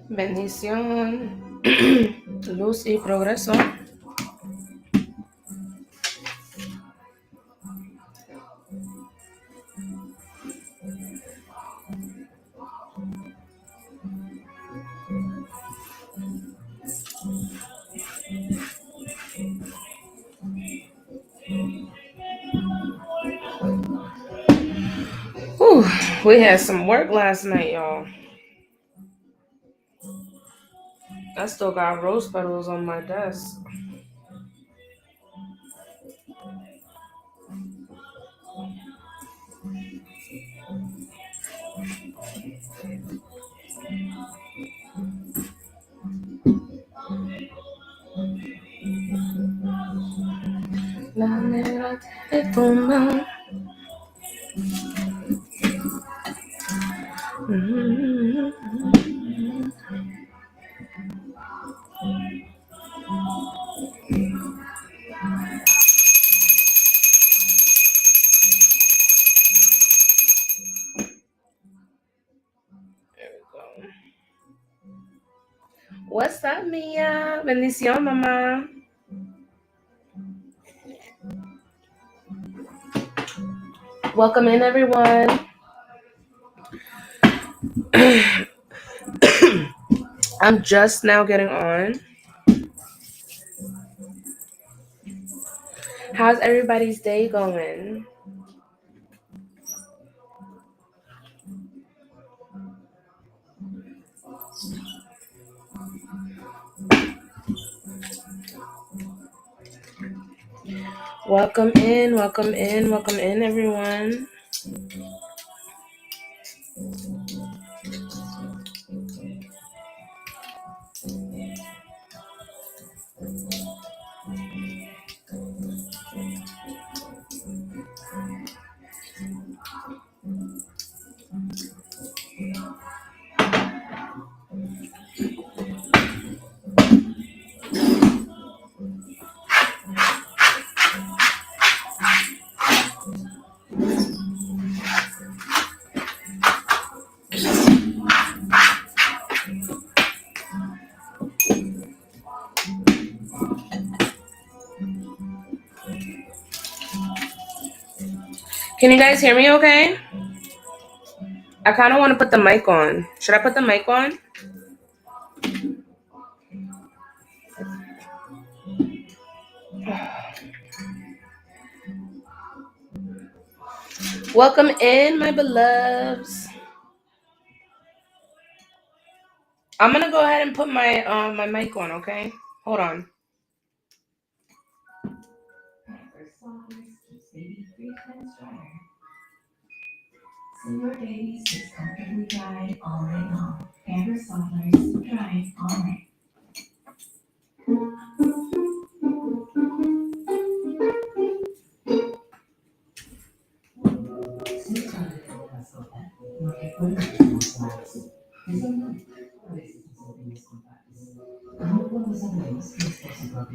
Bendición, luz y progreso. Whew, we had some work last night, y'all. I still got rose petals on my desk. La negra te tumba. There we go. What's up, Mia? Bendición, mamá. Welcome in, everyone. I'm just now getting on. How's everybody's day going? Welcome in, welcome in, welcome in, everyone. Can you guys hear me okay? I kind of want to put the mic on. Should I put the mic on? Welcome in, my beloveds. I'm gonna go ahead and put my mic on, okay? Hold on. So your baby sits comfortably dry all night long. Pampers softeners dry all night.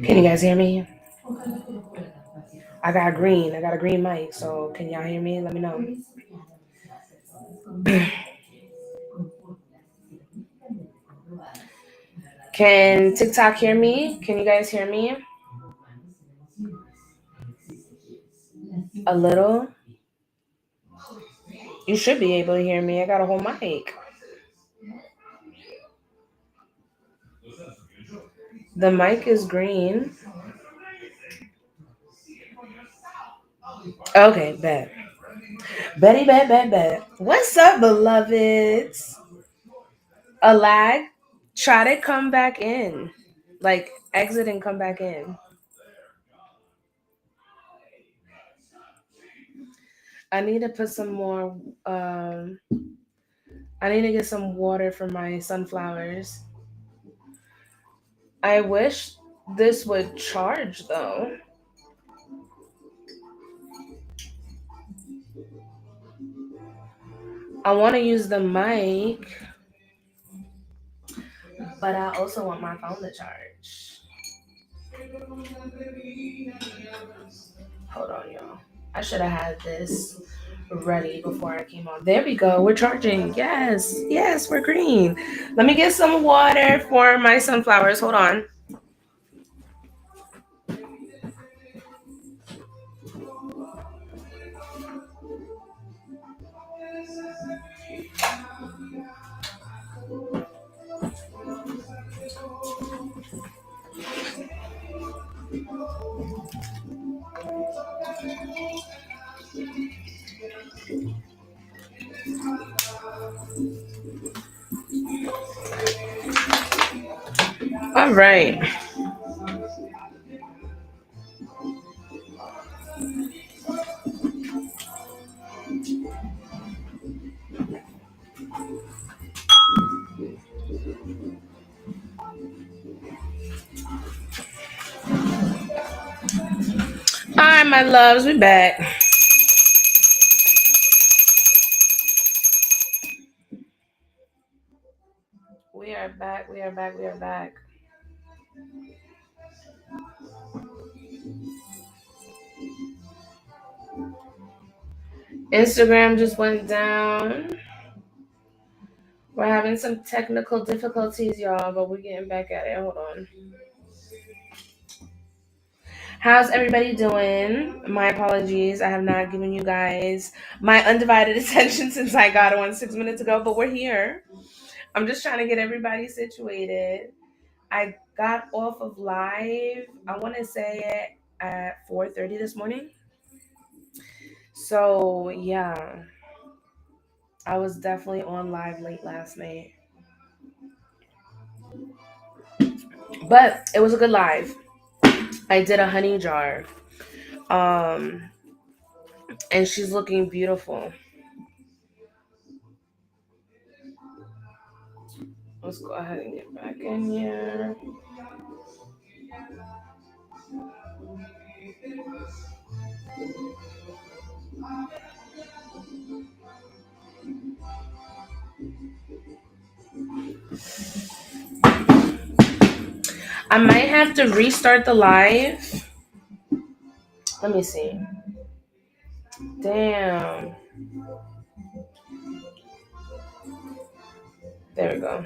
Can you guys hear me? I got a green mic, so can y'all hear me? Let me know. Can TikTok hear me? Can you guys hear me? A little? You should be able to hear me. I got a whole mic. The mic is green. Okay, bet. Bet. What's up, beloveds? A lag? Try to come back in. Like, exit and come back in. I need to put some more, I need to get some water for my sunflowers. I wish this would charge, though. I want to use the mic, but I also want my phone to charge. Hold on, y'all. I should have had this ready before I came on. There we go. We're charging. Yes. Yes, we're green. Let me get some water for my sunflowers. Hold on. All right. All right, my loves, we back. We are back. We are back. We are back. Instagram just went down. We're having some technical difficulties, y'all, but we're getting back at it. Hold on. How's everybody doing? My apologies. I have not given you guys my undivided attention since I got on 6 minutes ago, but we're here. I'm just trying to get everybody situated. I got off of live, I want to say at 4:30 this morning. So, yeah, I was definitely on live late last night. But it was a good live. I did a honey jar. Um and she's looking beautiful. Let's go ahead and get back in here. I might have to restart the live. Let me see. Damn. There we go.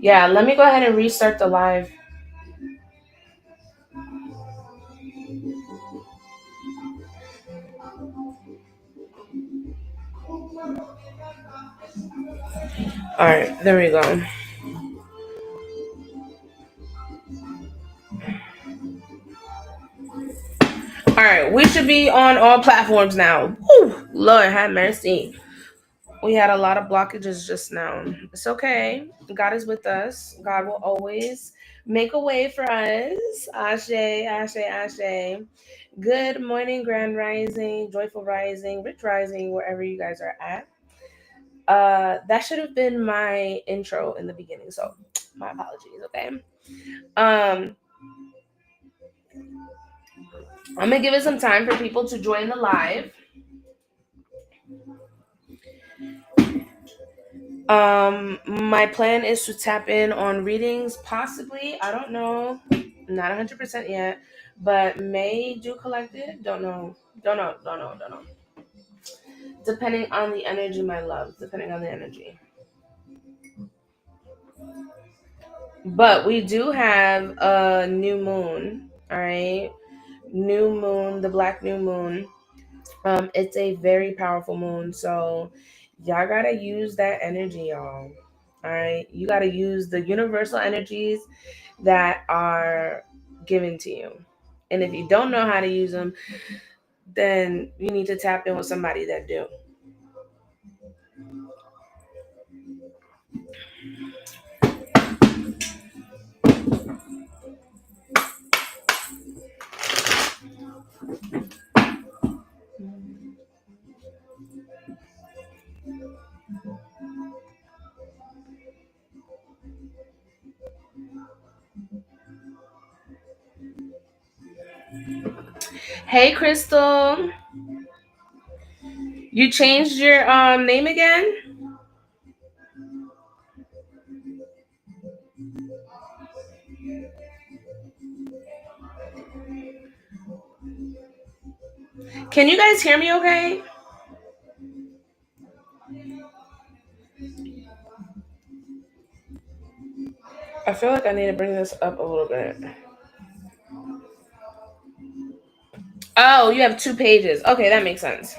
Yeah, let me go ahead and restart the live. All right, there we go. All right, we should be on all platforms now. Whew, Lord have mercy. We had a lot of blockages just now. It's okay. God is with us. God will always make a way for us. Ashe, Ashe, Ashe. Good morning, Grand Rising, Joyful Rising, Rich Rising, wherever you guys are at. That should have been my intro in the beginning, so my apologies, okay? Um, I'm gonna give it some time for people to join the live. My plan is to tap in on readings, possibly. I don't know, not 100% yet, but may do collective. Don't know, don't know. Depending on the energy, my love. Depending on the energy. But we do have a new moon. All right, new moon, the black new moon. It's a very powerful moon, so y'all gotta use that energy, y'all. All right, you gotta use the universal energies that are given to you. And if you don't know how to use them, then you need to tap in with somebody that do. Hey, Crystal, you changed your name again? Can you guys hear me okay? I feel like I need to bring this up a little bit. Oh, you have 2 pages. Okay, that makes sense.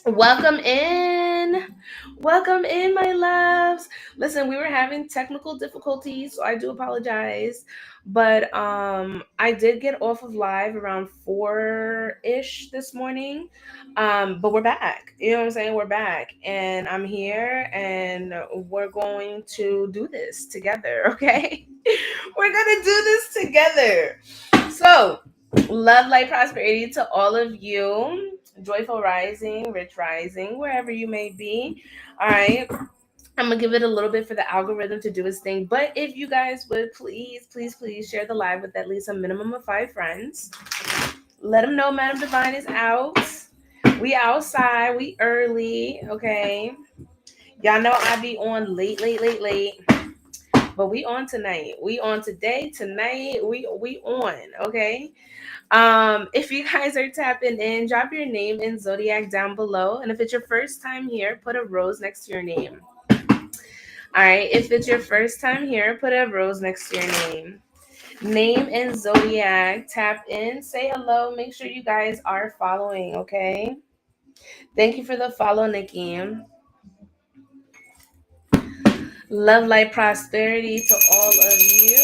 Welcome in. Welcome in, my loves. Listen, we were having technical difficulties, so I do apologize. But I did get off of live around 4-ish this morning. But we're back. You know what I'm saying? We're back. And I'm here and we're going to do this together, okay? We're gonna do this together. So, love, light, prosperity to all of you. Joyful rising, rich rising, wherever you may be. All right. I'm gonna give it a little bit for the algorithm to do its thing. But if you guys would please, please, please share the live with at least a minimum of 5 friends. Let them know Madam Divine is out. We outside, we early, okay? Y'all know I be on late, late, late, late. But we on tonight. We on today, tonight. We on, okay? If you guys are tapping in, drop your name and zodiac down below. And if it's your first time here, put a rose next to your name. All right. If it's your first time here, put a rose next to your name. Name and zodiac. Tap in, say hello. Make sure you guys are following, okay? Thank you for the follow, Nikki. Love, light, prosperity to all of you.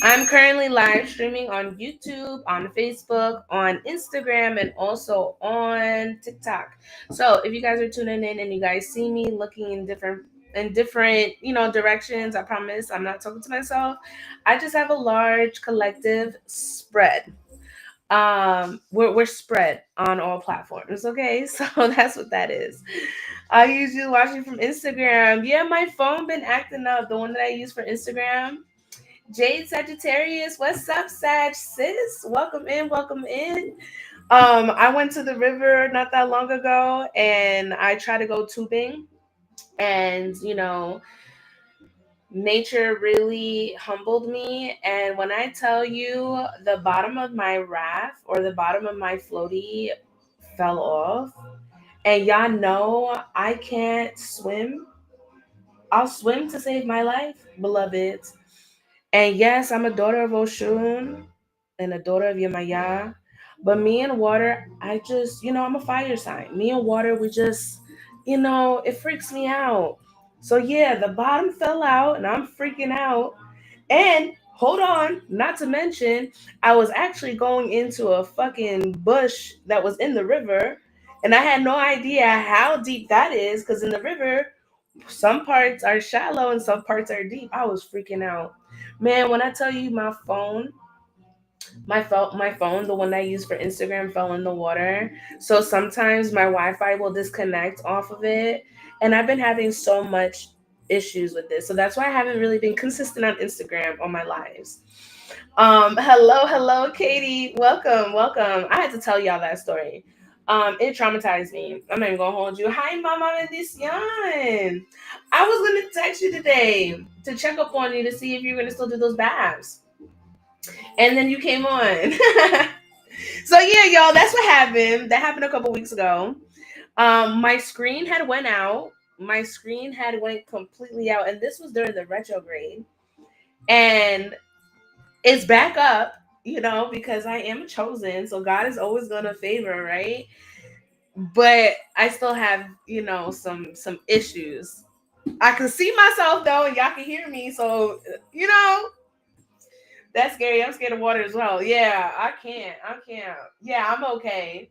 I'm currently live streaming on YouTube, on Facebook, on Instagram, and also on TikTok. So if you guys are tuning in and you guys see me looking in different directions, I promise I'm not talking to myself. I just have a large collective spread. We're spread on all platforms, okay? So that's what that is. I usually watching from Instagram. Yeah, my phone been acting up. The one that I use for Instagram. Jade Sagittarius, what's up, Sag sis? Welcome in, welcome in. I went to the river not that long ago, and I tried to go tubing, and nature really humbled me. And when I tell you, the bottom of my raft or the bottom of my floaty fell off, and y'all know I can't swim. I'll swim to save my life, beloveds. And yes, I'm a daughter of Oshun and a daughter of Yemaya. But me and water, I'm a fire sign. Me and water, we just, it freaks me out. So yeah, the bottom fell out and I'm freaking out. And hold on, not to mention, I was actually going into a fucking bush that was in the river. And I had no idea how deep that is because in the river, some parts are shallow and some parts are deep. I was freaking out. Man, when I tell you my phone, the one that I use for Instagram fell in the water. So sometimes my Wi-Fi will disconnect off of it. And I've been having so much issues with this. So that's why I haven't really been consistent on Instagram on my lives. Hello, Katie. Welcome, welcome. I had to tell y'all that story. It traumatized me. I'm not even gonna hold you. Hi, Mama Bendición. I was gonna text you today to check up on you to see if you're gonna still do those baths. And then you came on. So yeah, y'all, that's what happened. That happened a couple weeks ago. My screen had went out. My screen had went completely out, and this was during the retrograde. And it's back up, because I am chosen. So God is always gonna favor, right? But I still have, some issues. I can see myself though, and y'all can hear me. So, that's scary. I'm scared of water as well. Yeah, I can't. Yeah, I'm okay.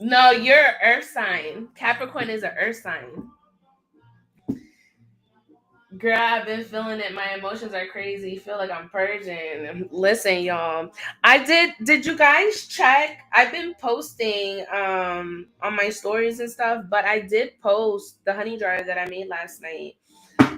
No, you're an earth sign. Capricorn is an earth sign. Girl, I've been feeling it. My emotions are crazy. Feel like I'm purging. Listen, y'all. Did you guys check? I've been posting on my stories and stuff, but I did post the honey jar that I made last night.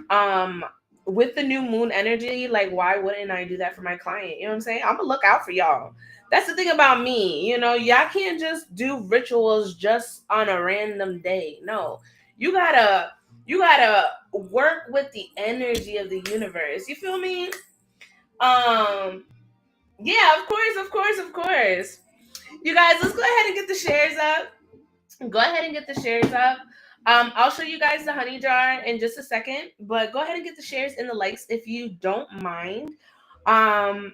Um with the new moon energy, like why wouldn't I do that for my client? You know what I'm saying? I'm gonna look out for y'all. That's the thing about me. Y'all can't just do rituals just on a random day. No. You gotta work with the energy of the universe. You feel me? Um Yeah, of course, of course, of course. You guys, let's go ahead and get the shares up. Go ahead and get the shares up. I'll show you guys the honey jar in just a second, but go ahead and get the shares and the likes if you don't mind. Um,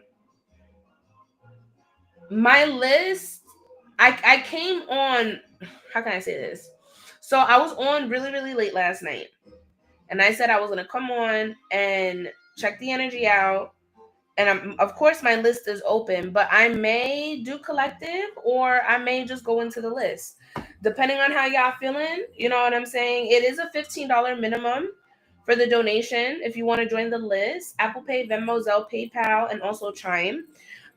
my list, I came on. How can I say this? So I was on really really late last night, and I said I was gonna come on and check the energy out. And of course my list is open, but I may do collective or I may just go into the list depending on how y'all feeling. You know what I'm saying? It is a $15 minimum for the donation if you want to join the list. Apple Pay, Venmo, Zelle, PayPal, and also Chime.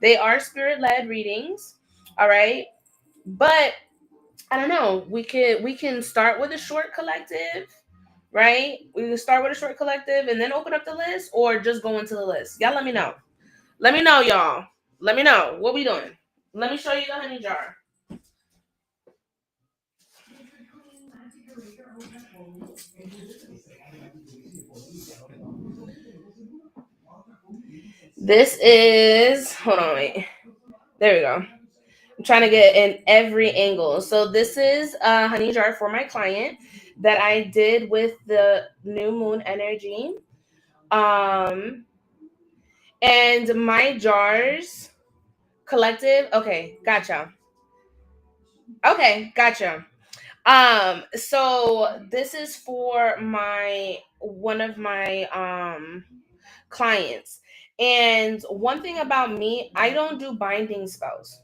They are spirit-led readings. All right, but I don't know, we can start with a short collective, right? We can start with a short collective and then open up the list, or just go into the list. Y'all let me know. Let me know, y'all. Let me know. What we doing? Let me show you the honey jar. This is, hold on, wait. There we go. I'm trying to get in every angle. So this is a honey jar for my client that I did with the new moon energy. Um, and my jars collective. Okay, gotcha. Okay, gotcha. So this is for my one of my clients. And one thing about me, I don't do binding spells.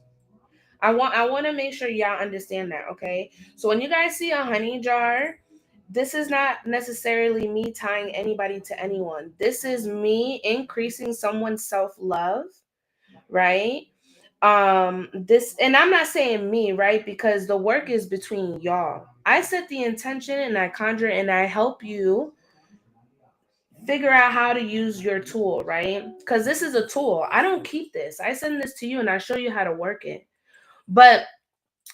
I want to make sure y'all understand that, okay? So when you guys see a honey jar, this is not necessarily me tying anybody to anyone. This is me increasing someone's self-love, right? This, and I'm not saying me, right? Because the work is between y'all. I set the intention and I conjure and I help you figure out how to use your tool, right? Because this is a tool. I don't keep this. I send this to you and I show you how to work it. But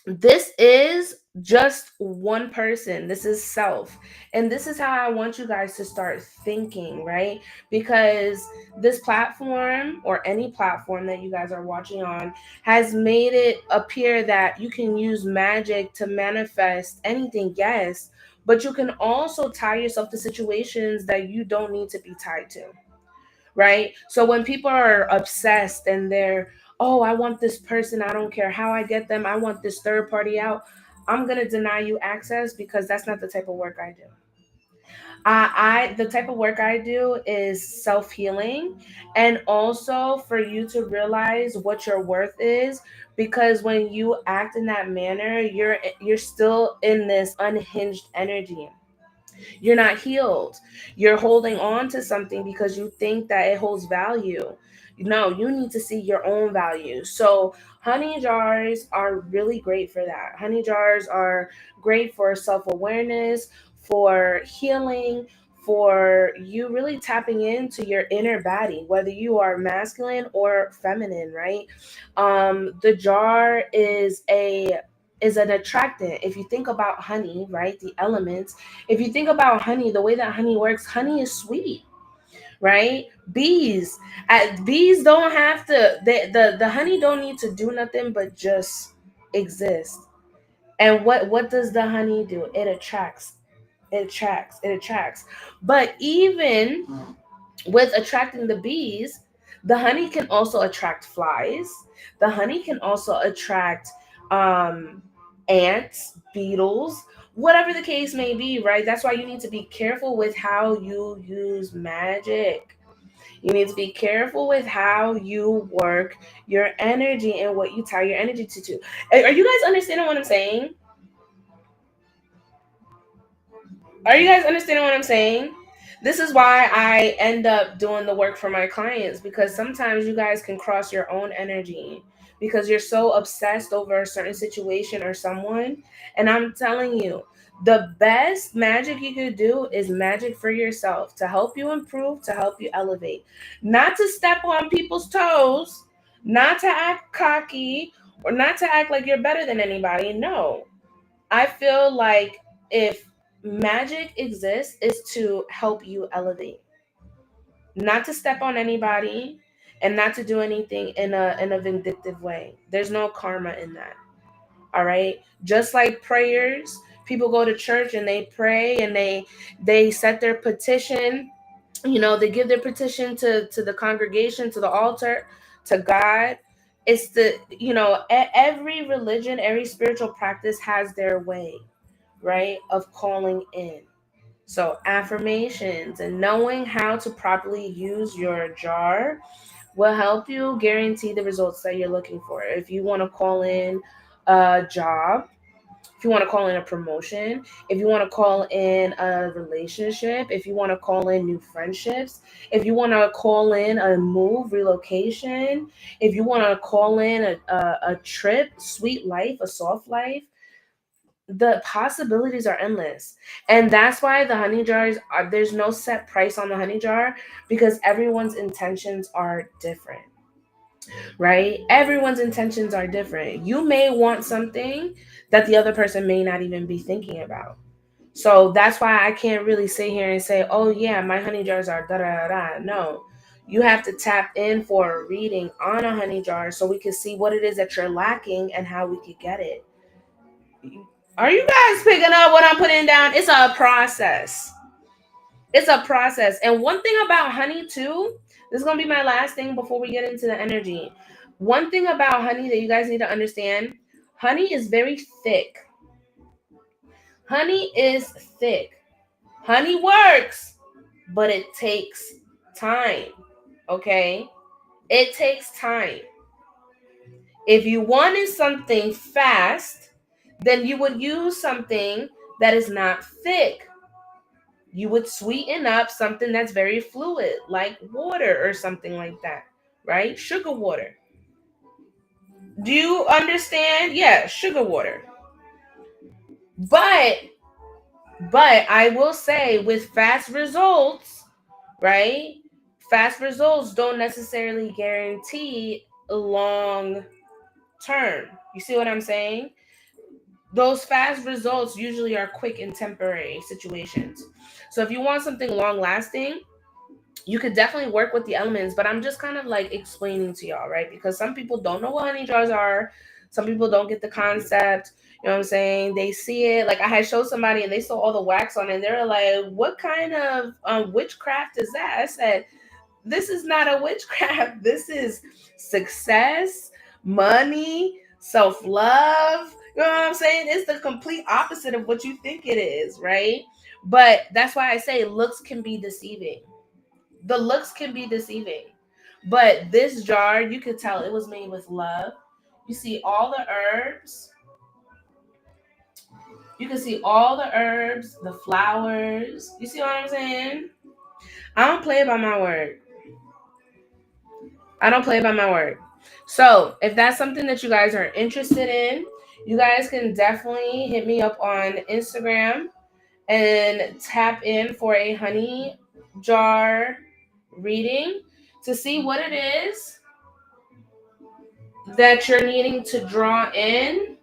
this is just one person. This is self. And this is how I want you guys to start thinking, right? Because this platform, or any platform that you guys are watching on, has made it appear that you can use magic to manifest anything, yes, but you can also tie yourself to situations that you don't need to be tied to, right? So when people are obsessed and they're, oh, I want this person, I don't care how I get them, I want this third party out, I'm gonna deny you access because that's not the type of work I do. I the type of work I do is self healing, and also for you to realize what your worth is. Because when you act in that manner, you're still in this unhinged energy. You're not healed. You're holding on to something because you think that it holds value. No, you need to see your own value. So, honey jars are really great for that. Honey jars are great for self awareness, for healing, for you really tapping into your inner body, whether you are masculine or feminine, right? The jar is an attractant. If you think about honey, right, the elements, if you think about honey, the way that honey works, honey is sweet, right? Bees don't have to, the honey don't need to do nothing but just exist. And what does the honey do? It attracts. It attracts. But even with attracting the bees, the honey can also attract flies. The honey can also attract um, ants, beetles, whatever the case may be, right? That's why you need to be careful with how you use magic. You need to be careful with how you work your energy and what you tie your energy to. Are you guys understanding what I'm saying? Are you guys understanding what I'm saying? This is why I end up doing the work for my clients, because sometimes you guys can cross your own energy because you're so obsessed over a certain situation or someone. And I'm telling you, the best magic you could do is magic for yourself, to help you improve, to help you elevate, not to step on people's toes, not to act cocky, or not to act like you're better than anybody. No, I feel like if magic exists, is to help you elevate, not to step on anybody, and not to do anything in a vindictive way. There's no karma in that. All right, just like prayers, people go to church and they pray and they set their petition, they give their petition to the congregation, to the altar, to God. It's the every religion, every spiritual practice has their way, right, of calling in. So affirmations and knowing how to properly use your jar will help you guarantee the results that you're looking for. If you want to call in a job, if you want to call in a promotion, if you want to call in a relationship, if you want to call in new friendships, if you want to call in a move, relocation, if you want to call in a trip, sweet life, a soft life, the possibilities are endless. And that's why the honey jars are, there's no set price on the honey jar, because everyone's intentions are different, right? Everyone's intentions are different. You may want something that the other person may not even be thinking about. So that's why I can't really sit here and say, oh yeah, my honey jars are da da da da. No. You have to tap in for a reading on a honey jar so we can see what it is that you're lacking and how we could get it. Are you guys picking up what I'm putting down? It's a process. It's a process. And one thing about honey too, this is gonna be my last thing before we get into the energy. One thing about honey that you guys need to understand, honey is very thick. Honey is thick. Honey works, but it takes time. Okay? It takes time. If you wanted something fast, then you would use something that is not thick. You would sweeten up something that's very fluid, like water or something like that, right? Sugar water. Do you understand? Yeah, sugar water. But I will say with fast results, right? Fast results don't necessarily guarantee long term. You see what I'm saying? Those fast results usually are quick and temporary situations. So if you want something long lasting, you could definitely work with the elements, but I'm just kind of like explaining to y'all, right? Because some people don't know what honey jars are. Some people don't get the concept. You know what I'm saying? They see it. Like I had showed somebody and they saw all the wax on it. And they were like, what kind of witchcraft is that? I said, this is not a witchcraft. This is success, money, self-love. You know what I'm saying? It's the complete opposite of what you think it is, right? But that's why I say looks can be deceiving. The looks can be deceiving. But this jar, you could tell it was made with love. You see all the herbs. You can see all the herbs, the flowers. You see what I'm saying? I don't play by my word. I don't play by my word. So if that's something that you guys are interested in, you guys can definitely hit me up on Instagram and tap in for a honey jar reading to see what it is that you're needing to draw in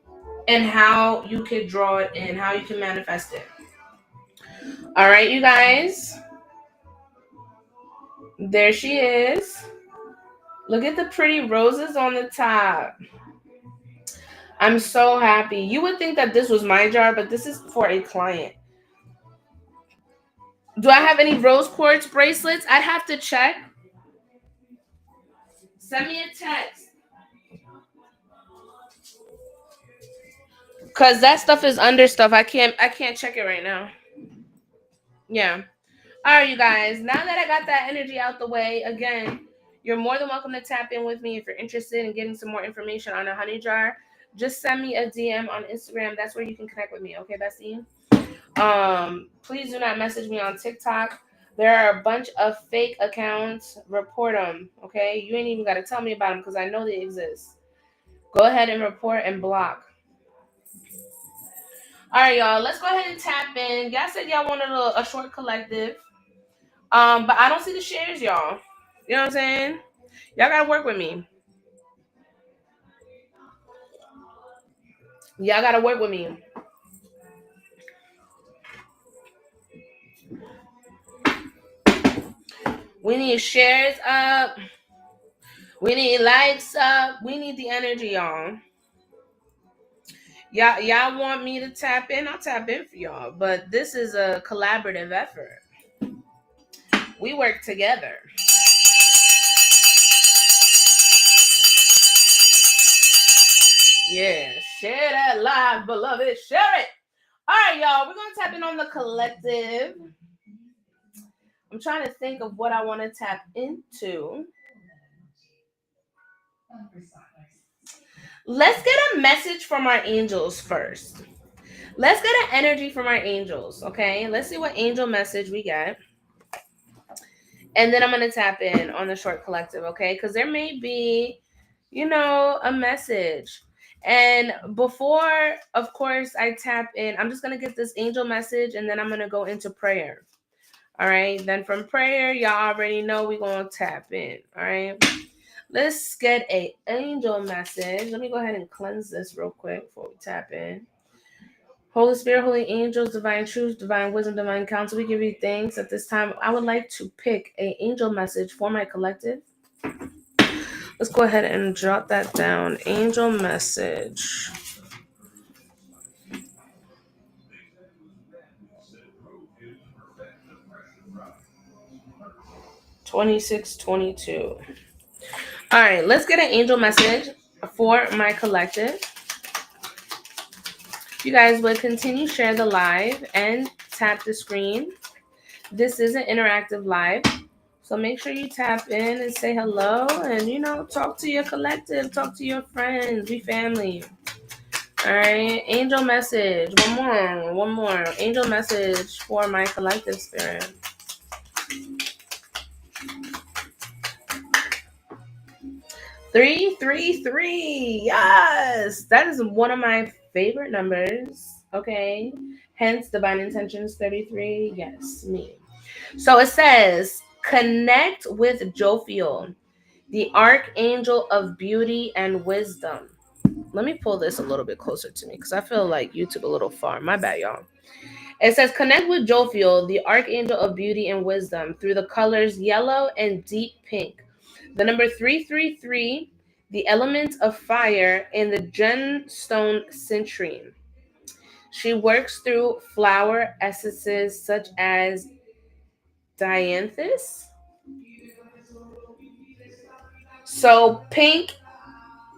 and how you can draw it in, how you can manifest it. All right, you guys. There she is. Look at the pretty roses on the top. I'm so happy. You would think that this was my jar, but this is for a client. Do I have any rose quartz bracelets? I'd have to check. Send me a text. Cause that stuff is under stuff. I can't check it right now. Yeah. All right, you guys. Now that I got that energy out the way, again, you're more than welcome to tap in with me if you're interested in getting some more information on a honey jar. Just send me a DM on Instagram. That's where you can connect with me. Okay, Bessie? Please do not message me on TikTok. There are a bunch of fake accounts. Report them. Okay, you ain't even got to tell me about them because I know they exist. Go ahead and report and block. All right, y'all. Let's go ahead and tap in. Y'all said y'all wanted a short collective. But I don't see the shares, y'all. You know what I'm saying? Y'all gotta work with me. Y'all gotta work with me. We need shares up. We need lights up. We need the energy, y'all. Y'all want me to tap in? I'll tap in for y'all. But this is a collaborative effort. We work together. Yeah, share that live, beloved. Share it. All right, y'all. We're gonna tap in on the collective. I'm trying to think of what I want to tap into. Let's get a message from our angels first. Let's get an energy from our angels, okay? Let's see what angel message we get. And then I'm going to tap in on the short collective, okay? Because there may be, a message. And before, of course, I tap in, I'm just going to get this angel message and then I'm going to go into prayer. All right. Then from prayer, y'all already know we're going to tap in. All right. Let's get a angel message. Let me go ahead and cleanse this real quick before we tap in. Holy Spirit, holy angels, divine truth, divine wisdom, divine counsel, we give you thanks. At this time, I would like to pick an angel message for my collective. Let's go ahead and jot that down. Angel message. $26.22. All right, let's get an angel message for my collective. You guys would continue share the live and tap the screen. This is an interactive live, so make sure you tap in and say hello and, talk to your collective, talk to your friends, be family. All right, angel message. One more. Angel message for my collective spirit. Three. Yes, that is one of my favorite numbers. Okay, hence divine intentions 33. Yes, me. So it says connect with Jophiel, the archangel of beauty and wisdom. Let me pull this a little bit closer to me because I feel like YouTube a little far. My bad, y'all. It says connect with Jophiel, the archangel of beauty and wisdom, through the colors yellow and deep pink. The number 333, the element of fire in the gemstone citrine. She works through flower essences such as dianthus. So pink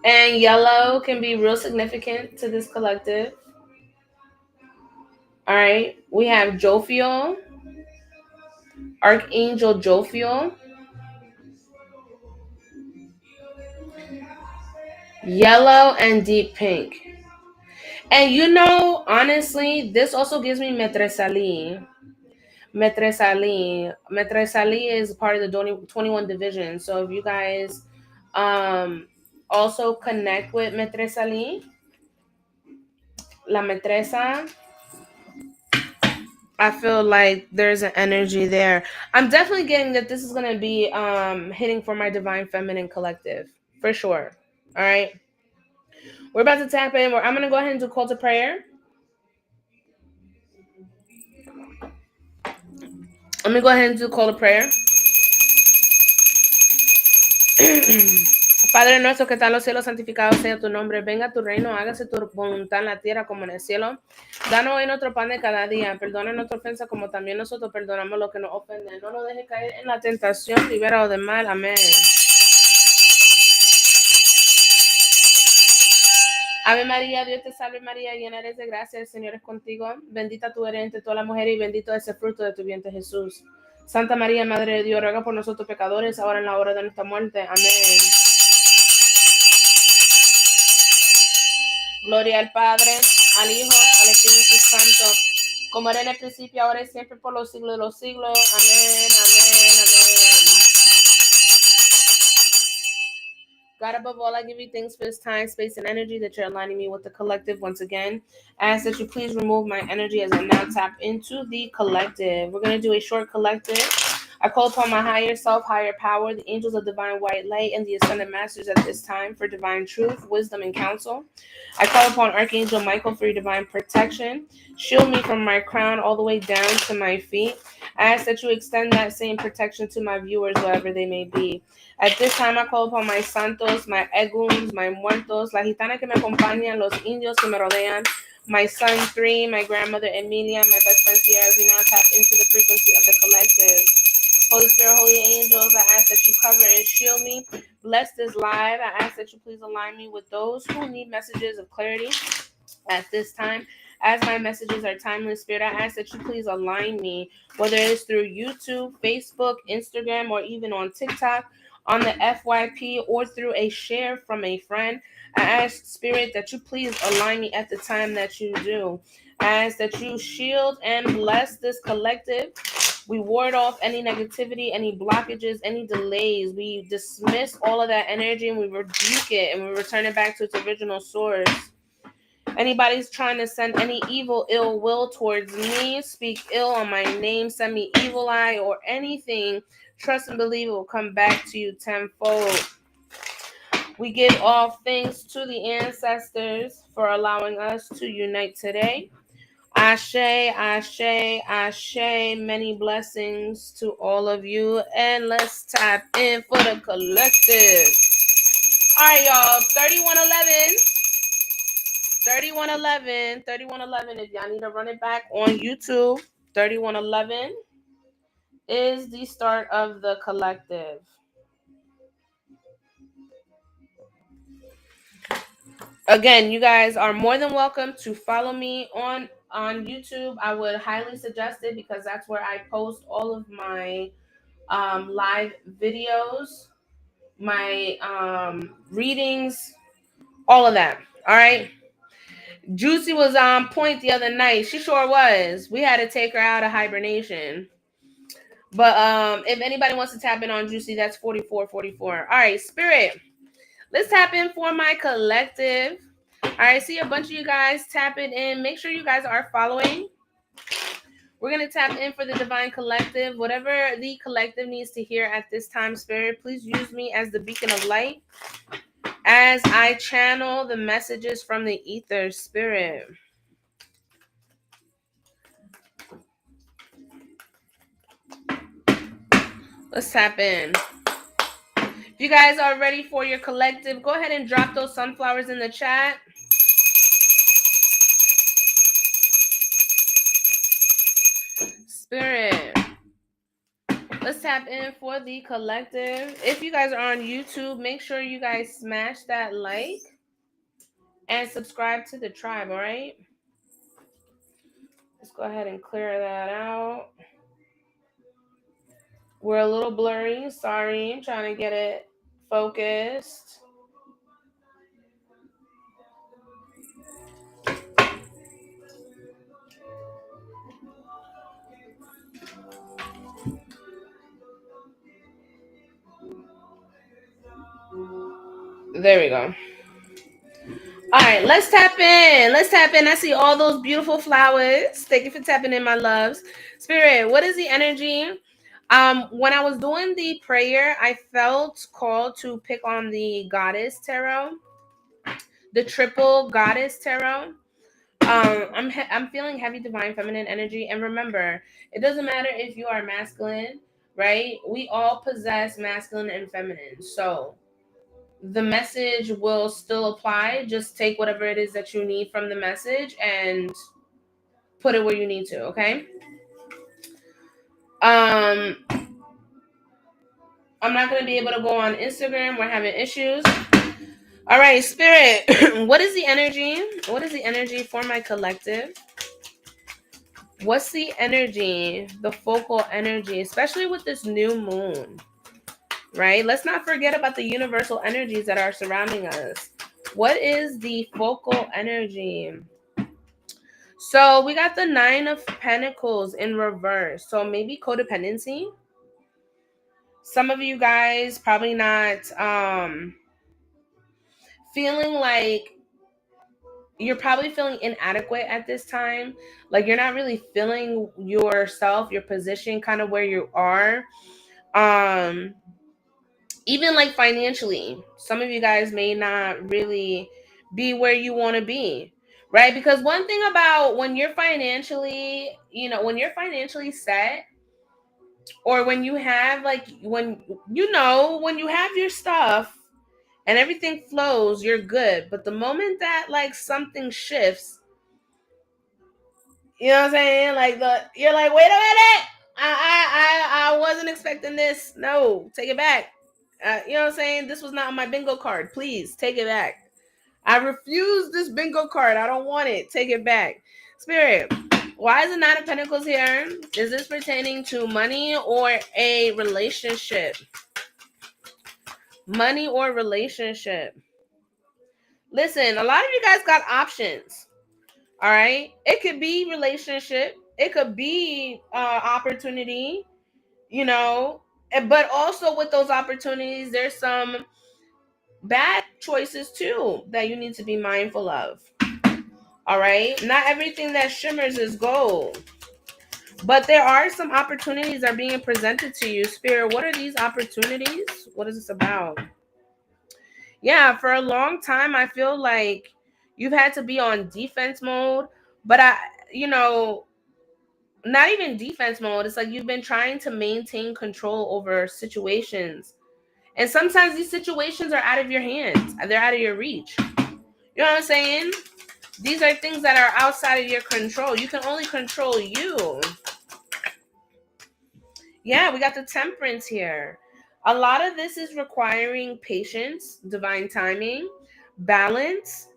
and yellow can be real significant to this collective. All right, we have Jophiel, Archangel Jophiel, yellow and deep pink. And honestly, this also gives me Metresali. Metresali is part of the 21 division. So if you guys also connect with Metresali, La Metresa, I feel like there's an energy there. I'm definitely getting that this is going to be hitting for my divine feminine collective. For sure. All right. We're about to tap in. I'm going to go ahead and do call to prayer. Let me go ahead and do call to prayer. Padre nuestro que está en los cielos, santificado sea tu nombre. Venga tu reino, hágase tu voluntad en la tierra como en el cielo. Danos hoy nuestro pan de cada día. Perdona nuestra ofensa como también nosotros perdonamos los que nos ofenden. No nos dejes caer en la tentación, libéranos del mal. Amén. Ave María, Dios te salve María, llena eres de gracia, el Señor es contigo. Bendita tú eres entre todas las mujeres y bendito es el fruto de tu vientre Jesús. Santa María, Madre de Dios, ruega por nosotros pecadores, ahora en la hora de nuestra muerte. Amén. Gloria al Padre, al Hijo, al Espíritu Santo, como era en el principio, ahora y siempre, por los siglos de los siglos. Amén, amén, amén. God, above all, I give you thanks for this time, space, and energy that you're aligning me with the collective once again. I ask that you please remove my energy as I now tap into the collective. We're going to do a short collective. I call upon my higher self, higher power, the angels of divine white light, and the ascended masters at this time for divine truth, wisdom, and counsel. I call upon Archangel Michael for your divine protection. Shield me from my crown all the way down to my feet. I ask that you extend that same protection to my viewers, wherever they may be. At this time, I call upon my santos, my eguns, my muertos, la gitana que me acompañan, los indios que me rodean, my son 3, my grandmother Emilia, my best friend Sierra. We now tap into the frequency of the collective. Holy Spirit, holy angels, I ask that you cover and shield me. Bless this live. I ask that you please align me with those who need messages of clarity at this time. As my messages are timeless, Spirit, I ask that you please align me, whether it's through YouTube, Facebook, Instagram, or even on TikTok, on the FYP, or through a share from a friend. I ask, Spirit, that you please align me at the time that you do. I ask that you shield and bless this collective. We ward off any negativity, any blockages, any delays. We dismiss all of that energy and we rebuke it and we return it back to its original source. Anybody's trying to send any evil, ill will towards me, speak ill on my name, send me evil eye or anything, trust and believe it will come back to you tenfold. We give all thanks to the ancestors for allowing us to unite today. Ashe, Ashe, Ashe, many blessings to all of you. And let's tap in for the collective. All right, y'all, 3111. 3111, 3111. If y'all need to run it back on YouTube, 3111 is the start of the collective. Again, you guys are more than welcome to follow me on YouTube. I would highly suggest it because that's where I post all of my live videos, my readings, all of that. All right. Juicy was on point the other night. She sure was. We had to take her out of hibernation. But if anybody wants to tap in on Juicy, that's 4444. All right, Spirit. Let's tap in for my collective. All right, see a bunch of you guys tapping in. Make sure you guys are following. We're going to tap in for the divine collective. Whatever the collective needs to hear at this time, Spirit, please use me as the beacon of light as I channel the messages from the ether, Spirit. Let's tap in. If you guys are ready for your collective, go ahead and drop those sunflowers in the chat. Spirit. Let's tap in for the collective. If you guys are on YouTube, make sure you guys smash that like and subscribe to the tribe, all right? Let's go ahead and clear that out. We're a little blurry. Sorry. I'm trying to get it focused. There we go. All right, let's tap in. Let's tap in. I see all those beautiful flowers. Thank you for tapping in, my loves. Spirit, what is the energy? When I was doing the prayer, I felt called to pick on the goddess tarot, the triple goddess tarot. I'm feeling heavy divine feminine energy, and remember, it doesn't matter if you are masculine, right? We all possess masculine and feminine, so the message will still apply. Just take whatever it is that you need from the message and put it where you need to, okay? I'm not going to be able to go on Instagram. We're having issues. All right, Spirit, what is the energy? What is the energy for my collective? What's the energy, the focal energy, especially with this new moon, right? Let's not forget about the universal energies that are surrounding us. What is the focal energy? So we got the 9 of Pentacles in reverse. So maybe codependency. Some of you guys probably not feeling like you're probably feeling inadequate at this time. Like you're not really feeling yourself, your position, kind of where you are. Um, even like financially, some of you guys may not really be where you want to be, right? Because one thing about when you're financially, when you're financially set, or when you have like when you have your stuff and everything flows, you're good. But the moment that like something shifts, you know what I'm saying? Like you're like, wait a minute, I wasn't expecting this. No, take it back. You know what I'm saying? This was not on my bingo card. Please take it back. I refuse this bingo card. I don't want it. Take it back. Spirit, why is the Nine of Pentacles here? Is this pertaining to money or a relationship? Money or relationship? Listen, a lot of you guys got options. All right. It could be relationship. It could be opportunity, you know. But also with those opportunities, there's some bad choices too that you need to be mindful of. All right. Not everything that shimmers is gold. But there are some opportunities that are being presented to you. Spirit, what are these opportunities? What is this about? Yeah, for a long time, I feel like you've had to be on defense mode. But you know, not even defense mode. It's like you've been trying to maintain control over situations. And sometimes these situations are out of your hands. They're out of your reach. You know what I'm saying? These are things that are outside of your control. You can only control you. Yeah, we got the Temperance here. A lot of this is requiring patience, divine timing, balance.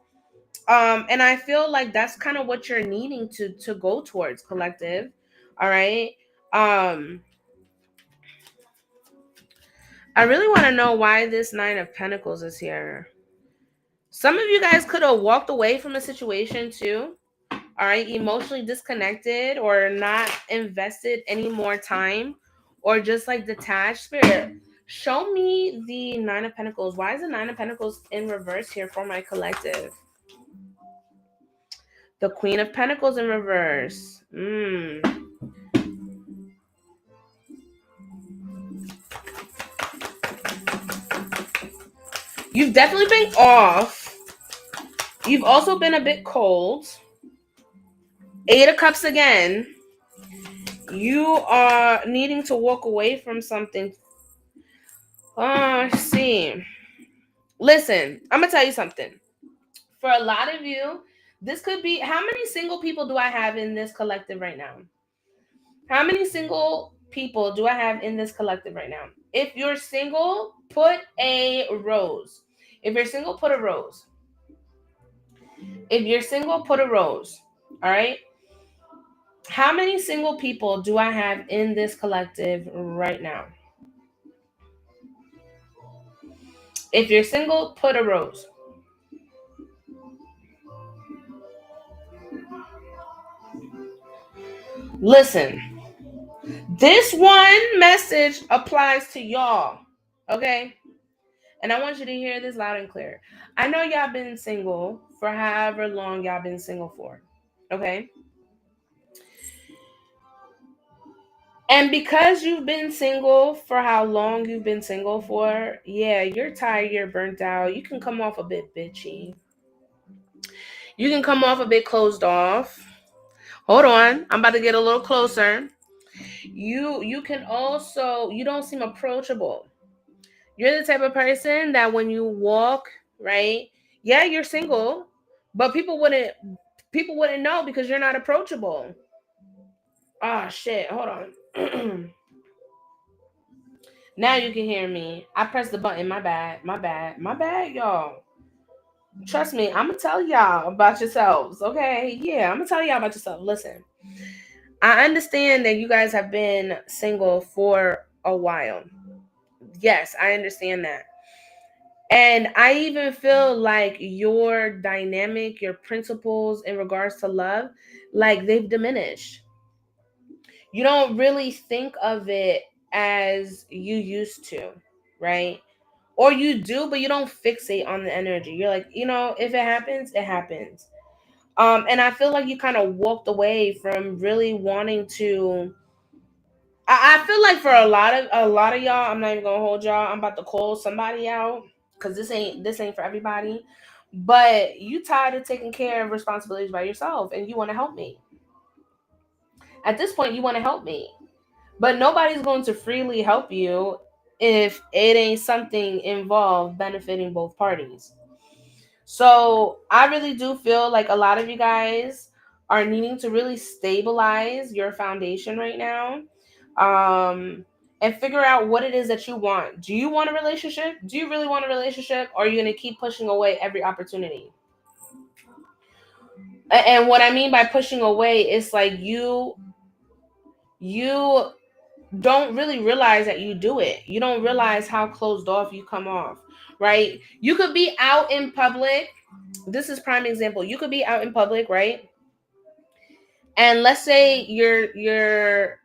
And I feel like that's kind of what you're needing to go towards, collective. All right. Um, I really want to know why this Nine of Pentacles is here. Some of you guys could have walked away from a situation too. All right, emotionally disconnected or not invested any more time or just like detached. Spirit, show me the Nine of Pentacles. Why is the Nine of Pentacles in reverse here for my collective? The Queen of Pentacles in reverse. You've definitely been off. You've also been a bit cold. Eight of Cups again. You are needing to walk away from something. See. Listen, I'm going to tell you something. For a lot of you, this could be, how many single people do I have in this collective right now? How many single people do I have in this collective right now? If you're single, put a rose. If you're single, put a rose. If you're single, put a rose. All right. How many single people do I have in this collective right now? If you're single, put a rose. Listen, this one message applies to y'all. Okay. And I want you to hear this loud and clear. I know y'all been single for however long y'all been single for. Okay. And because you've been single for how long you've been single for, yeah, you're tired, you're burnt out. You can come off a bit bitchy. You can come off a bit closed off. Hold on. I'm about to get a little closer. You can also, you don't seem approachable. You're the type of person that when you walk, right? Yeah, you're single, but people wouldn't know because you're not approachable. Ah, shit. Hold on. Now you can hear me. I pressed the button. My bad. My bad. My bad, y'all. Trust me, I'm gonna tell y'all about yourselves. Okay? Yeah, I'm gonna tell y'all about yourself. Listen, I understand that you guys have been single for a while. Yes, I understand that. And I even feel like your dynamic, your principles in regards to love, like they've diminished. You don't really think of it as you used to, right? Or you do, but you don't fixate on the energy. You're like, if it happens, it happens. And I feel like you kind of walked away from really wanting to. I feel like for a lot of y'all, I'm not even gonna hold y'all. I'm about to call somebody out because this ain't for everybody. But you tired of taking care of responsibilities by yourself, and you want to help me. At this point, you want to help me, but nobody's going to freely help you if it ain't something involved benefiting both parties. So I really do feel like a lot of you guys are needing to really stabilize your foundation right now. And figure out what it is that you want. Do you want a relationship? Do you really want a relationship? Or are you going to keep pushing away every opportunity? And what I mean by pushing away is like you don't really realize that you do it. You don't realize how closed off you come off, right? You could be out in public. This is prime example. You could be out in public, right? And let's say you're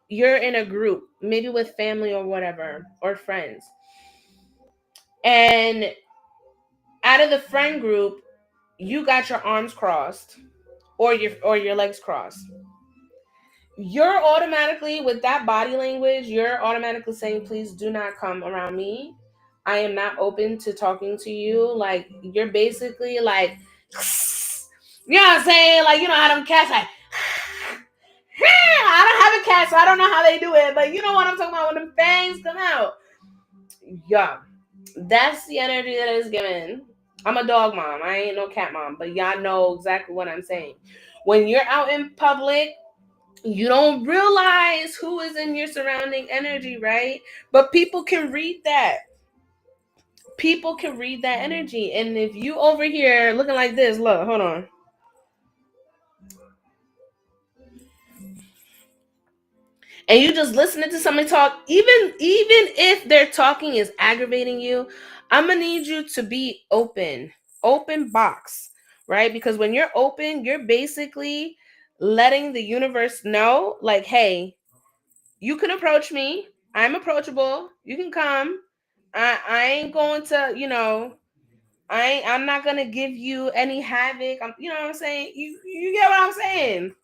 in a group, maybe with family or whatever, or friends. And out of the friend group, you got your arms crossed or your legs crossed. You're automatically, with that body language, you're automatically saying, please do not come around me. I am not open to talking to you. Like, you're basically like, you know what I'm saying? Like, you know how them cats like, I don't have a cat, so I don't know how they do it, but you know what I'm talking about when them fangs come out. Yeah, that's the energy that is given. I'm a dog mom. I ain't no cat mom, but y'all know exactly what I'm saying. When you're out in public, you don't realize who is in your surrounding energy, right? But people can read that. People can read that energy. And if you over here looking like this, look, hold on. And you just listening to somebody talk, even if their talking is aggravating you, I'm gonna need you to be open box, right? Because when you're open, you're basically letting the universe know, like, hey, you can approach me. I'm approachable. You can come. I ain't going to, I'm not gonna give you any havoc. You know what I'm saying? You get what I'm saying?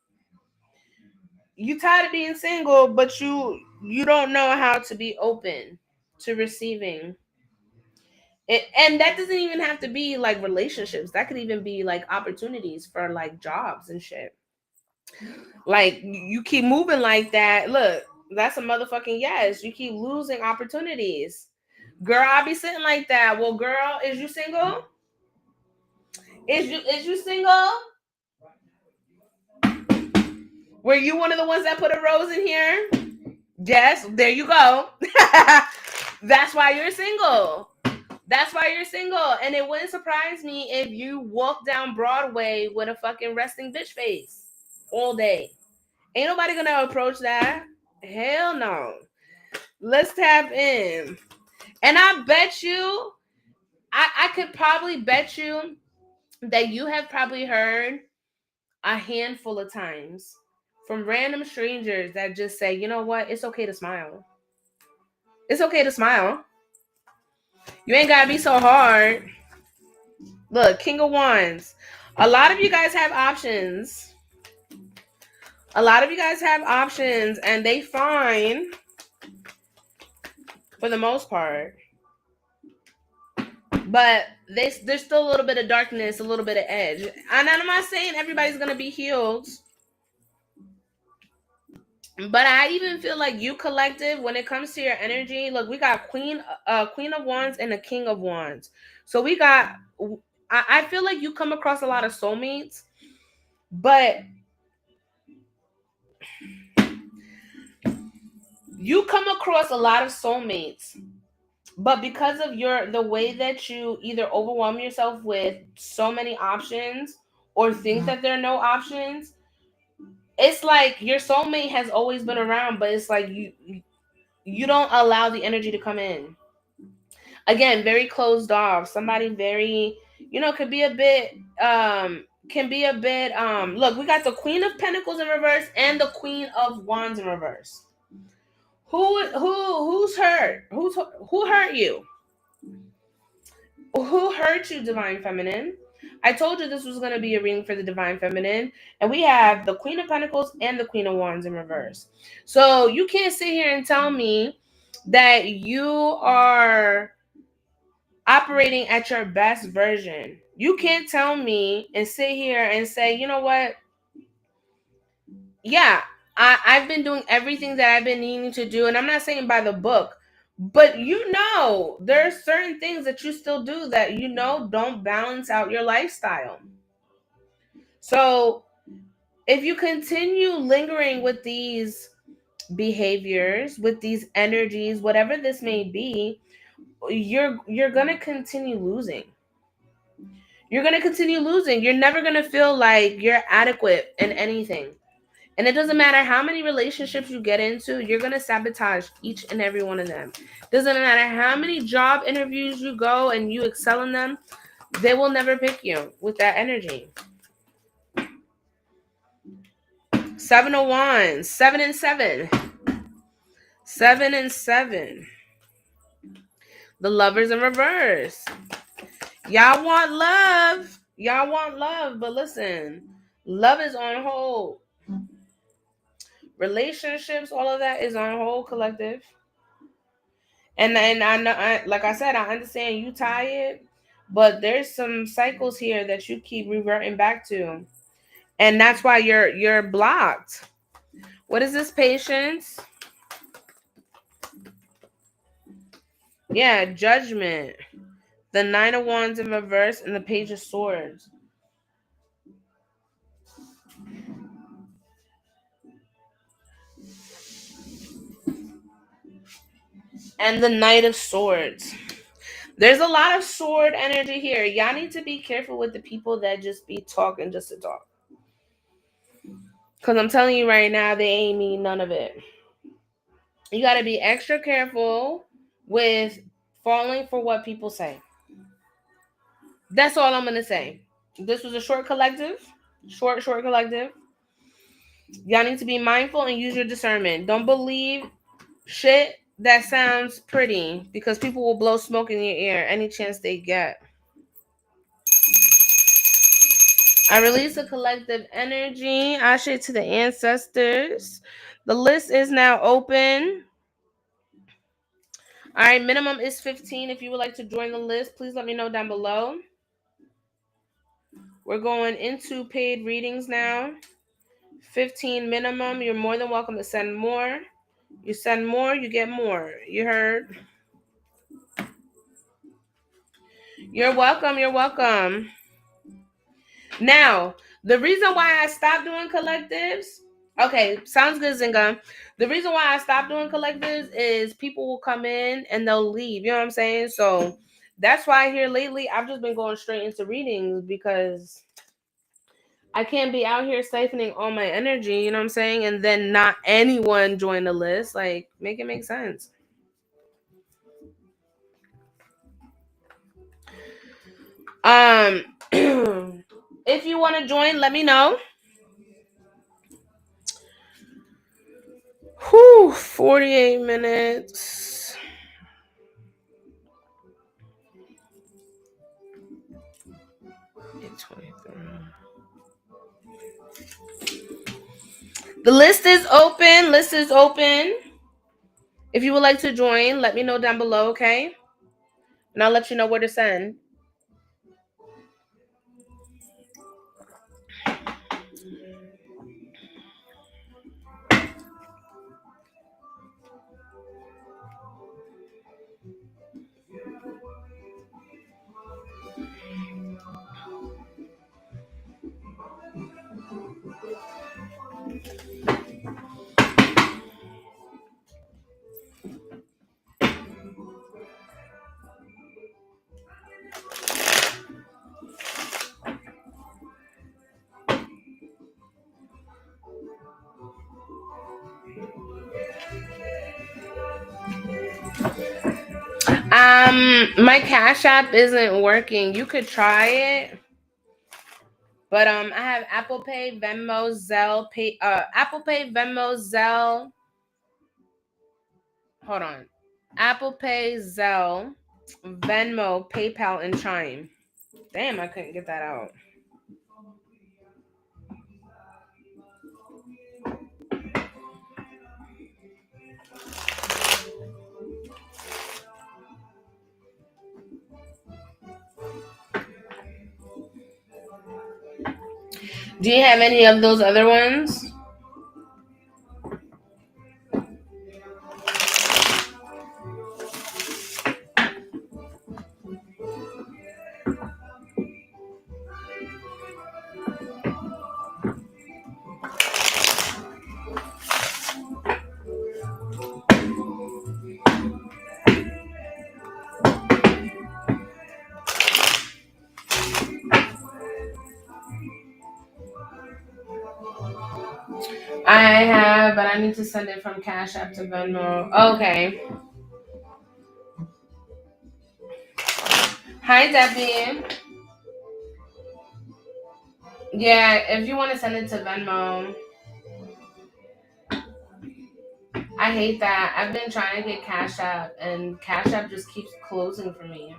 You tired of being single, but you don't know how to be open to receiving it. And that doesn't even have to be like relationships. That could even be like opportunities for like jobs and shit. Like, you keep moving like that, look, that's a motherfucking yes. You keep losing opportunities. Girl, I be sitting like that. Well, girl, is you single? Is you single? Were you one of the ones that put a rose in here? Yes, there you go. That's why you're single. That's why you're single. And it wouldn't surprise me if you walk down Broadway with a fucking resting bitch face all day. Ain't nobody gonna approach that. Hell no. Let's tap in. And I bet you, I could probably bet you that you have probably heard a handful of times from random strangers that just say, you know what, it's okay to smile. It's okay to smile. You ain't gotta be so hard. Look, King of Wands. A lot of you guys have options. A lot of you guys have options, and they fine for the most part. But there's still a little bit of darkness, a little bit of edge. And I'm not saying everybody's gonna be healed. But I even feel like you collective, when it comes to your energy, look, we got Queen of Wands and a King of Wands. So we got, I feel like you come across a lot of soulmates, but you come across a lot of soulmates, but because of the way that you either overwhelm yourself with so many options or think that there are no options, it's like your soulmate has always been around, but it's like you don't allow the energy to come in. Again, very closed off. Somebody very, could be a bit can be a bit look, we got the Queen of Pentacles in reverse and the Queen of Wands in reverse. Who's hurt? Who hurt you? Who hurt you, Divine Feminine? I told you this was going to be a reading for the Divine Feminine. And we have the Queen of Pentacles and the Queen of Wands in reverse. So you can't sit here and tell me that you are operating at your best version. You can't tell me and sit here and say, you know what? Yeah, I've been doing everything that I've been needing to do. And I'm not saying by the book, but there are certain things that you still do that don't balance out your lifestyle. So if you continue lingering with these behaviors, with these energies, whatever this may be, you're gonna continue losing. You're gonna continue losing. You're never gonna feel like you're adequate in anything. And it doesn't matter how many relationships you get into, you're going to sabotage each and every one of them. Doesn't matter how many job interviews you go and you excel in them, they will never pick you with that energy. 7 of Wands, 7 and 7. 7 and 7. The Lovers in reverse. Y'all want love. Y'all want love, but listen, love is on hold. Relationships, all of that is on hold, collective. And I know, like I said, I understand you tired, but there's some cycles here that you keep reverting back to, and that's why you're blocked. What is this? Patience? Yeah, Judgment. The 9 of Wands in reverse and the Page of Swords. And the Knight of Swords. There's a lot of sword energy here. Y'all need to be careful with the people that just be talking just to talk. Because I'm telling you right now, they ain't mean none of it. You got to be extra careful with falling for what people say. That's all I'm going to say. This was a short collective. Short collective. Y'all need to be mindful and use your discernment. Don't believe shit that sounds pretty, because people will blow smoke in your ear any chance they get. I release a collective energy. Ashe to the ancestors. The list is now open. All right, minimum is 15. If you would like to join the list, please let me know down below. We're going into paid readings now. 15 minimum. You're more than welcome to send more. You send more, you get more. You heard? You're welcome. You're welcome. Now, the reason why I stopped doing collectives, okay, sounds good, Zinga. The reason why I stopped doing collectives is people will come in and they'll leave. You know what I'm saying? So that's why here lately I've just been going straight into readings, because I can't be out here siphoning all my energy, you know what I'm saying? And then not anyone join the list. Like, make it make sense. If you want to join, let me know. 48 minutes. The list is open. List is open. If you would like to join, let me know down below, okay? And I'll let you know where to send. My Cash App isn't working. You could try it. But I have Apple Pay, Venmo, Zelle, Apple Pay, Venmo, Zelle. Hold on. Apple Pay, Zelle, Venmo, PayPal, and Chime. Damn, I couldn't get that out. Do you have any of those other ones? I have, but I need to send it from Cash App to Venmo. Okay. Hi, Debbie. Yeah, if you want to send it to Venmo, I hate that. I've been trying to get Cash App, and Cash App just keeps closing for me.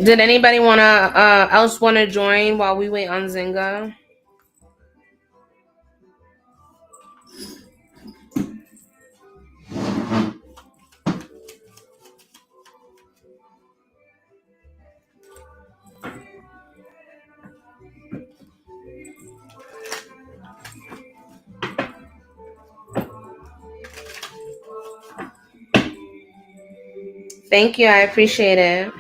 Did anybody wanna join while we wait on Zynga? Thank you, I appreciate it.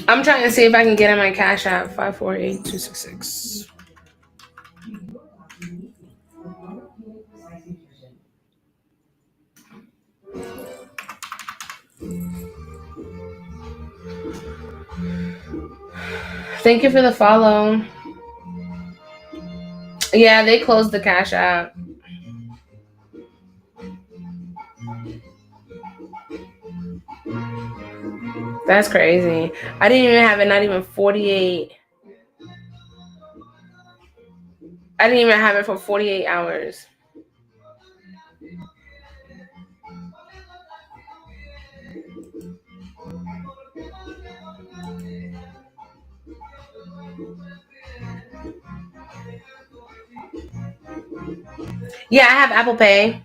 I'm trying to see if I can get in my Cash App 548266. Thank you for the follow. Yeah, they closed the Cash App. That's crazy. I didn't even have it, not even 48. I didn't even have it for 48 hours. Yeah, I have Apple Pay.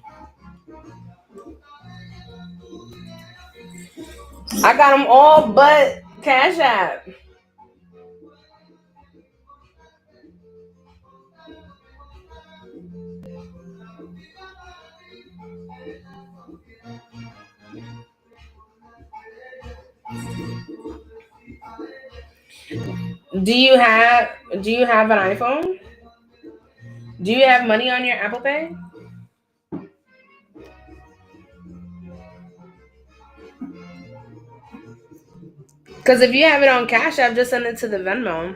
I got them all but Cash App. Do you have Do you have an iPhone? Do you have money on your Apple Pay? Because if you have it on Cash App, just send it to the Venmo.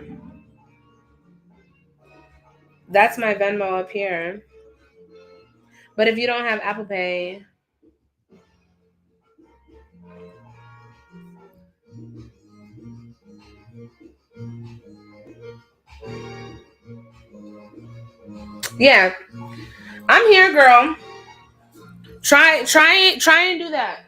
That's my Venmo up here. But if you don't have Apple Pay, yeah, I'm here, girl. Try and do that.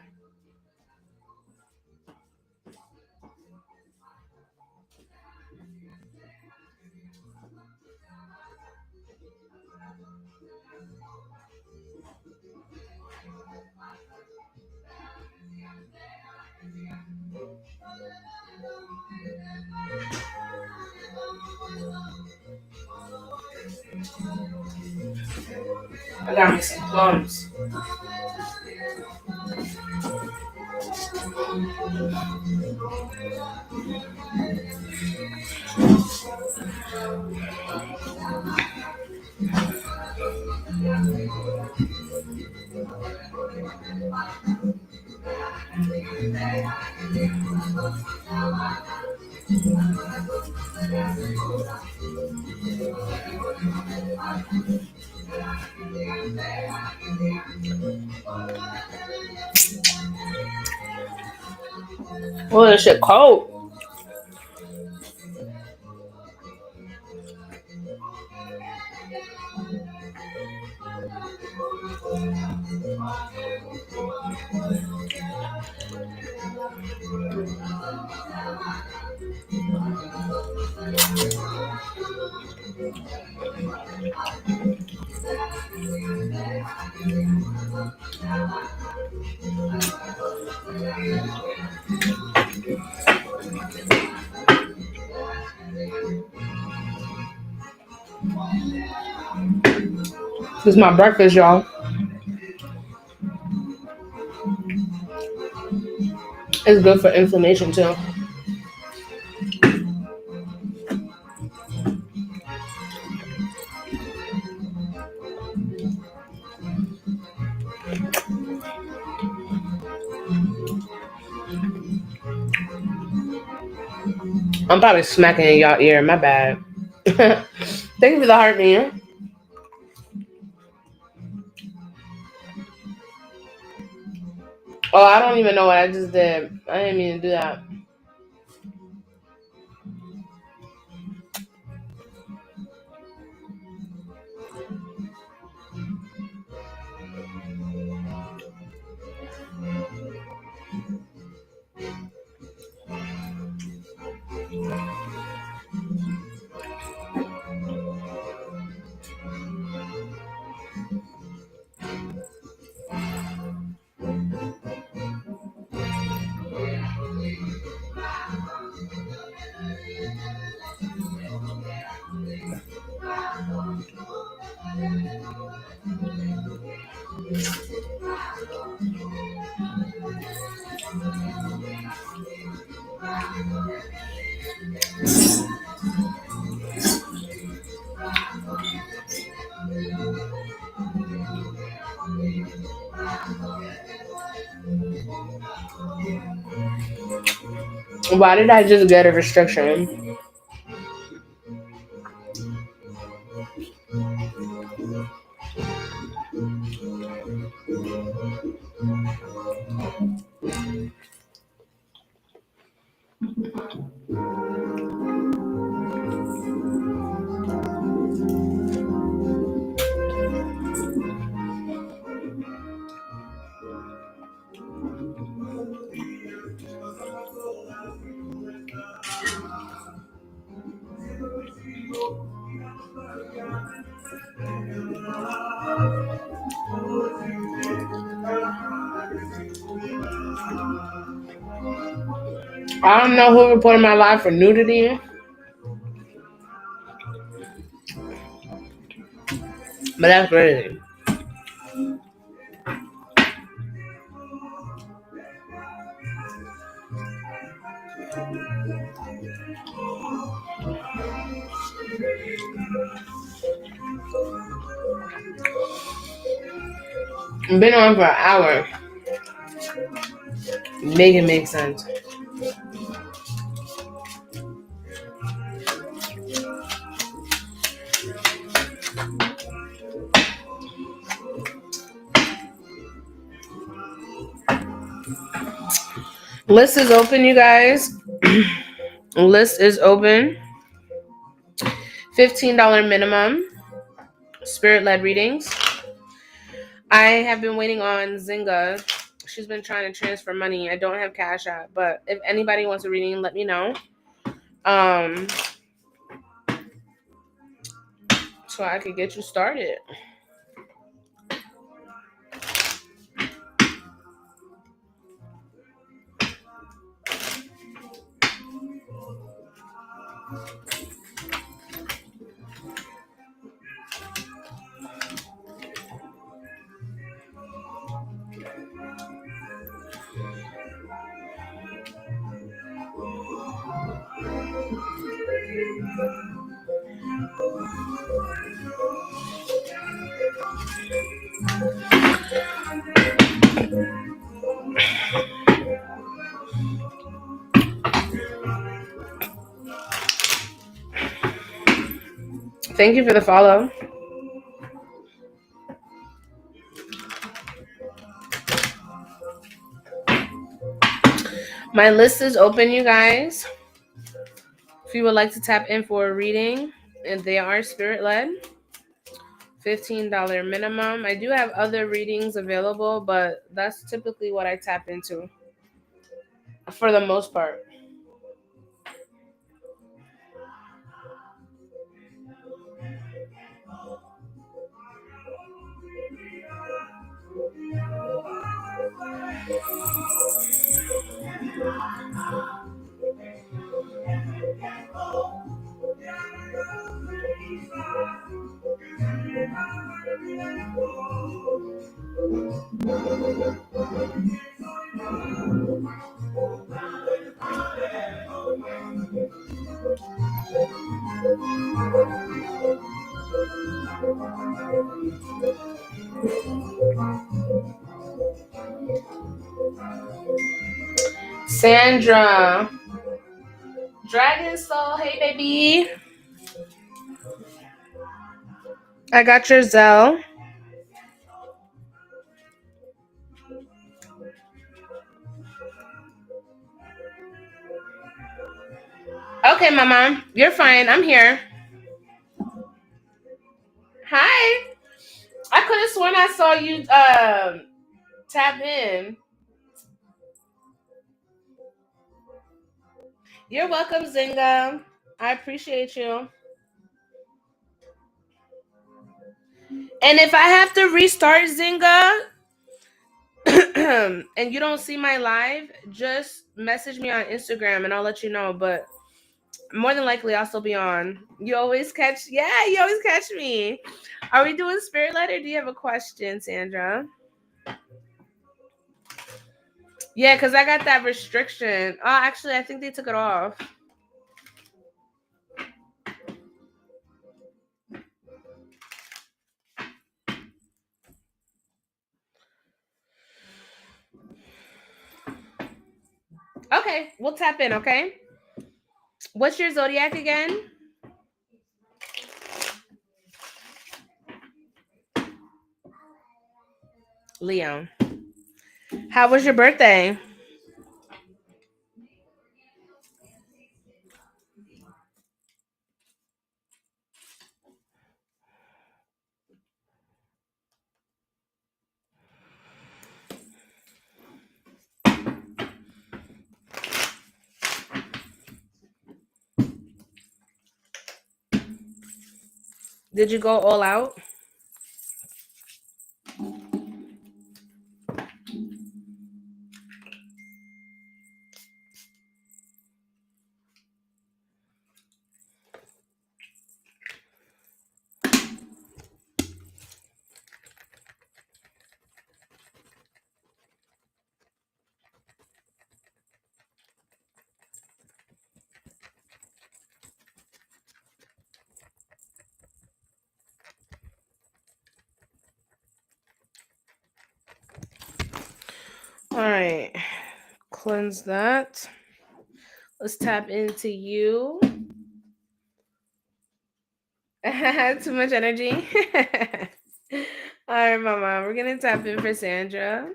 I got me some plums. Oh, this shit cold. This is my breakfast, y'all. It's good for inflammation too. I'm probably smacking in y'all ear. My bad. Thank you for the heart, man. Oh, I don't even know what I just did. I didn't mean to do that. Why did I just get a restriction? I don't know who reported my live for nudity, but that's crazy. Been on for an hour. Make it make sense. List is open, you guys. List is open. $15 minimum. Spirit-led readings. I have been waiting on Zynga. She's been trying to transfer money. I don't have Cash App, but if anybody wants a reading, let me know. So I could get you started. Thank you for the follow. My list is open, you guys. If you would like to tap in for a reading, and they are spirit-led, $15 minimum. I do have other readings available, but that's typically what I tap into for the most part. Sandra. Dragon Soul, hey baby. I got your Zelle. Okay, mama. You're fine. I'm here. Hi. I could have sworn I saw you tap in. You're welcome, Zynga. I appreciate you. And if I have to restart Zynga and you don't see my live, just message me on Instagram and I'll let you know. But more than likely, I'll still be on. You always catch me. Are we doing spirit led or do you have a question, Sandra? Yeah, because I got that restriction. Oh, actually, I think they took it off. Okay, we'll tap in, okay? What's your zodiac again? Leo. How was your birthday? Did you go all out? All right. Cleanse that. Let's tap into you. Too much energy. All right, Mama. We're going to tap in for Sandra.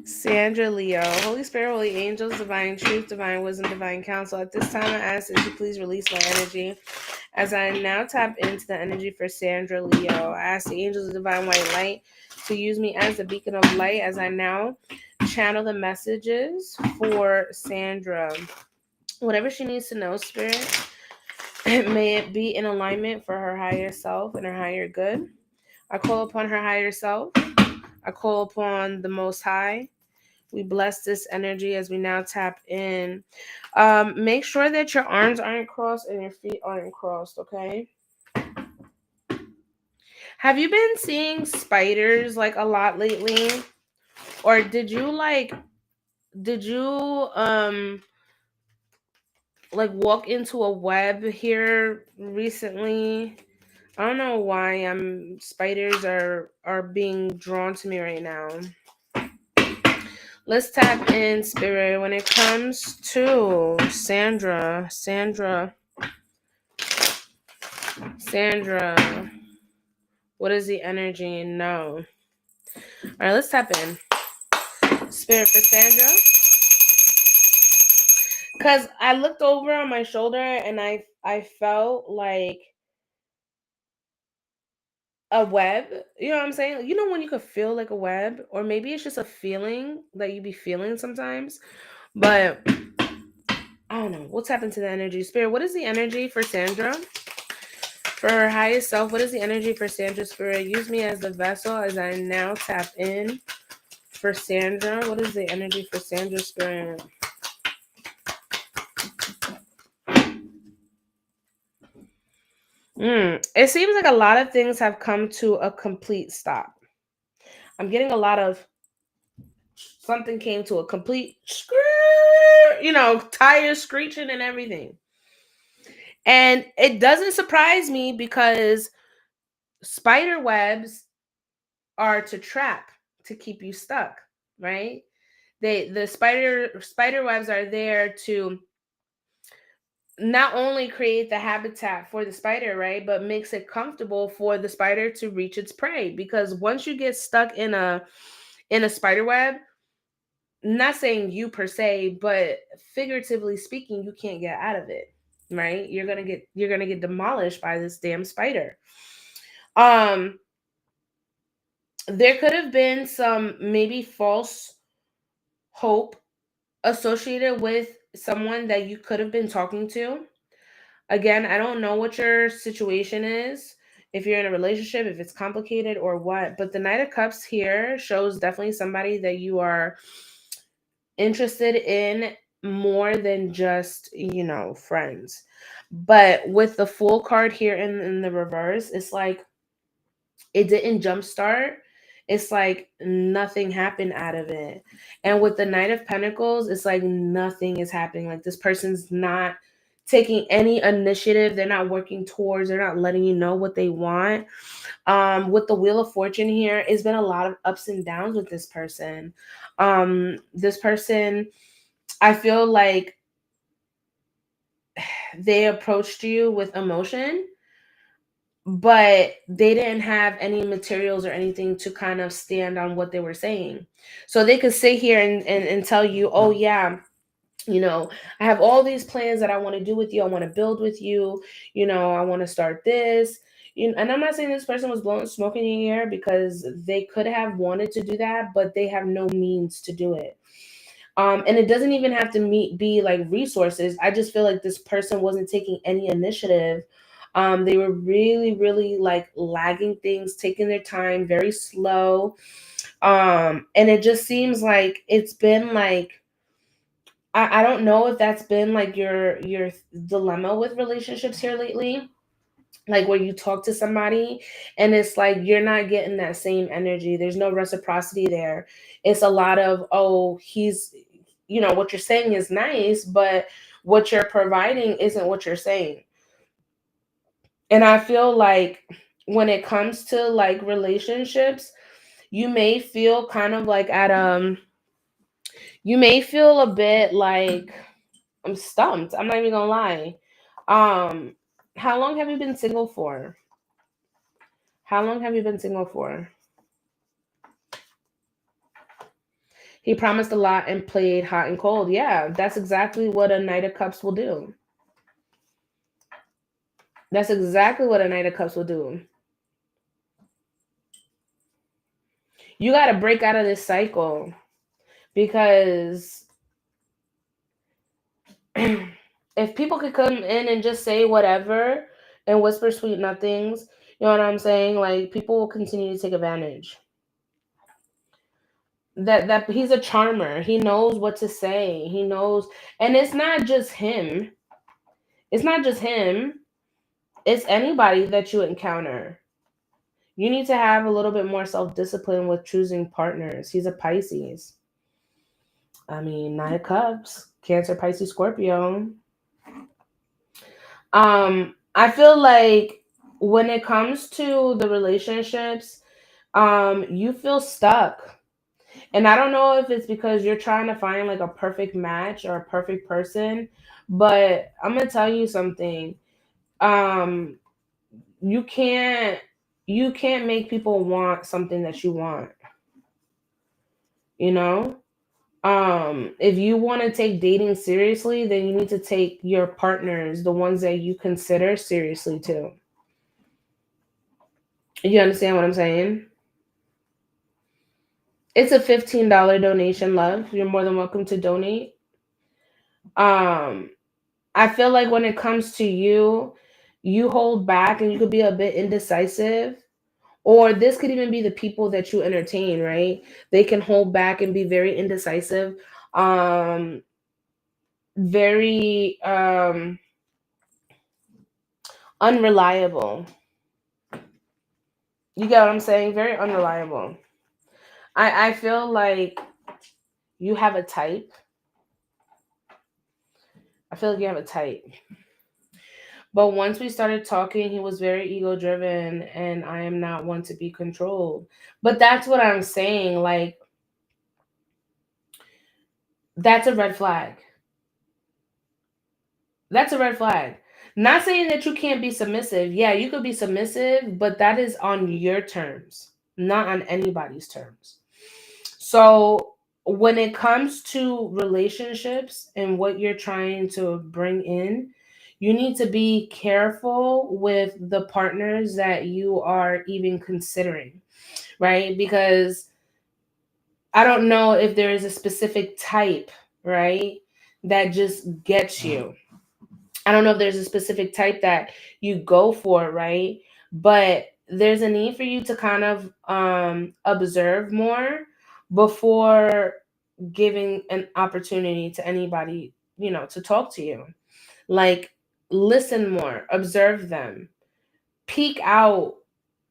Sandra Leo, Holy Spirit, Holy Angels, Divine Truth, Divine Wisdom, Divine Counsel. At this time, I ask that you please release my energy. As I now tap into the energy for Sandra Leo, I ask the angels of Divine White Light to use me as the beacon of light as I now channel the messages for Sandra. Whatever she needs to know, Spirit, may it be in alignment for her higher self and her higher good. I call upon her higher self. I call upon the Most High. We bless this energy as we now tap in. Make sure that your arms aren't crossed and your feet aren't crossed, okay? Have you been seeing spiders like a lot lately? Or did you like walk into a web here recently? I don't know why spiders are being drawn to me right now. Let's tap in, Spirit, when it comes to Sandra. What is the energy? No. All right, let's tap in. Spirit for Sandra. Because I looked over on my shoulder and I felt like a web. You know what I'm saying? You know when you could feel like a web? Or maybe it's just a feeling that you be feeling sometimes. But I don't know. We'll tap into the energy. Spirit, what is the energy for Sandra? For her highest self, what is the energy for Sandra? Spirit, use me as the vessel as I now tap in for Sandra. What is the energy for Sandra, Spirit? It seems like a lot of things have come to a complete stop. I'm getting a lot of something came to a complete tires screeching and everything. And it doesn't surprise me because spider webs are to trap, to keep you stuck, right? The spider webs are there to not only create the habitat for the spider, right, but makes it comfortable for the spider to reach its prey. Because once you get stuck in a spider web, not saying you per se, but figuratively speaking, you can't get out of it, right? You're gonna get demolished by this damn spider. um there could have been some maybe false hope associated with someone that you could have been talking to. Again, I don't know what your situation is, if you're in a relationship, if it's complicated or what, but the Knight of Cups here shows definitely somebody that you are interested in more than just, friends. But with the Fool card here in the reverse, it's like it didn't jumpstart. It's like nothing happened out of it. And with the Knight of Pentacles, it's like nothing is happening. Like this person's not taking any initiative. They're not working towards, they're not letting you know what they want. With the Wheel of Fortune here, it's been a lot of ups and downs with this person. This person, I feel like they approached you with emotion, but they didn't have any materials or anything to kind of stand on what they were saying. So they could sit here and tell you, oh yeah, I have all these plans that I want to do with you. I want to build with you. I want to start this. And I'm not saying this person was blowing smoke in your ear, because they could have wanted to do that, but they have no means to do it. And it doesn't even have to be like resources. I just feel like this person wasn't taking any initiative. They were really, really like lagging things, taking their time, very slow. And it just seems like it's been like, I don't know if that's been like your dilemma with relationships here lately, like where you talk to somebody and it's like you're not getting that same energy. There's no reciprocity there. It's a lot of, oh, he's, what you're saying is nice, but what you're providing isn't what you're saying. And I feel like when it comes to like relationships, you may feel kind of like at You may feel a bit like I'm stumped. I'm not even gonna lie. Um, how long have you been single for? How long have you been single for? He promised a lot and played hot and cold. Yeah, that's exactly what a Knight of Cups will do. That's exactly what a Knight of Cups will do. You got to break out of this cycle because if people could come in and just say whatever and whisper sweet nothings, you know what I'm saying? Like people will continue to take advantage. That he's a charmer. He knows what to say. He knows, and it's not just him. It's not just him. It's anybody that you encounter. You need to have a little bit more self-discipline with choosing partners. He's a Pisces. I mean, Nine of Cups, Cancer, Pisces, Scorpio. I feel like when it comes to the relationships, you feel stuck. And I don't know if it's because you're trying to find like a perfect match or a perfect person, but I'm gonna tell you something. Um, you can't you can't make people want something that you want, you know? If you want to take dating seriously, then you need to take your partners, the ones that you consider, seriously too. You understand what I'm saying? It's a $15 donation, love. You're more than welcome to donate. Um, I feel like when it comes to you, you hold back and you could be a bit indecisive. Or this could even be the people that you entertain, right? They can hold back and be very indecisive, um, very unreliable. You get what I'm saying? Very unreliable. I feel like you have a type. I feel like you have a type. But once we started talking, he was very ego driven, and I am not one to be controlled. But that's what I'm saying. Like, that's a red flag. That's a red flag. Not saying that you can't be submissive. Yeah, you could be submissive, but that is on your terms, not on anybody's terms. So, when it comes to relationships and what you're trying to bring in, you need to be careful with the partners that you are even considering, right? Because I don't know if there is a specific type, right, that just gets you. I don't know if there's a specific type that you go for, right? But there's a need for you to kind of observe more before giving an opportunity to anybody, to talk to you. Like, listen more, observe them, peek out,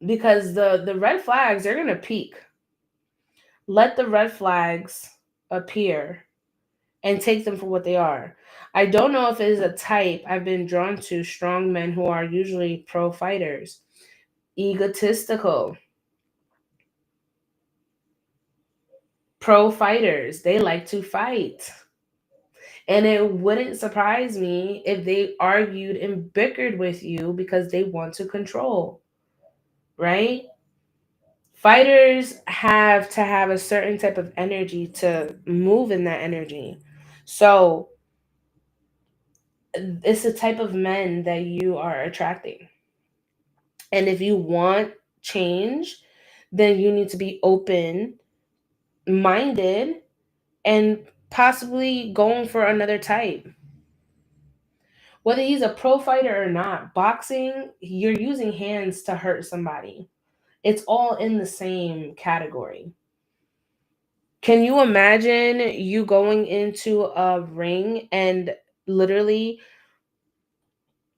because the red flags, they're gonna peek. Let the red flags appear and take them for what they are. I don't know if it is a type. I've been drawn to strong men who are usually pro fighters, egotistical, pro fighters. They like to fight. And it wouldn't surprise me if they argued and bickered with you because they want to control, right? Fighters have to have a certain type of energy to move in that energy. So it's the type of men that you are attracting. And if you want change, then you need to be open minded and possibly going for another type. Whether he's a pro fighter or not, boxing, you're using hands to hurt somebody. It's all in the same category. Can you imagine you going into a ring and literally,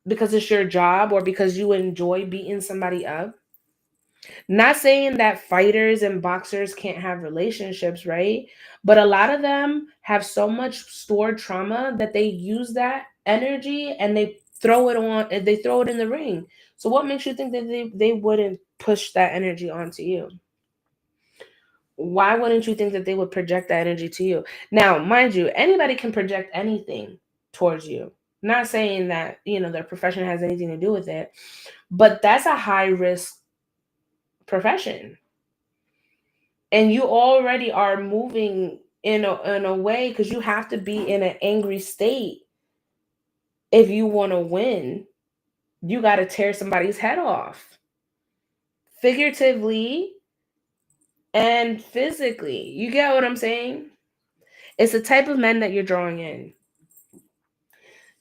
because it's your job or because you enjoy beating somebody up? Not saying that fighters and boxers can't have relationships, right? But a lot of them have so much stored trauma that they use that energy and they throw it on and they throw it in the ring. So what makes you think that they wouldn't push that energy onto you? why wouldn't you think that they would project that energy to you? Now, mind you, anybody can project anything towards you. Not saying that, their profession has anything to do with it, but that's a high risk profession. And you already are moving in a way, because you have to be in an angry state if you want to win. You got to tear somebody's head off, figuratively and physically. You get what I'm saying? It's the type of men that you're drawing in.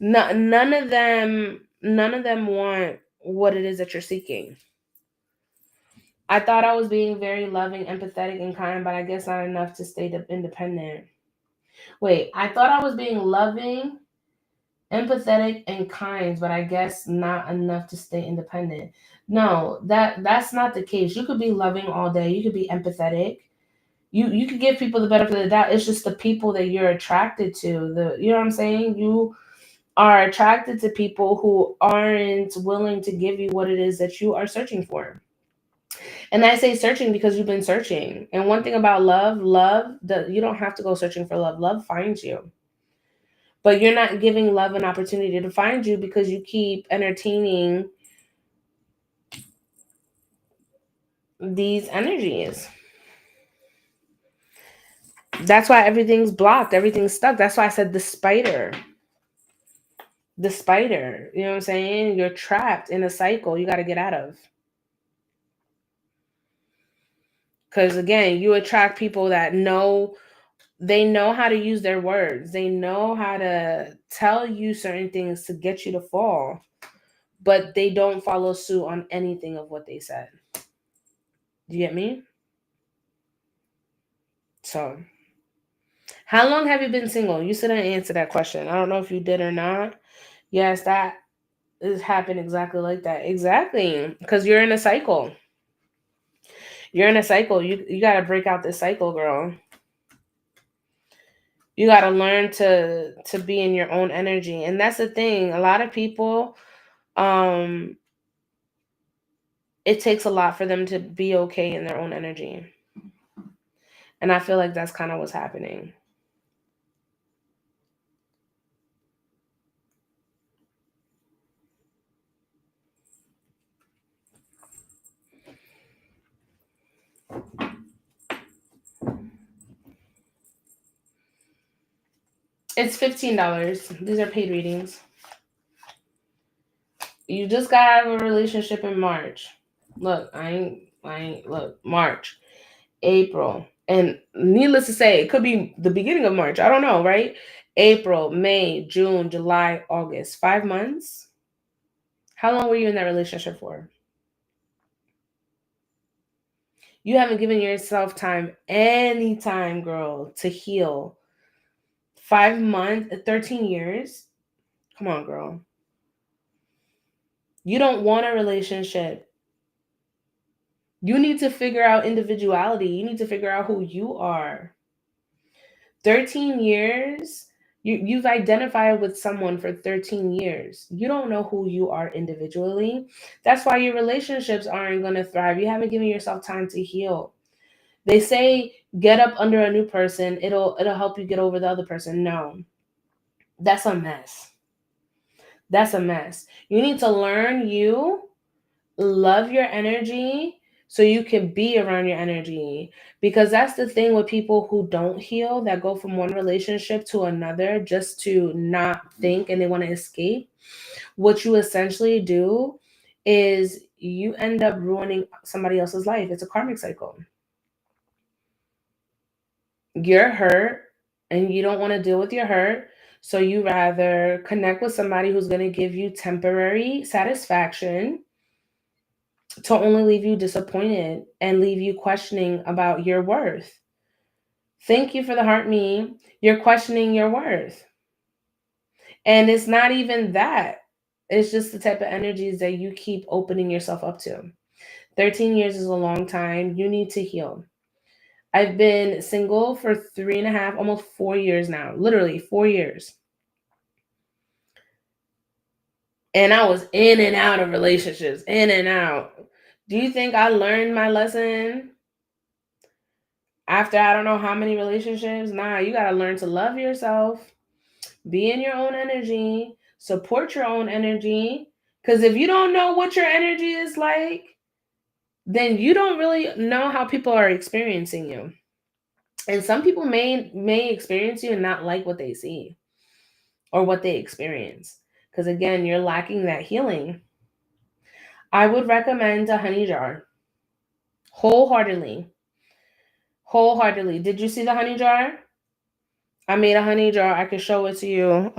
No, none of them want what it is that you're seeking. I thought I was being very loving, empathetic, and kind, but I guess not enough to stay independent. Wait, I thought I was being loving, empathetic, and kind, but I guess not enough to stay independent. No, that's not the case. You could be loving all day. You could be empathetic. You could give people the benefit of the doubt. It's just the people that you're attracted to. You know what I'm saying? You are attracted to people who aren't willing to give you what it is that you are searching for. And I say searching because you've been searching. And one thing about you don't have to go searching for love. Love finds you. But you're not giving love an opportunity to find you because you keep entertaining these energies. That's why everything's blocked, everything's stuck. That's why I said the spider. The spider. You know what I'm saying? You're trapped in a cycle you got to get out of. Because again, you attract people that they know how to use their words. They know how to tell you certain things to get you to fall, but they don't follow suit on anything of what they said. Do you get me? So, how long have you been single? You still didn't answer that question. I don't know if you did or not. Yes, that has happened exactly like that. Exactly. Because you're in a cycle. You're in a cycle. You got to break out this cycle, girl. You got to learn to be in your own energy. And that's the thing. A lot of people, um it takes a lot for them to be okay in their own energy. And I feel like that's kind of what's happening. It's $15. These are paid readings. You just got out of a relationship in March. Look, look, March, April. And needless to say, it could be the beginning of March. I don't know, right? April, May, June, July, August. 5 months? How long were you in that relationship for? You haven't given yourself any time, girl, to heal. 5 months, 13 years? Come on, girl. You don't want a relationship. You need to figure out individuality. You need to figure out who you are. 13 years, you've identified with someone for 13 years. You don't know who you are individually. That's why your relationships aren't going to thrive. You haven't given yourself time to heal. They say get up under a new person, it'll help you get over the other person. No. That's a mess. That's a mess. You need to learn you, love your energy so you can be around your energy. Because that's the thing with people who don't heal, that go from one relationship to another just to not think and they want to escape. What you essentially do is you end up ruining somebody else's life. It's a karmic cycle. You're hurt and you don't want to deal with your hurt. So you rather connect with somebody who's going to give you temporary satisfaction to only leave you disappointed and leave you questioning about your worth. Thank you for the heart me. You're questioning your worth. And it's not even that. It's just the type of energies that you keep opening yourself up to. 13 years is a long time. You need to heal. I've been single for 3.5, almost 4 years now. Literally 4 years. And I was in and out of relationships, in and out. Do you think I learned my lesson? After I don't know how many relationships, nah, you gotta learn to love yourself, be in your own energy, support your own energy. Because if you don't know what your energy is like, then you don't really know how people are experiencing you. And some people may experience you and not like what they see or what they experience. Because again, you're lacking that healing. I would recommend a honey jar wholeheartedly. Wholeheartedly. Did you see the honey jar? I made a honey jar. I could show it to you.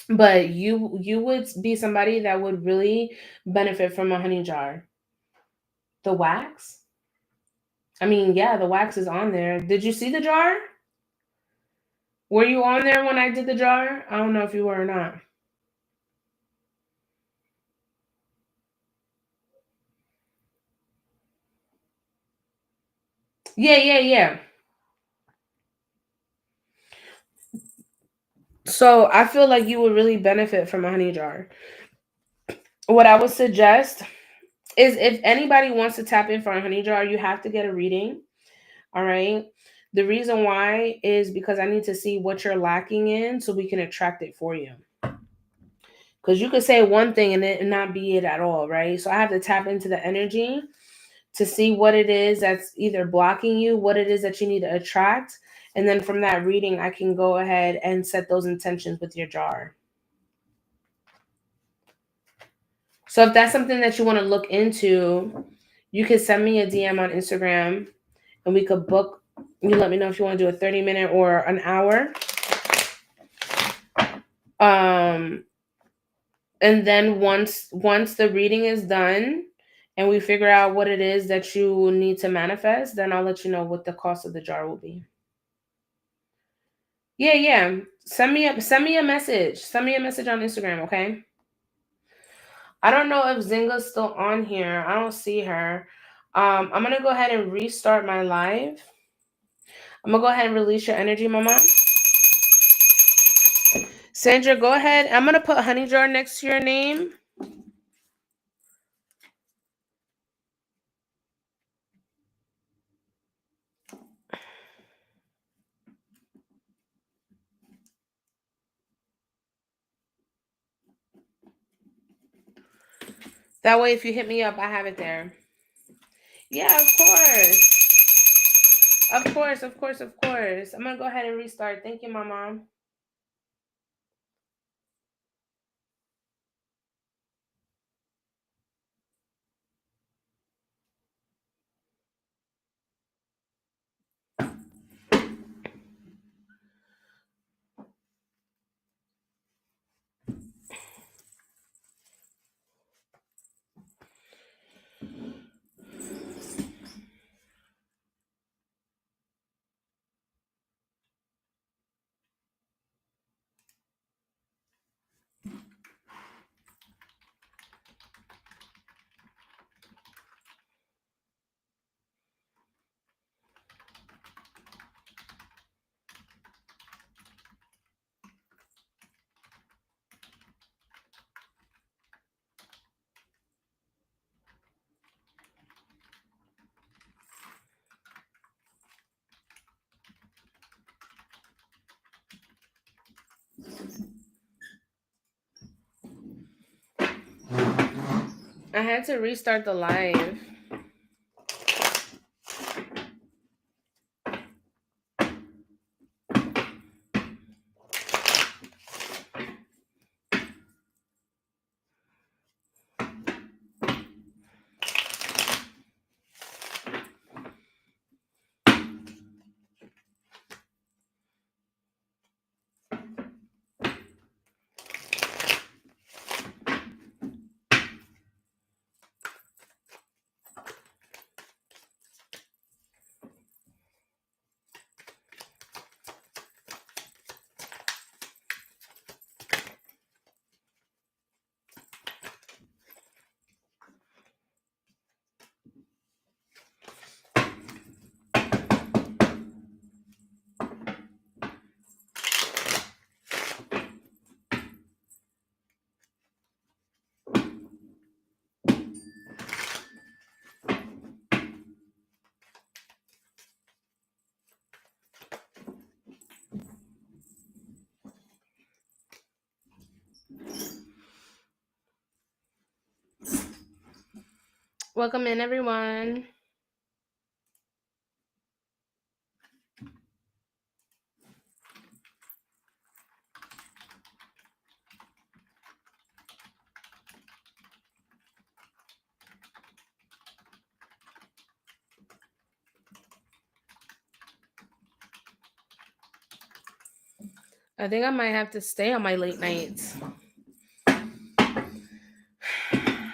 But you would be somebody that would really benefit from a honey jar. The wax? I mean, yeah, the wax is on there. Did you see the jar? Were you on there when I did the jar? I don't know if you were or not. Yeah, yeah, yeah. So I feel like you would really benefit from a honey jar. What I would suggest is if anybody wants to tap in for a honey jar, you have to get a reading. All right. The reason why is because I need to see what you're lacking in so we can attract it for you. Because you could say one thing and it not be it at all, right? So I have to tap into the energy to see what it is that's either blocking you, what it is that you need to attract. And then from that reading, I can go ahead and set those intentions with your jar. So if that's something that you want to look into, you can send me a DM on Instagram and we could book. You let me know if you want to do a 30-minute or an hour. Um, and then once the reading is done and we figure out what it is that you need to manifest, then I'll let you know what the cost of the jar will be. Yeah, yeah. Send me a message. Send me a message on Instagram, okay? I don't know if Zinga's still on here. I don't see her. I'm gonna go ahead and restart my live. I'm gonna go ahead and release your energy, mama. Sandra, go ahead. I'm gonna put honey jar next to your name. That way, if you hit me up, I have it there. Yeah, of course. Of course, of course, of course. I'm gonna go ahead and restart. Thank you, mama. I had to restart the live. Welcome in, everyone. I think I might have to stay on my late nights.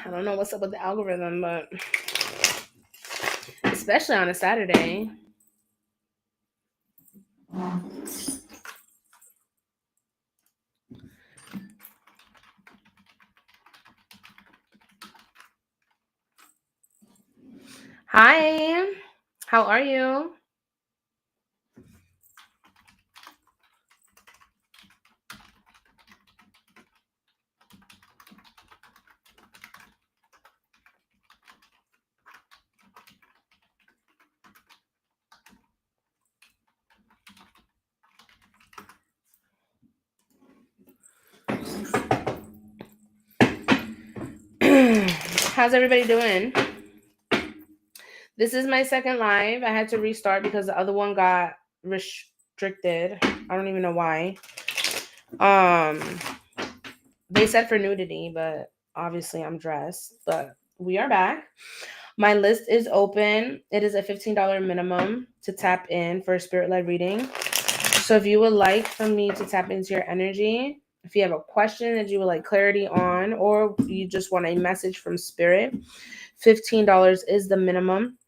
I don't know what's up with the algorithm, but especially on a Saturday. Hi, how are you? How's everybody doing? This is my second live. I had to restart because the other one got restricted. I don't even know why. Um, they said for nudity, but obviously I'm dressed. But we are back. My list is open. It is a $15 minimum to tap in for a spirit-led reading. So if you would like for me to tap into your energy, if you have a question that you would like clarity on, or you just want a message from spirit, $15 is the minimum.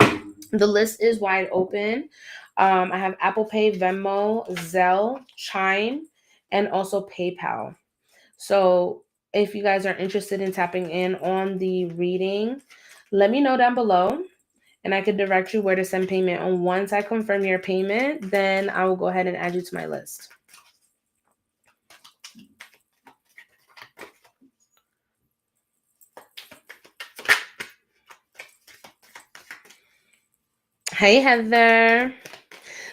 The list is wide open. I have Apple Pay, Venmo, Zelle, Chime, and also PayPal. So if you guys are interested in tapping in on the reading, let me know down below and I could direct you where to send payment. And once I confirm your payment, then I will go ahead and add you to my list. Hey, Heather.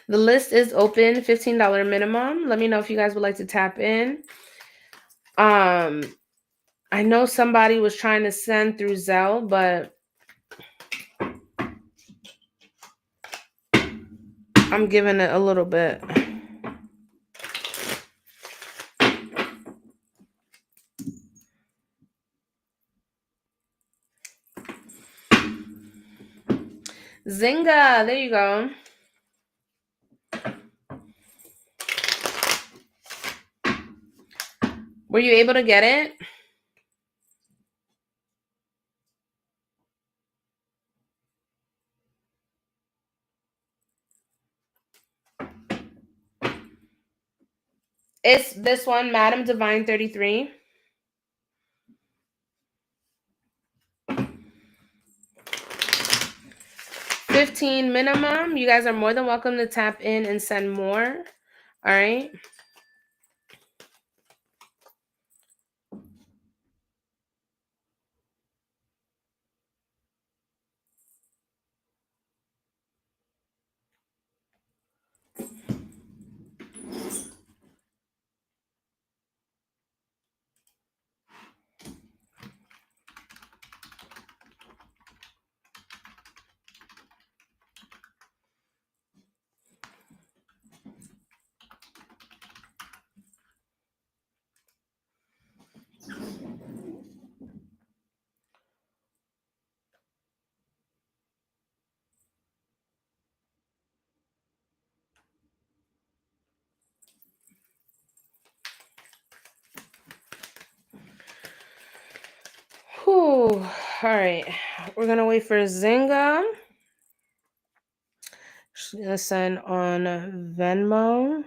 The list is open, $15 minimum. Let me know if you guys would like to tap in. I know somebody was trying to send through Zelle, but I'm giving it a little bit. Zynga, there you go. Were you able to get it? It's this one, Madam Divine 33. $15 minimum. You guys are more than welcome to tap in and send more. All right. Whew. All right. We're going to wait for Zynga. She's going to send on Venmo.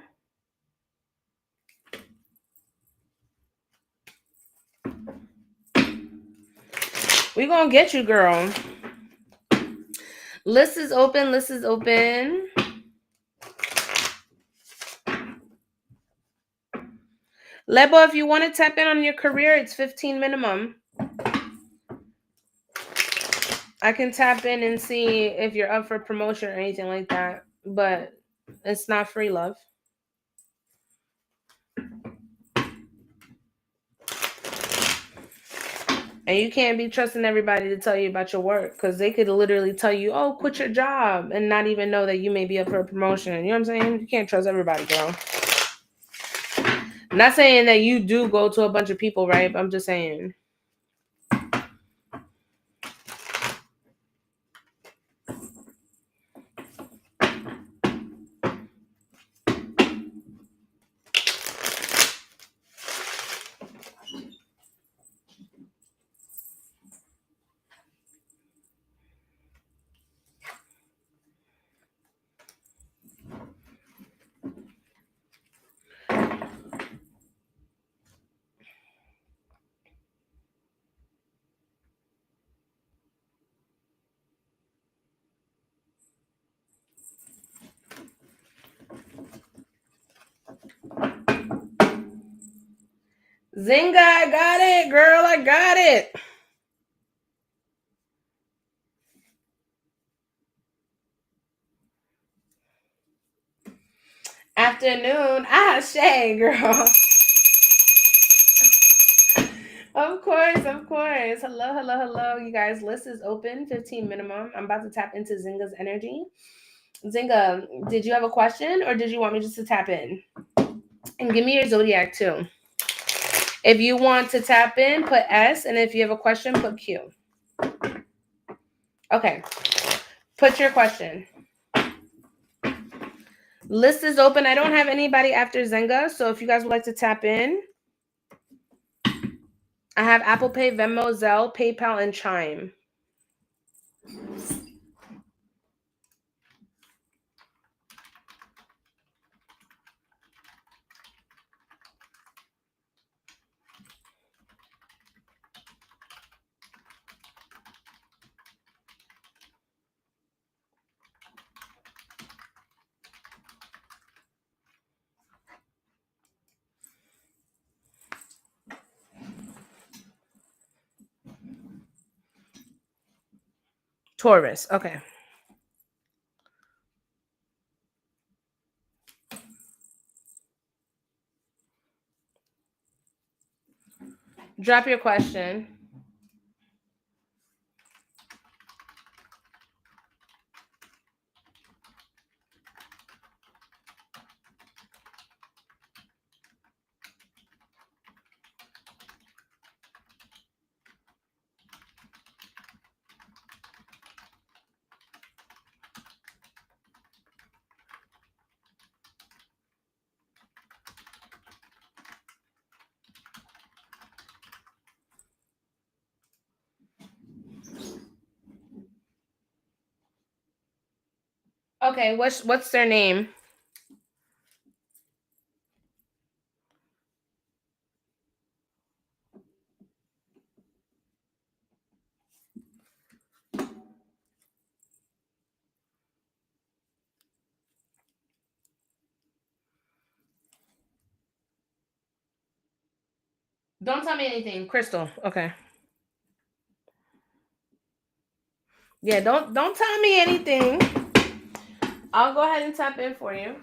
We're going to get you, girl. List is open. List is open. Lebo, if you want to tap in on your career, it's 15 minimum. I can tap in and see if you're up for promotion or anything like that, but it's not free, love. And you can't be trusting everybody to tell you about your work because they could literally tell you, oh, quit your job and not even know that you may be up for a promotion. You know what I'm saying? You can't trust everybody, girl. I'm not saying that you do go to a bunch of people, right? But I'm just saying. Zinga, I got it, girl. I got it. Afternoon. Ah, Shay, girl. Of course, of course. Hello, hello, hello. You guys, list is open, 15 minimum. I'm about to tap into Zinga's energy. Zinga, did you have a question or did you want me just to tap in? And give me your zodiac too. If you want to tap in, put S. And if you have a question, put Q. Okay. Put your question. List is open. I don't have anybody after Zenga. So if you guys would like to tap in, I have Apple Pay, Venmo, Zelle, PayPal, and Chime. Taurus. Okay. Drop your question. Okay, what's their name? Don't tell me anything. Crystal. Okay. Yeah, don't tell me anything. I'll go ahead and tap in for you.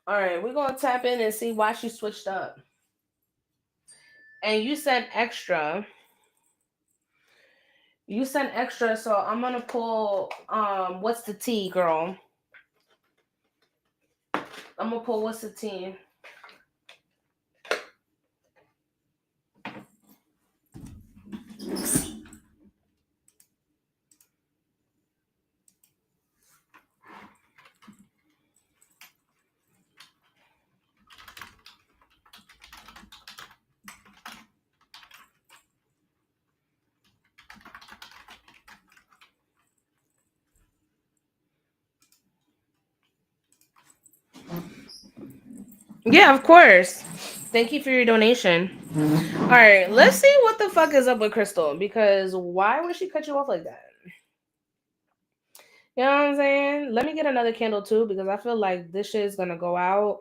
All right, we're gonna tap in and see why she switched up. And you sent extra. You sent extra, so I'm gonna pull what's the T, girl? I'm gonna pull what's the T. Yeah, of course. Thank you for your donation. All right, let's see what the fuck is up with Crystal because why would she cut you off like that? You know what I'm saying? Let me get another candle too because I feel like this shit is gonna go out.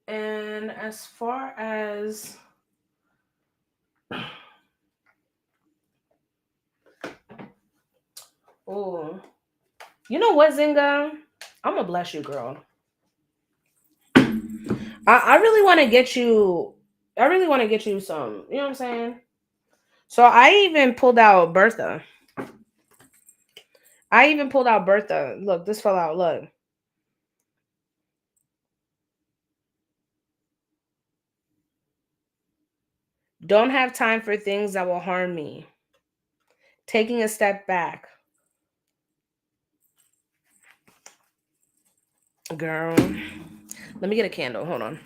And as far as oh, you know what, Zinga? I'm gonna bless you, girl. I really want to get you. I really want to get you some. You know what I'm saying? So I even pulled out Bertha. I even pulled out Bertha. Look, this fell out. Look. Don't have time for things that will harm me. Taking a step back. Girl. Let me get a candle. Hold on.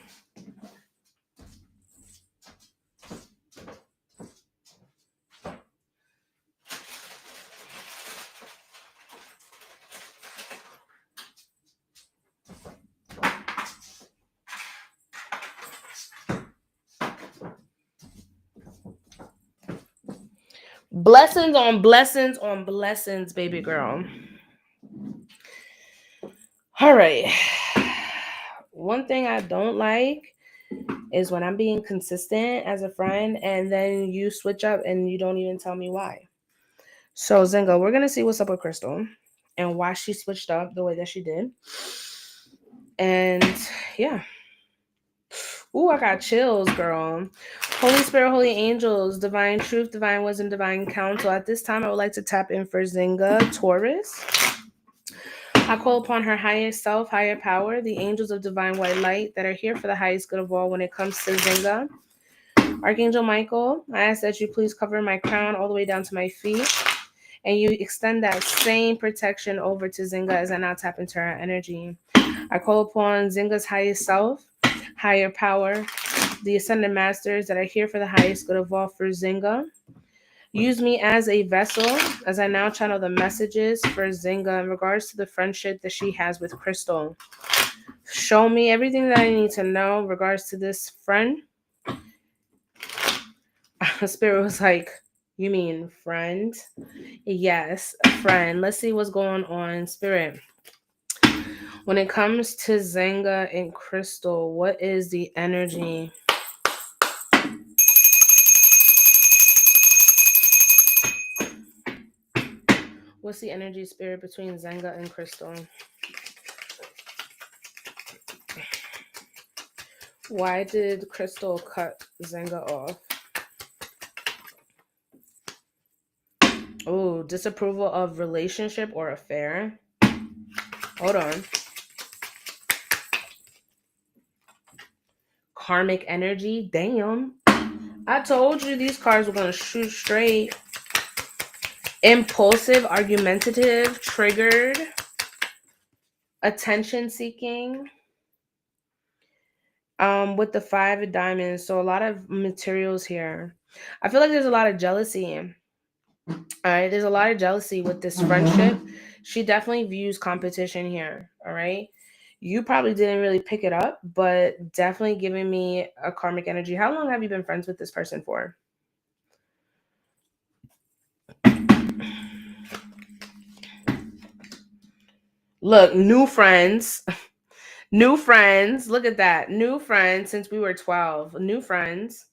Blessings on blessings on blessings, baby girl. All right. One thing I don't like is when I'm being consistent as a friend and then you switch up and you don't even tell me why. So, Zinga, we're going to see what's up with Crystal and why she switched up the way that she did. And yeah. Ooh, I got chills, girl. Holy Spirit, holy angels, divine truth, divine wisdom, divine counsel. At this time, I would like to tap in for Zinga Taurus. I call upon her highest self, higher power, the angels of divine white light that are here for the highest good of all when it comes to Zinga. Archangel Michael, I ask that you please cover my crown all the way down to my feet. And you extend that same protection over to Zinga as I now tap into her energy. I call upon Zinga's highest self, higher power, the ascended masters that are here for the highest good of all for Zinga. Use me as a vessel as I now channel the messages for Zinga in regards to the friendship that she has with Crystal. Show me everything that I need to know in regards to this friend. Spirit was like, you mean friend? Yes, friend. Let's see what's going on, Spirit. When it comes to Zinga and Crystal, what is the energy? What's the energy, Spirit, between Zinga and Crystal? Why did Crystal cut Zinga off? Oh, disapproval of relationship or affair? Hold on. Karmic energy? Damn. I told you these cards were going to shoot straight. Impulsive, argumentative, triggered, attention seeking. With the 5 of diamonds, so a lot of materials here. I feel like there's a lot of jealousy. All right, there's a lot of jealousy with this friendship. She definitely views competition here. All right, you probably didn't really pick it up, but definitely giving me a karmic energy. How long have you been friends with this person for? Look, new friends. New friends. Look at that. New friends since we were 12. New friends.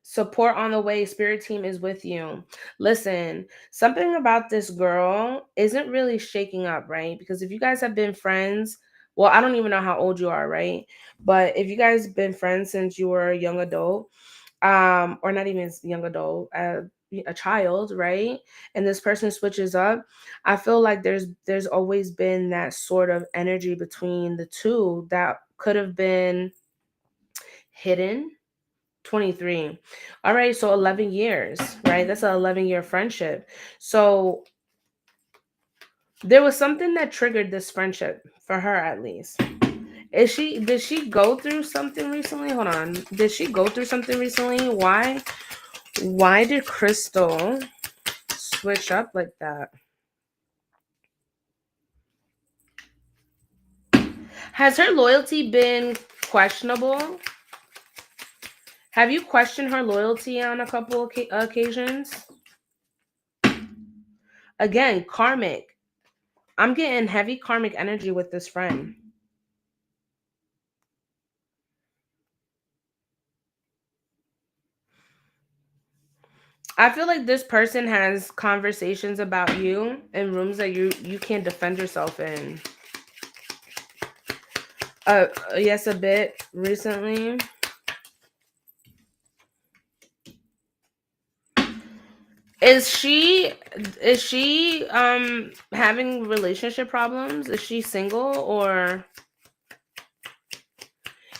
Support on the way. Spirit team is with you. Listen, something about this girl isn't really shaking up, right? Because if you guys have been friends, well, I don't even know how old you are, right? But if you guys have been friends since you were a young adult, or not even young adult, a child, right? And this person switches up, I feel like there's always been that sort of energy between the two that could have been hidden. 23. All right, so 11 years, right? That's an 11-year friendship. So there was something that triggered this friendship for her, at least. Did she go through something recently? Hold on. Did she go through something recently? Why did Crystal switch up like that? Has her loyalty been questionable? Have you questioned her loyalty on a couple occasions? Again, karmic. I'm getting heavy karmic energy with this friend. I feel like this person has conversations about you in rooms that you can't defend yourself in. Yes, a bit recently. Is she having relationship problems? Is she single or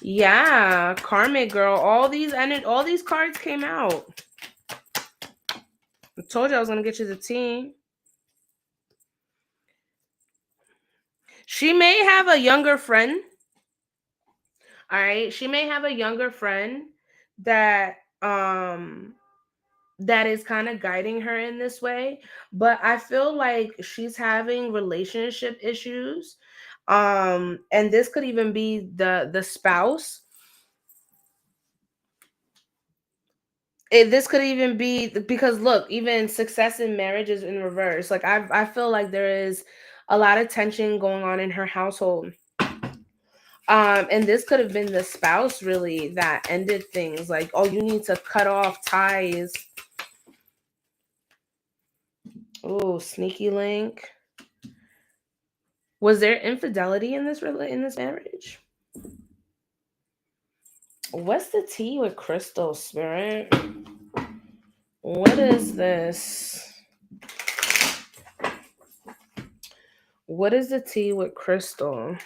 yeah, karmic girl. All these cards came out. I told you I was gonna get you the tea. She may have a younger friend. All right. She may have a younger friend that that is kind of guiding her in this way, but I feel like she's having relationship issues. And this could even be the spouse. This could even be because look, even success in marriage is in reverse. Like I feel like there is a lot of tension going on in her household. And this could have been the spouse really that ended things. Like, oh, you need to cut off ties. Oh, sneaky link. Was there infidelity in this marriage? What's the tea with crystal spirit? What is this? What is the tea with crystal?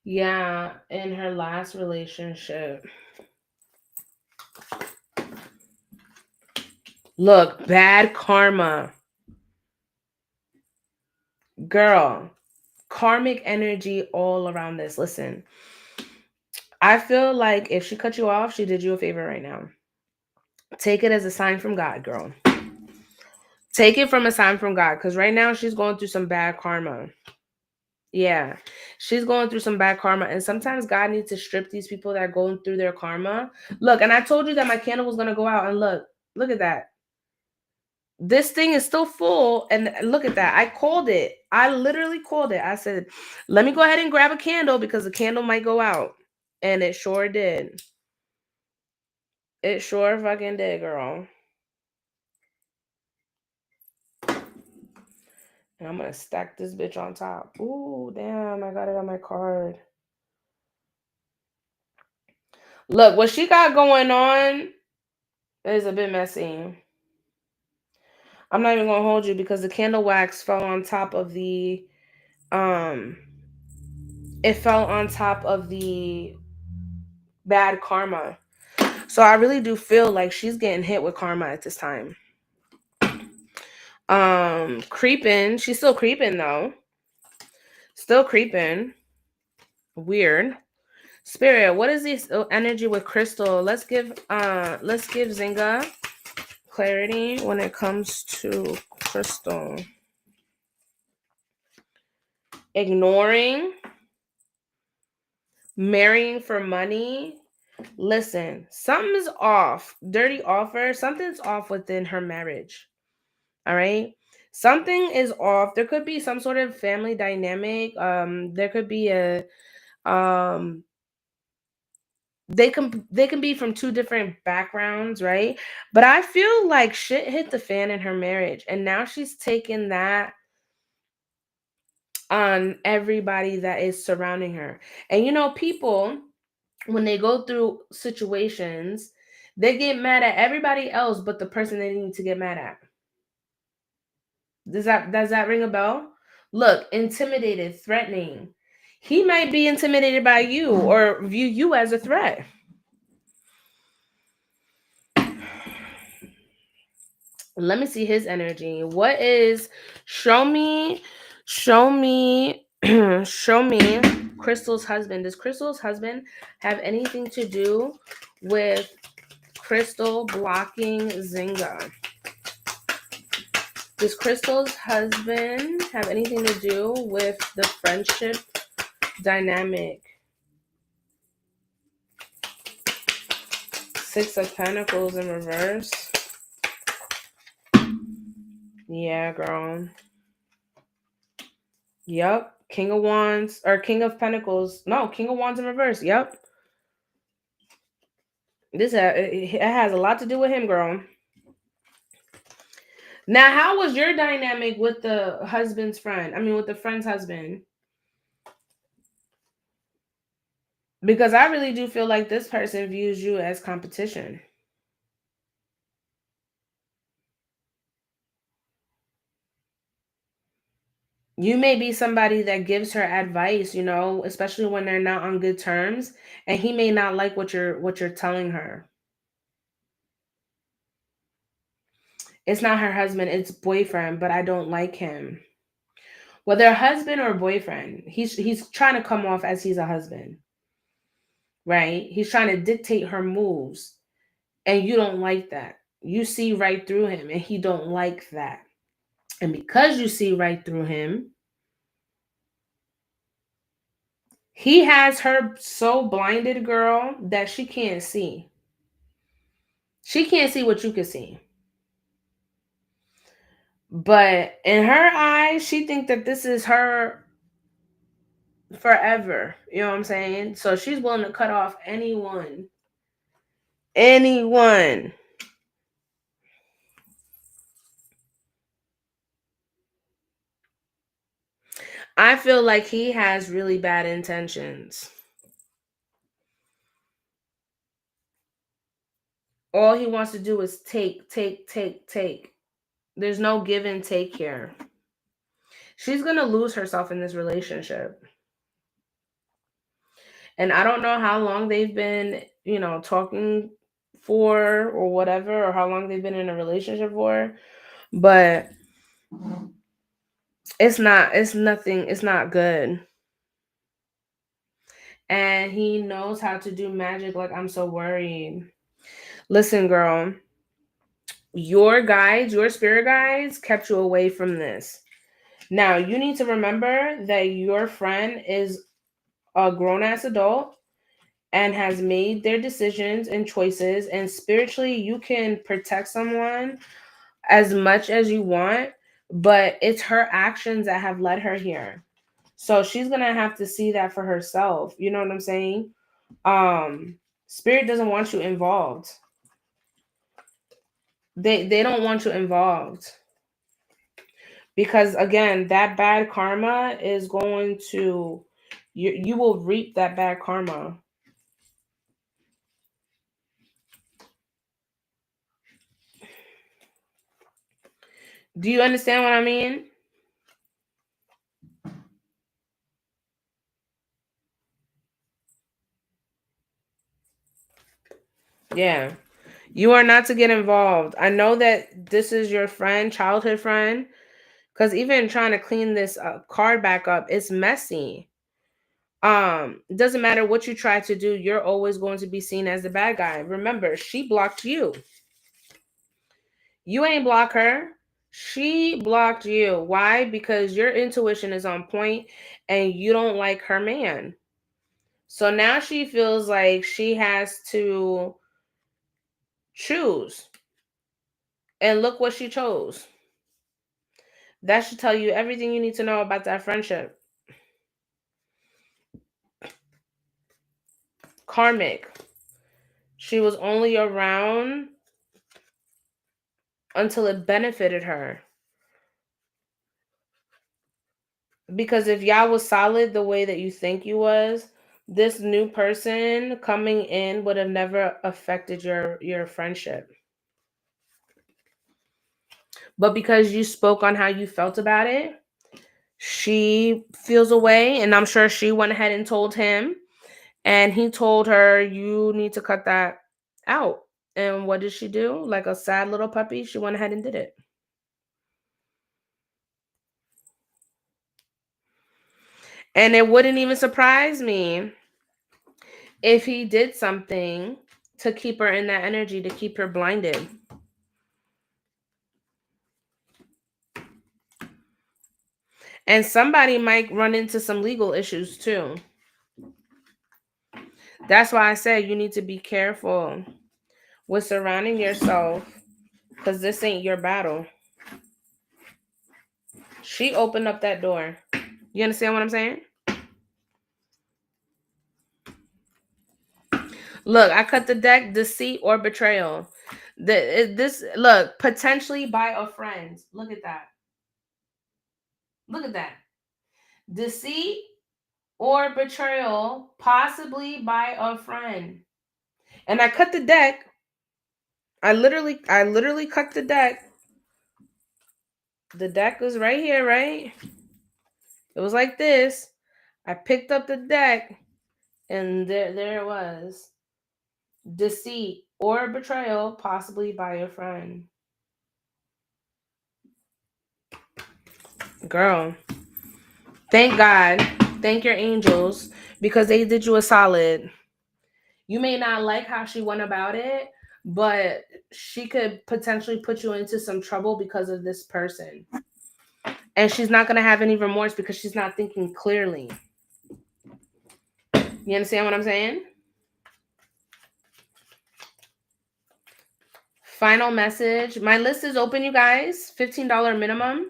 Yeah, in her last relationship. Look, bad karma. Girl, karmic energy all around this. Listen, I feel like if she cut you off, she did you a favor right now. Take it as a sign from God, girl. Take it from a sign from God because right now she's going through some bad karma. Yeah, she's going through some bad karma. And sometimes God needs to strip these people that are going through their karma. Look, and I told you that my candle was going to go out. And look at that. This thing is still full. And look at that. I called it. I literally called it. I said, let me go ahead and grab a candle because the candle might go out. And it sure did. It sure fucking did, girl. And I'm gonna stack this bitch on top. Ooh, damn, I got it on my card. Look, what she got going on is a bit messy. I'm not even gonna hold you because the candle wax fell on top of the um it fell on top of the bad karma. So I really do feel like she's getting hit with karma at this time. Creeping. She's still creeping though. Still creeping. Weird. Spirit, what is this energy with crystal? Let's give Zinga clarity when it comes to crystal. Ignoring, marrying for money. Listen, something's off. Dirty offer. Something's off within her marriage. All right. Something is off. There could be some sort of family dynamic. There could be a um they can be from two different backgrounds, right? But I feel like shit hit the fan in her marriage, and now she's taking that on everybody that is surrounding her. And people, when they go through situations, they get mad at everybody else but the person they need to get mad at. Does that ring a bell? Look, intimidated, threatening. He might be intimidated by you or view you as a threat. Let me see his energy. What is show me show me Crystal's husband. Does Crystal's husband have anything to do with Crystal blocking Zinga? Does Crystal's husband have anything to do with the friendship dynamic? Six of Pentacles in reverse. Yeah, girl. Yep. King of Wands or King of Pentacles. No, King of Wands in reverse. Yep. It has a lot to do with him, girl. Now, how was your dynamic with the husband's friend? I mean, with the friend's husband? Because I really do feel like this person views you as competition. You may be somebody that gives her advice, especially when they're not on good terms, and he may not like what you're telling her. It's not her husband, it's boyfriend, but I don't like him. Whether husband or boyfriend, he's trying to come off as he's a husband, right? He's trying to dictate her moves, and you don't like that. You see right through him, and he don't like that. And because you see right through him, he has her so blinded, girl, that she can't see. She can't see what you can see. But in her eyes, she think that this is her forever. You know what I'm saying? So she's willing to cut off anyone. Anyone. I feel like he has really bad intentions. All he wants to do is take, take, take, take. There's no give and take here. She's going to lose herself in this relationship. And I don't know how long they've been, talking for or whatever, or how long they've been in a relationship for, but it's not good. And he knows how to do magic. Like, I'm so worried. Listen, girl, your spirit guides kept you away from this. Now, you need to remember that your friend is a grown ass adult and has made their decisions and choices. And spiritually, you can protect someone as much as you want, but it's her actions that have led her here. So she's going to have to see that for herself. You know what I'm saying? Spirit doesn't want you involved. They don't want you involved. Because again, that bad karma is going to you will reap that bad karma. Do you understand what I mean? Yeah. You are not to get involved. I know that this is your friend, childhood friend, because even trying to clean this card back up, it's messy. It doesn't matter what you try to do, you're always going to be seen as the bad guy. Remember, she blocked you. You ain't block her. She blocked you. Why? Because your intuition is on point and you don't like her man. So now she feels like she has to choose. And look what she chose. That should tell you everything you need to know about that friendship. Karmic. She was only around until it benefited her. Because if y'all was solid the way that you think you was, this new person coming in would have never affected your friendship. But because you spoke on how you felt about it, she feels away, and I'm sure she went ahead and told him, and he told her, you need to cut that out. And what did she do? Like a sad little puppy, she went ahead and did it. And it wouldn't even surprise me if he did something to keep her in that energy, to keep her blinded. And somebody might run into some legal issues too. That's why I said you need to be careful with surrounding yourself, because this ain't your battle. She opened up that door. You understand what I'm saying? Look, I cut the deck, deceit or betrayal. This look, potentially by a friend. Look at that. Look at that. Deceit or betrayal, possibly by a friend. And I cut the deck. I literally cut the deck. The deck was right here, right? It was like this. I picked up the deck, and there it was. Deceit or betrayal, possibly by a friend. Girl, thank God. Thank your angels because they did you a solid. You may not like how she went about it, but she could potentially put you into some trouble because of this person. And she's not going to have any remorse because she's not thinking clearly. You understand what I'm saying? Final message. My list is open, you guys. $15 minimum.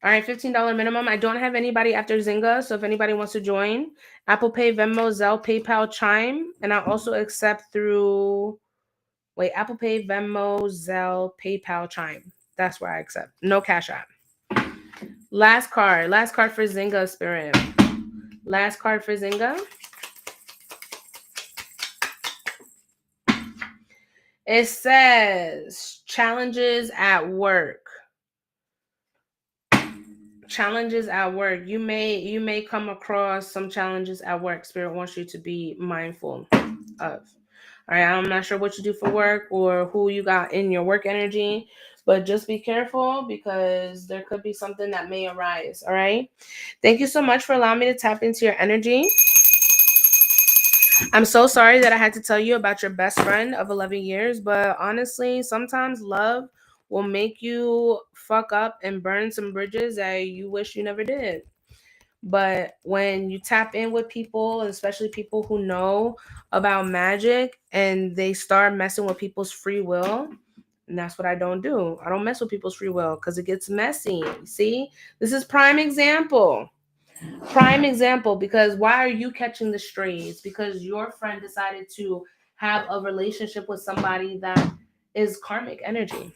All right, $15 minimum. I don't have anybody after Zynga, so if anybody wants to join, Apple Pay, Venmo, Zelle, PayPal, Chime, and I also accept through Apple Pay, Venmo, Zelle, PayPal, Chime. That's where I accept. No Cash App. Last card for Zynga Spirit. Last card for Zynga. It says challenges at work. Challenges at work. You may come across some challenges at work. Spirit wants you to be mindful of. All right, I'm not sure what you do for work or who you got in your work energy, but just be careful because there could be something that may arise. All right. Thank you so much for allowing me to tap into your energy. I'm so sorry that I had to tell you about your best friend of 11 years, but honestly, sometimes love will make you fuck up and burn some bridges that you wish you never did. But when you tap in with people, especially people who know about magic and they start messing with people's free will, and that's what I don't do. I don't mess with people's free will because it gets messy. See, this is prime example. Prime example, because why are you catching the strays? Because your friend decided to have a relationship with somebody that is karmic energy.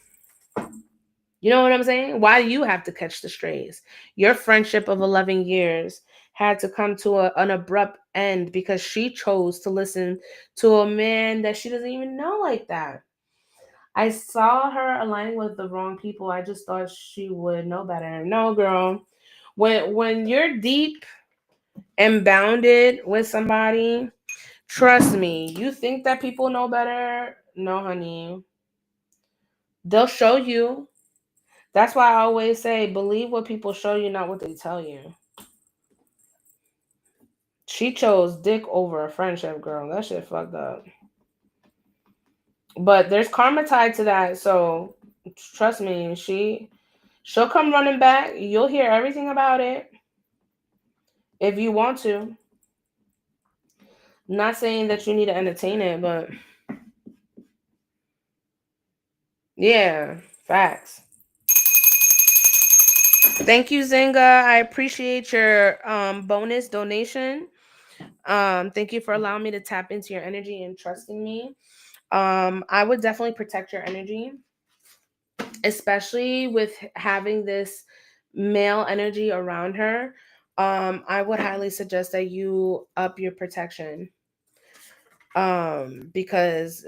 You know what I'm saying? Why do you have to catch the strays? Your friendship of 11 years had to come to an abrupt end because she chose to listen to a man that she doesn't even know like that. I saw her aligning with the wrong people. I just thought she would know better. No, girl. When you're deep and bounded with somebody, trust me, you think that people know better? No, honey. They'll show you. That's why I always say, believe what people show you, not what they tell you. She chose dick over a friendship, girl. That shit fucked up. But there's karma tied to that, so trust me, she'll come running back. You'll hear everything about it if you want to. Not saying that you need to entertain it, but yeah, facts. Thank you, Zinga. I appreciate your bonus donation. Thank you for allowing me to tap into your energy and trusting me. I would definitely protect your energy, especially with having this male energy around her. I would highly suggest that you up your protection. Because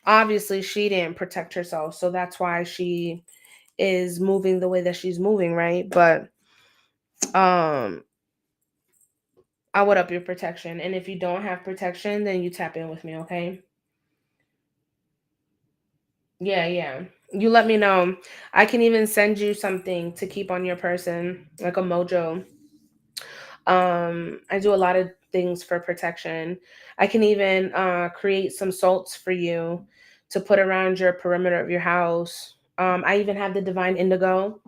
obviously she didn't protect herself, so that's why she is moving the way that she's moving, right? But um I would up your protection. And if you don't have protection, then you tap in with me, okay? Yeah, yeah. You let me know. I can even send you something to keep on your person, like a mojo. I do a lot of things for protection. I can even create some salts for you to put around your perimeter of your house. I even have the divine indigo.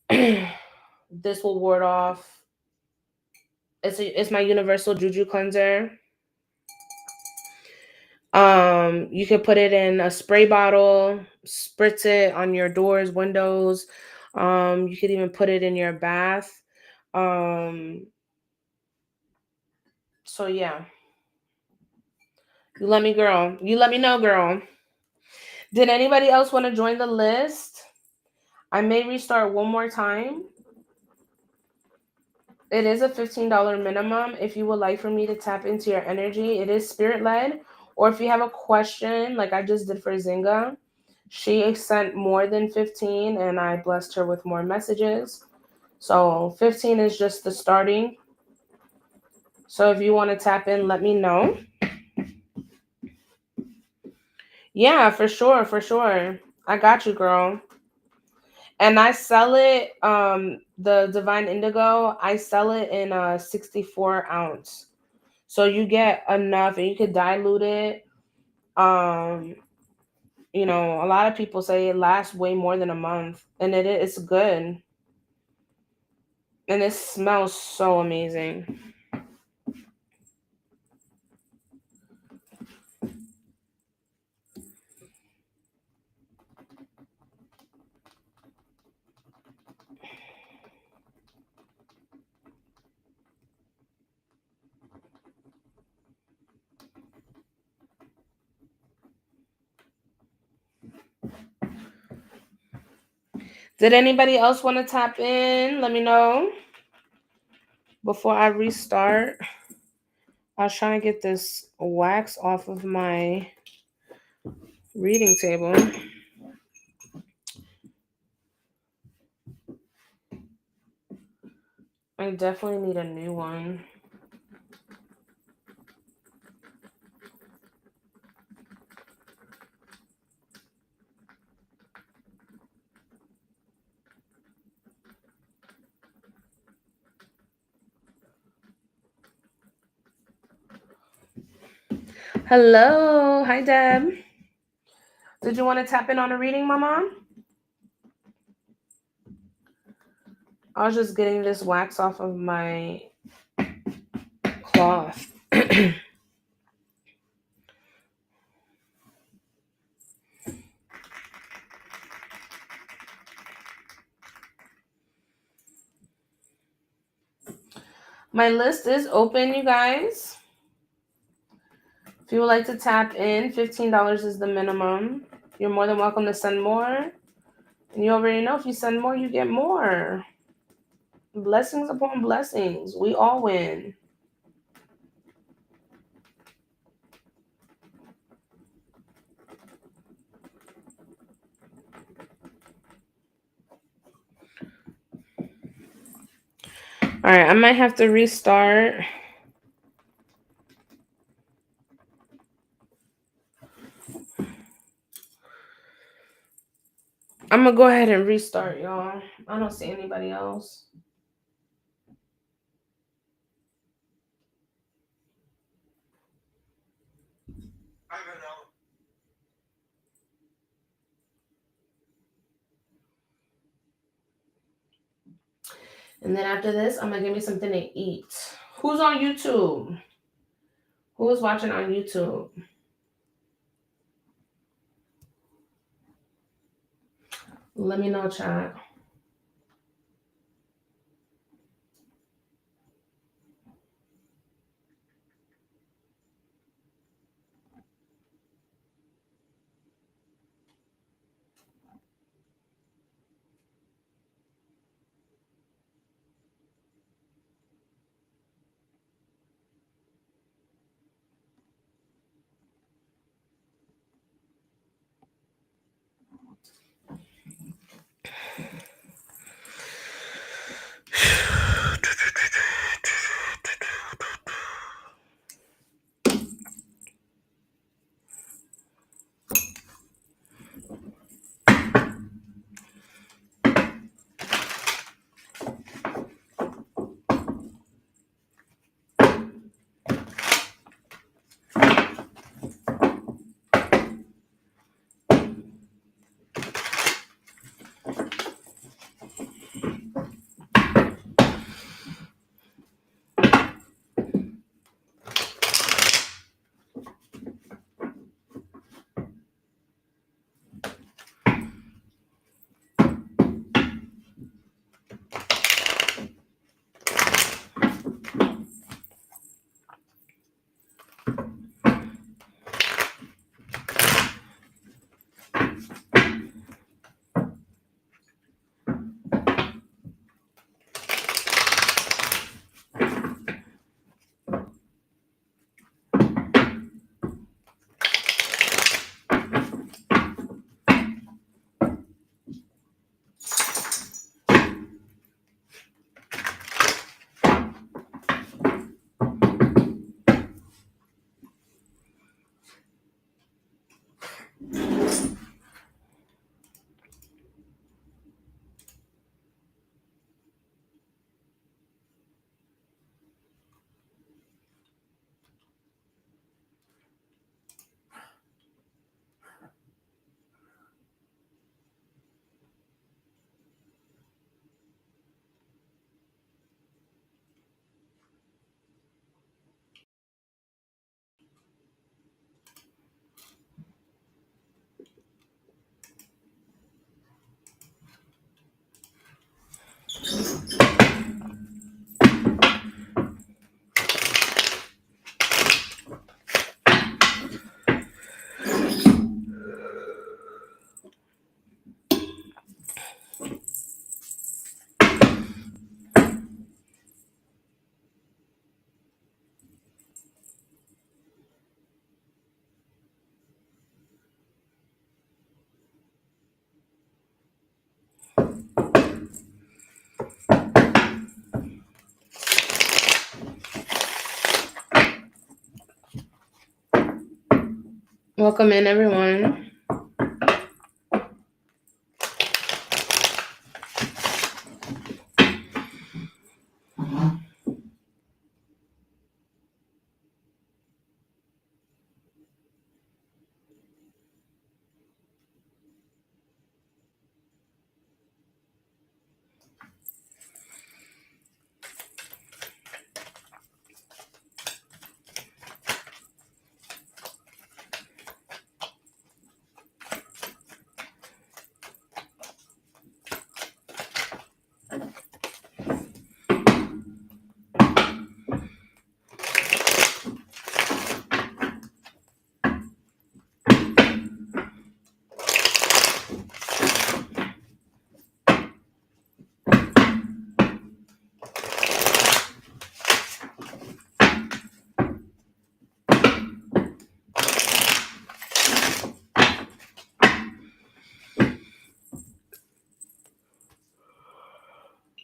This will ward off. It's my universal juju cleanser. You can put it in a spray bottle, spritz it on your doors, windows. You could even put it in your bath. Um, so yeah. You let me, girl. You let me know, girl. Did anybody else want to join the list? I may restart one more time. It is a $15 minimum. If you would like for me to tap into your energy, it is spirit led. Or if you have a question, like I just did for Zinga, she sent more than 15 and I blessed her with more messages. So 15 is just the starting. So if you want to tap in, let me know. Yeah, for sure, for sure. I got you, girl. And I sell it, the Divine Indigo, I sell it in a 64 ounce. So you get enough and you could dilute it. Um, a lot of people say it lasts way more than a month. And it's good. And it smells so amazing. Did anybody else want to tap in? Let me know. Before I restart, I was trying to get this wax off of my reading table. I definitely need a new one. Hello. Hi, Deb. Did you want to tap in on a reading, Mama? I was just getting this wax off of my cloth. My list is open, you guys. If you would like to tap in, $15 is the minimum. You're more than welcome to send more. And you already know if you send more, you get more. Blessings upon blessings. We all win. All right, I might have to restart. I'm going to go ahead and restart, y'all. I don't see anybody else. And then after this, I'm going to give me something to eat. Who's on YouTube? Who is watching on YouTube? Let me know, chat. Welcome in, everyone.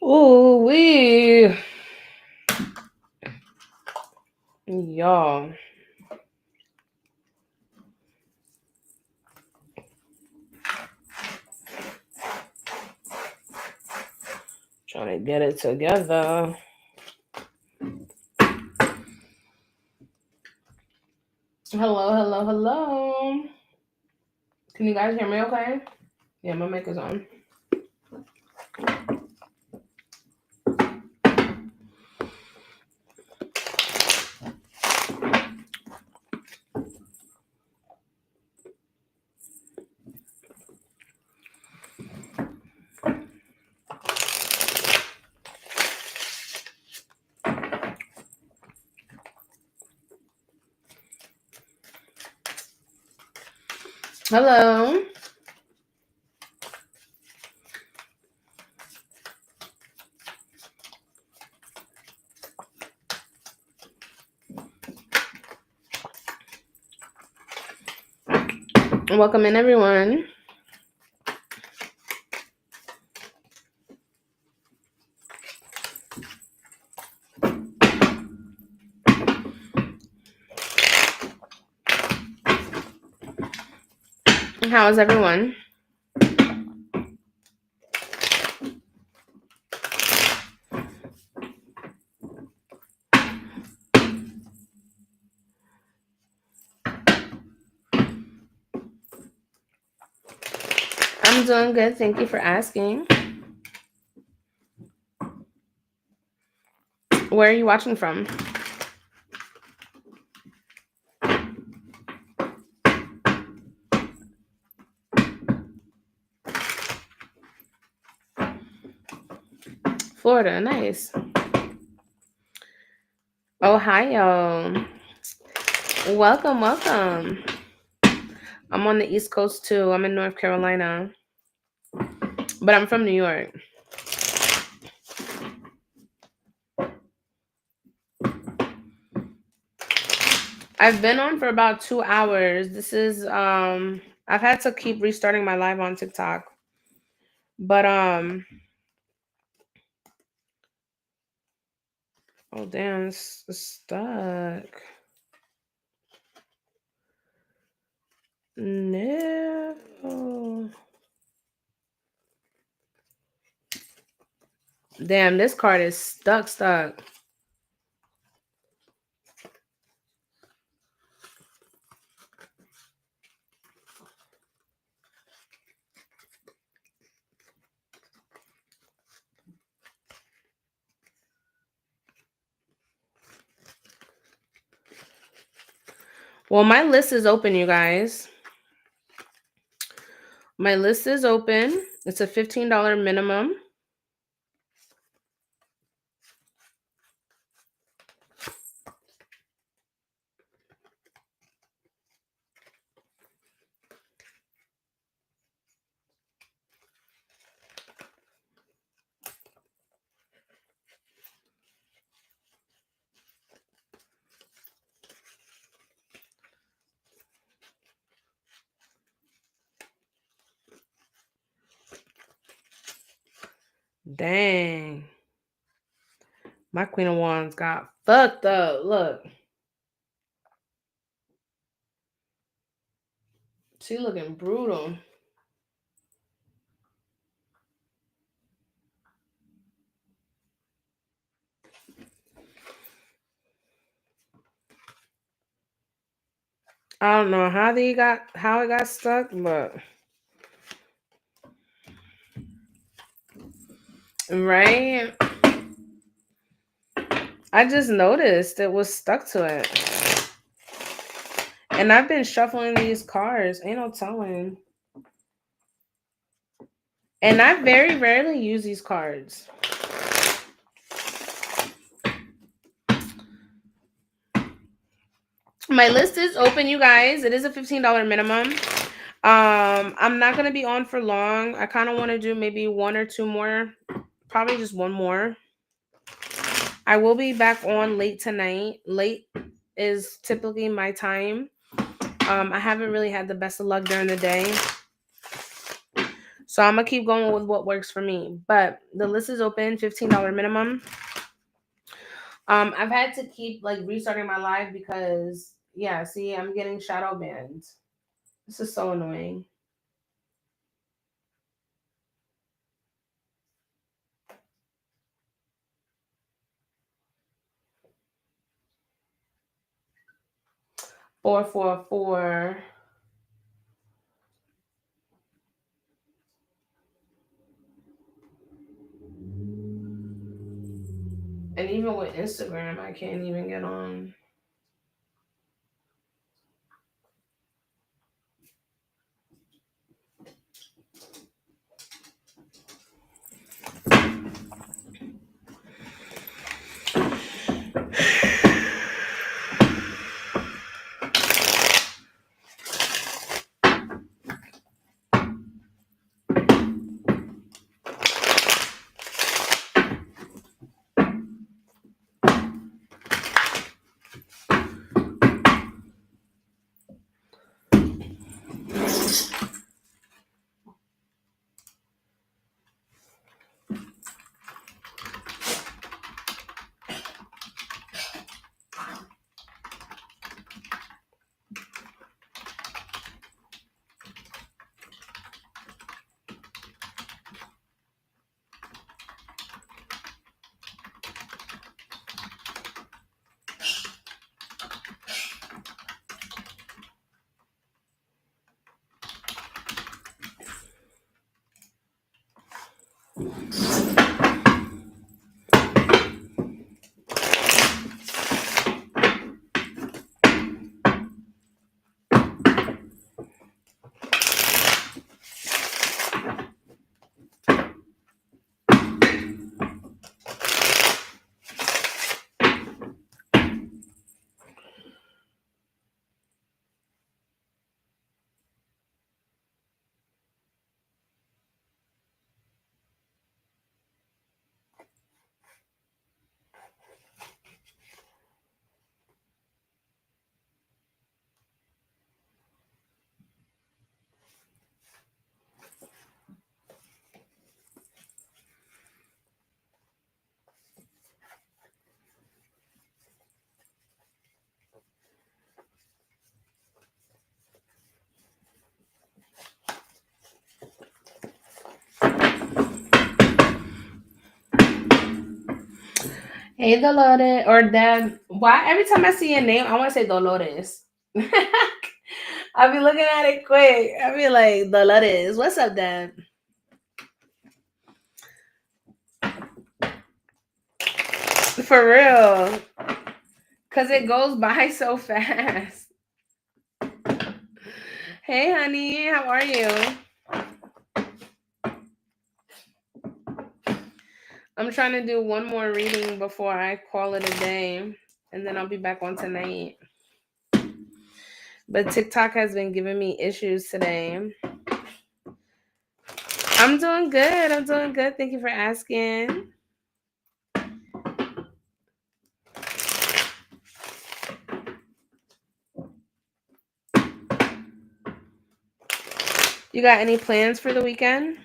Ooh, y'all. Trying to get it together. Hello. Can you guys hear me okay? Yeah, my mic is on. Hello. Welcome in, everyone. How is everyone? I'm doing good. Thank you for asking. Where are you watching from? Florida. Nice. Ohio. Welcome. I'm on the East Coast too. I'm in North Carolina. But I'm from New York. I've been on for about 2 hours. This is I've had to keep restarting my live on TikTok. But oh damn, it's stuck. No. Damn, this card is stuck. Well, my list is open, you guys. My list is open. It's a $15 minimum. Dang. My Queen of Wands got fucked up. Look. She looking brutal. I don't know how it got stuck, but right. I just noticed it was stuck to it. And I've been shuffling these cards. Ain't no telling. And I very rarely use these cards. My list is open, you guys. It is a $15 minimum. I'm not gonna be on for long. I kind of want to do maybe one or two more, probably just one more. I will be back on late tonight. Late is typically my time. I haven't really had the best of luck during the day. So I'm gonna keep going with what works for me. But the list is open, $15 minimum. I've had to keep like restarting my live because yeah, see, I'm getting shadow banned. This is so annoying. Four, four, four. And even with Instagram, I can't even get on. Hey Dolores or Deb. Why every time I see your name, I want to say Dolores. I'll be looking at it quick. I'll be like, Dolores. What's up, Deb? For real. Cause it goes by so fast. Hey honey, how are you? I'm trying to do one more reading before I call it a day. And then I'll be back on tonight. But TikTok has been giving me issues today. I'm doing good. I'm doing good. Thank you for asking. You got any plans for the weekend?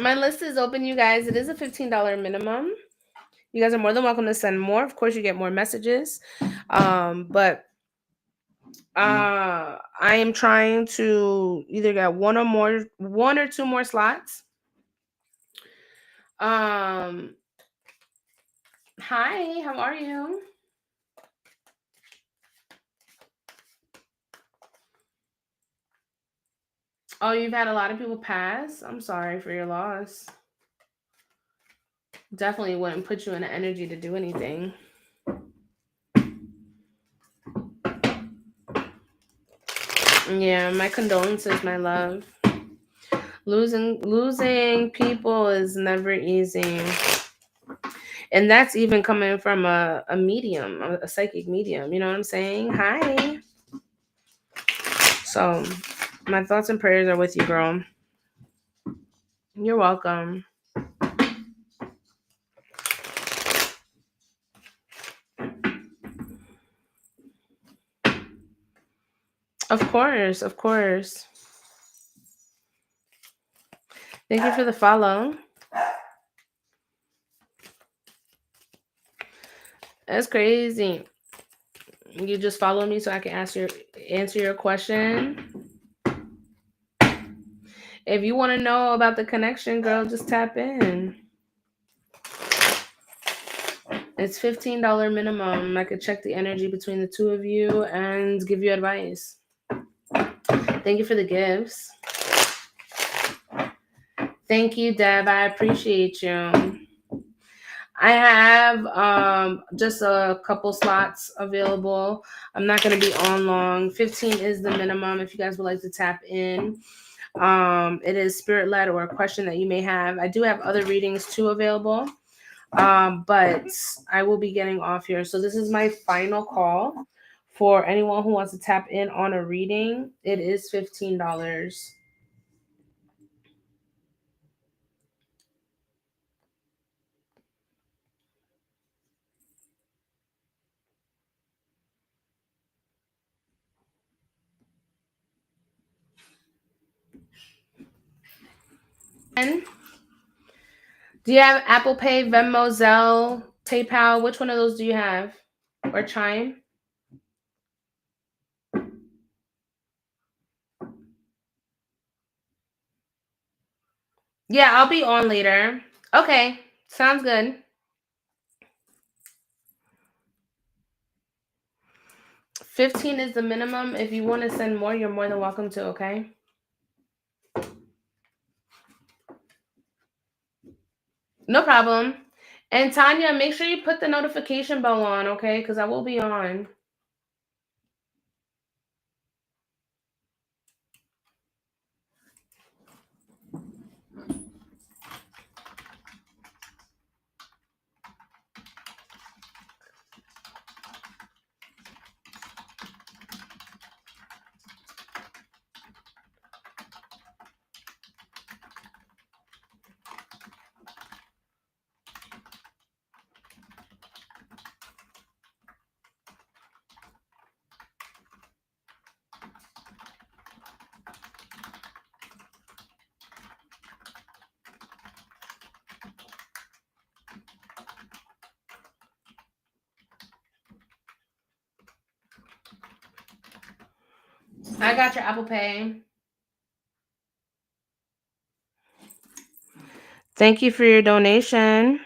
My list is open, you guys. It is a $15 minimum. You guys are more than welcome to send more. Of course, you get more messages. But I am trying to either get one or two more slots. Hi, how are you? Oh, you've had a lot of people pass. I'm sorry for your loss. Definitely wouldn't put you in the energy to do anything. Yeah, my condolences, my love. Losing people is never easy. And that's even coming from a medium, a psychic medium. You know what I'm saying? Hi. So my thoughts and prayers are with you, girl. You're welcome. Of course, of course. Thank you for the follow. That's crazy. You just follow me so I can answer your question. If you want to know about the connection, girl, just tap in. It's $15 minimum. I could check the energy between the two of you and give you advice. Thank you for the gifts. Thank you, Deb. I appreciate you. I have just a couple slots available. I'm not going to be on long. 15 is the minimum if you guys would like to tap in. It is spirit led or a question that you may have. I do have other readings too available. But I will be getting off here. So this is my final call for anyone who wants to tap in on a reading. It is $15. And do you have Apple Pay, Venmo, Zelle, PayPal? Which one of those do you have? Or Chime? Yeah, I'll be on later. Okay, sounds good. 15 is the minimum. If you want to send more, you're more than welcome to, okay? No problem. And Tanya, make sure you put the notification bell on, okay? Because I will be on. I got your Apple Pay. Thank you for your donation.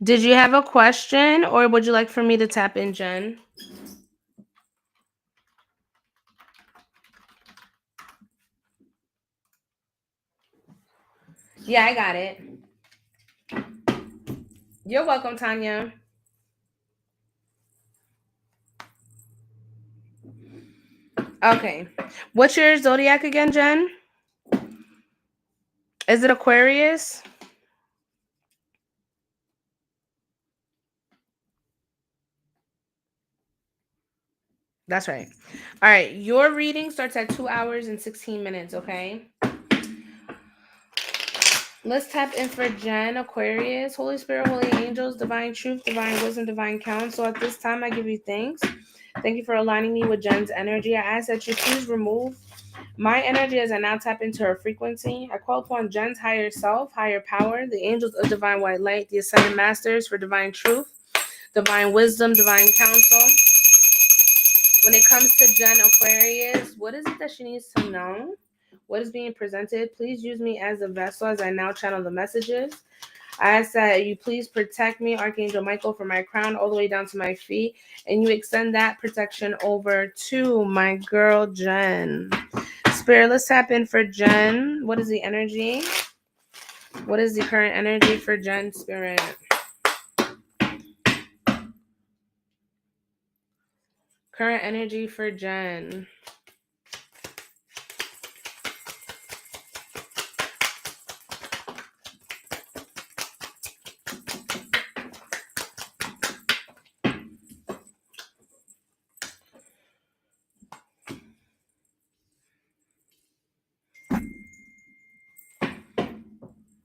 Did you have a question or would you like for me to tap in, Jen? Yeah, I got it. You're welcome, Tanya. Okay. What's your zodiac again, Jen? Is it Aquarius? That's right. All right. Your reading starts at 2 hours and 16 minutes, okay? Let's tap in for Jen, Aquarius, Holy Spirit, Holy Angels, Divine Truth, Divine Wisdom, Divine Counsel. At this time, I give you thanks. Thank you for aligning me with Jen's energy. I ask that you please remove My energy as I now tap into her frequency. I call upon Jen's higher self, higher power, the angels of divine white light, the ascended masters for divine truth, divine wisdom, divine counsel. When it comes to Jen Aquarius, what is it that she needs to know? What is being presented? Please use me as a vessel as I now channel the messages. I ask that you please protect me, Archangel Michael, from my crown all the way down to my feet, and you extend that protection over to my girl, Jen. Spirit, let's tap in for Jen. What is the energy? What is the current energy for Jen, Spirit? Current energy for Jen.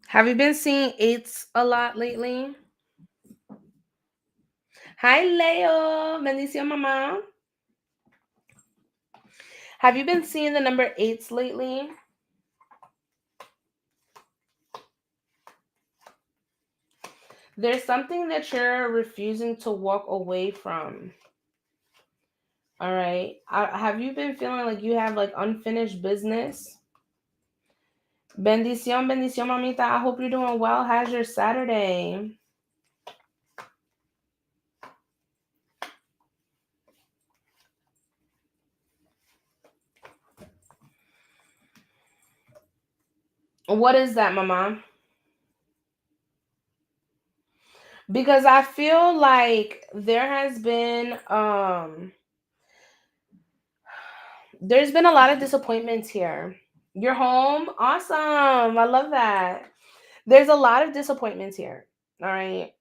Have you been seeing eights a lot lately? Hi, Leo. Bendición, mama. Have you been seeing the number eights lately? There's something that you're refusing to walk away from. All right. Have you been feeling like you have like unfinished business? Bendición, bendición, mamita. I hope you're doing well. How's your Saturday? What is that, mama? Because I feel like there's been a lot of disappointments here. You're home? Awesome. I love that. There's a lot of disappointments here. All right.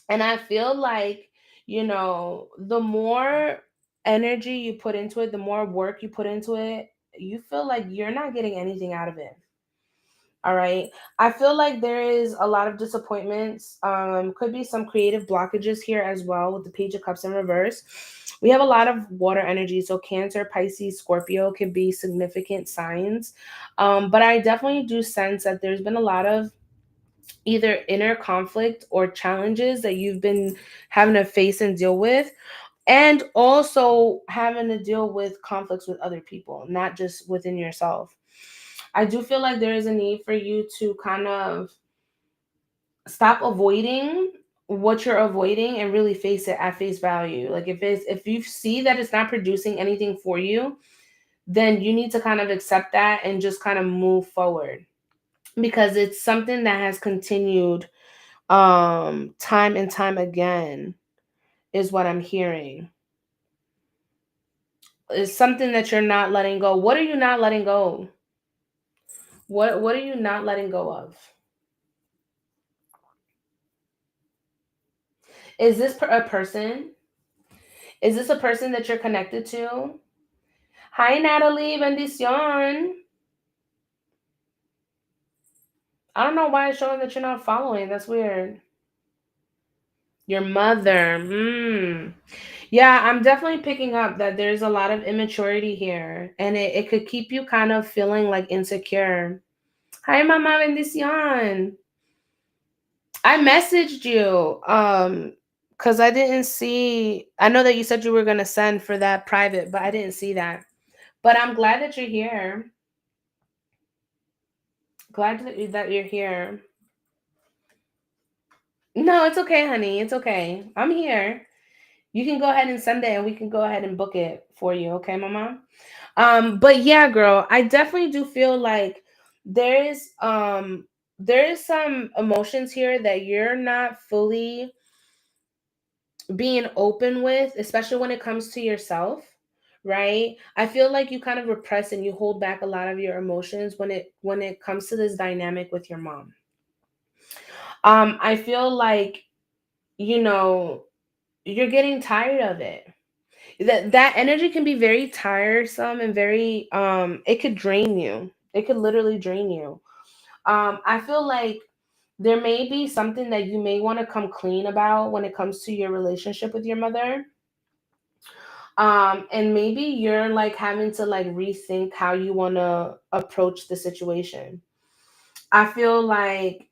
And I feel like, the more energy you put into it, the more work you put into it, you feel like you're not getting anything out of it. All right. I feel like there is a lot of disappointments. Could be some creative blockages here as well with the Page of Cups in reverse. We have a lot of water energy. So Cancer, Pisces, Scorpio can be significant signs. But I definitely do sense that there's been a lot of either inner conflict or challenges that you've been having to face and deal with, and also having to deal with conflicts with other people, not just within yourself. I do feel like there is a need for you to kind of stop avoiding what you're avoiding and really face it at face value. Like if you see that it's not producing anything for you, then you need to kind of accept that and just kind of move forward, because it's something that has continued time and time again, is what I'm hearing. It's something that you're not letting go. What are you not letting go? What are you not letting go of? Is this a person? Is this a person that you're connected to? Hi, Natalie. Bendición. I don't know why it's showing that you're not following. That's weird. Your mother. Yeah, I'm definitely picking up that there's a lot of immaturity here, and it could keep you kind of feeling like insecure. Hi, Mama Bendición. I messaged you because I didn't see. I know that you said you were going to send for that private, but I didn't see that. But I'm glad that you're here. Glad that you're here. No, it's okay, honey. It's okay. I'm here. You can go ahead and send it and we can go ahead and book it for you, okay, mama? But yeah, girl, I definitely do feel like there's there is some emotions here that you're not fully being open with, especially when it comes to yourself, right? I feel like you kind of repress and you hold back a lot of your emotions when it comes to this dynamic with your mom. I feel like, you know, you're getting tired of it. That energy can be very tiresome and very it could drain you. It could literally drain you. I feel like there may be something that you may want to come clean about when it comes to your relationship with your mother. And maybe you're like having to like rethink how you want to approach the situation. I feel like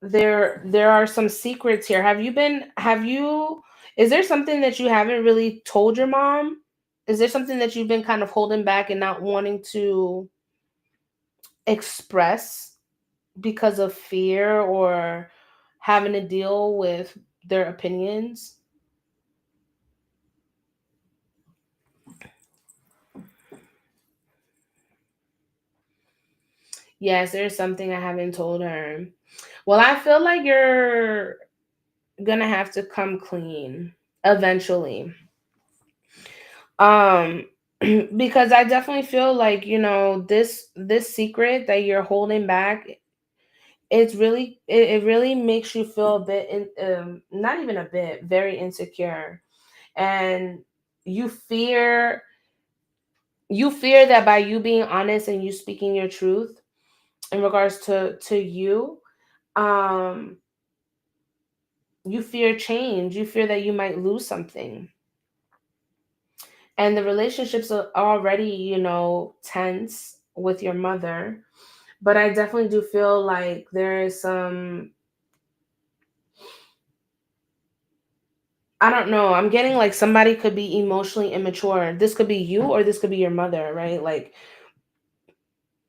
there are some secrets here. Have you is there something that you haven't really told your mom? Is there something that you've been kind of holding back and not wanting to express because of fear or having to deal with their opinions? Yes, there's something I haven't told her. Well, I feel like you're gonna have to come clean eventually. Um because I definitely feel like, this secret that you're holding back, it really makes you feel a bit not even a bit, very insecure. And you fear you fear that by you being honest and you speaking your truth in regards to you, um you fear change, you fear that you might lose something. And the relationships are already, tense with your mother. But I definitely do feel like there is some, I don't know, I'm getting like somebody could be emotionally immature. This could be you or this could be your mother, right? Like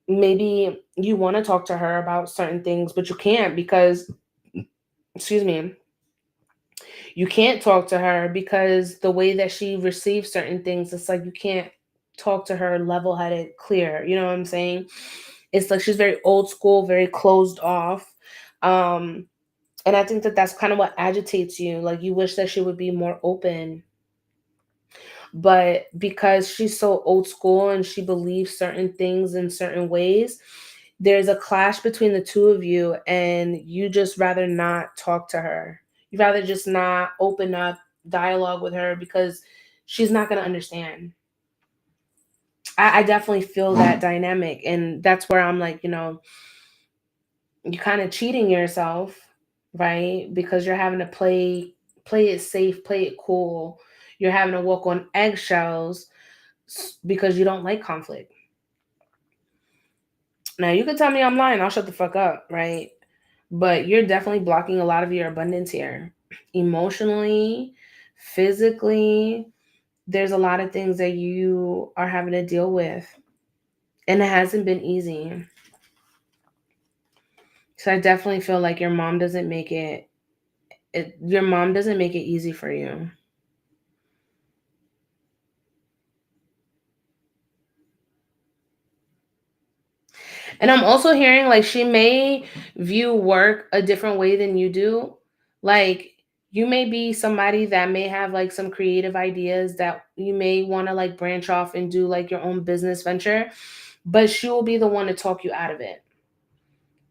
maybe you want to talk to her about certain things, but you can't because, excuse me, you can't talk to her because the way that she receives certain things, it's like you can't talk to her level headed, clear. You know what I'm saying? It's like she's very old school, very closed off. Um, and I think that that's kind of what agitates you. Like you wish that she would be more open, but because she's so old school and she believes certain things in certain ways, there's a clash between the two of you, and you just rather not talk to her. You rather just not open up dialogue with her because she's not going to understand. I definitely feel that dynamic, and that's where I'm like, you're kind of cheating yourself, right? Because you're having to play it safe, play it cool. You're having to walk on eggshells because you don't like conflict. Now you can tell me I'm lying, I'll shut the fuck up, right? But you're definitely blocking a lot of your abundance here. Emotionally, physically, there's a lot of things that you are having to deal with. And it hasn't been easy. So I definitely feel like your mom doesn't make it easy for you. And I'm also hearing like she may view work a different way than you do. Like you may be somebody that may have like some creative ideas that you may want to like branch off and do like your own business venture, but she will be the one to talk you out of it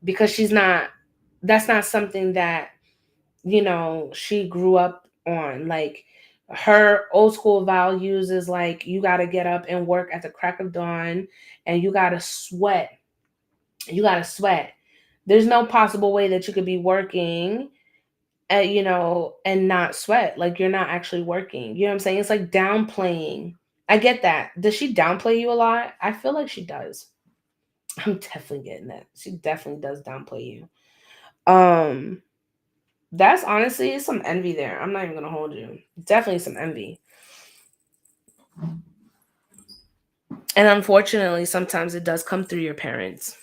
because that's not something that, she grew up on. Like her old school values is like you got to get up and work at the crack of dawn and you got to sweat. There's no possible way that you could be working and not sweat. Like you're not actually working. You know what I'm saying? It's like downplaying. I get that. Does she downplay you a lot? I feel like she does. I'm definitely getting that. She definitely does downplay you. Um, that's honestly some envy there. I'm not even gonna hold you. Definitely some envy. And unfortunately, sometimes it does come through your parents.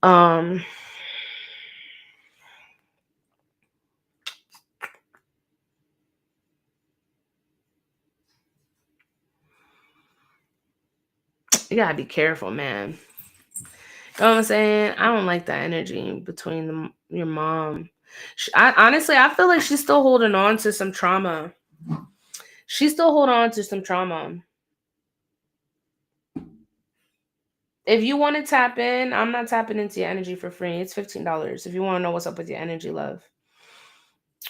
Um, you gotta be careful, man. You know what I'm saying? I don't like that energy between your mom. I feel like she's still holding on to some trauma. She's still holding on to some trauma. If you want to tap in, I'm not tapping into your energy for free. It's $15 if you want to know what's up with your energy, love.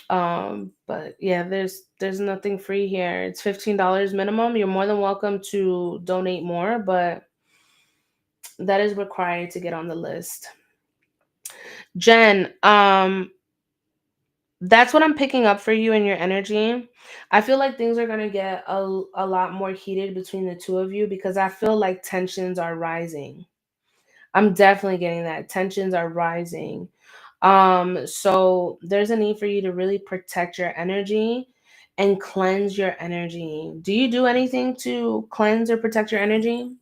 But yeah, there's nothing free here. It's $15 minimum. You're more than welcome to donate more, but that is required to get on the list. Jen, That's what I'm picking up for you in your energy. I feel like things are going to get a lot more heated between the two of you because I feel like tensions are rising. I'm definitely getting that. Tensions are rising. So there's a need for you to really protect your energy and cleanse your energy. Do you do anything to cleanse or protect your energy?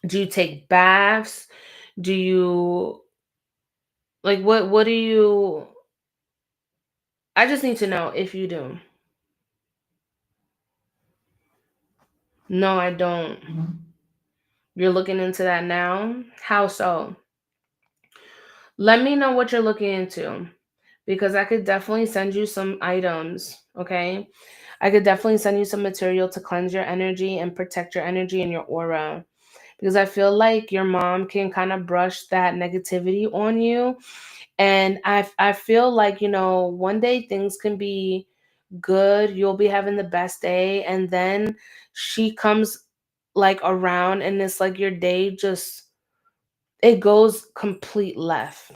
Do you take baths? Do you like what do you I just need to know if you do. No, I don't. You're looking into that now? How so? Let me know what you're looking into because I could definitely send you some items, okay? I could definitely send you some material to cleanse your energy and protect your energy and your aura because I feel like your mom can kind of brush that negativity on you. And I feel like, one day things can be good, you'll be having the best day, and then she comes like around and it's like your day just it goes complete left.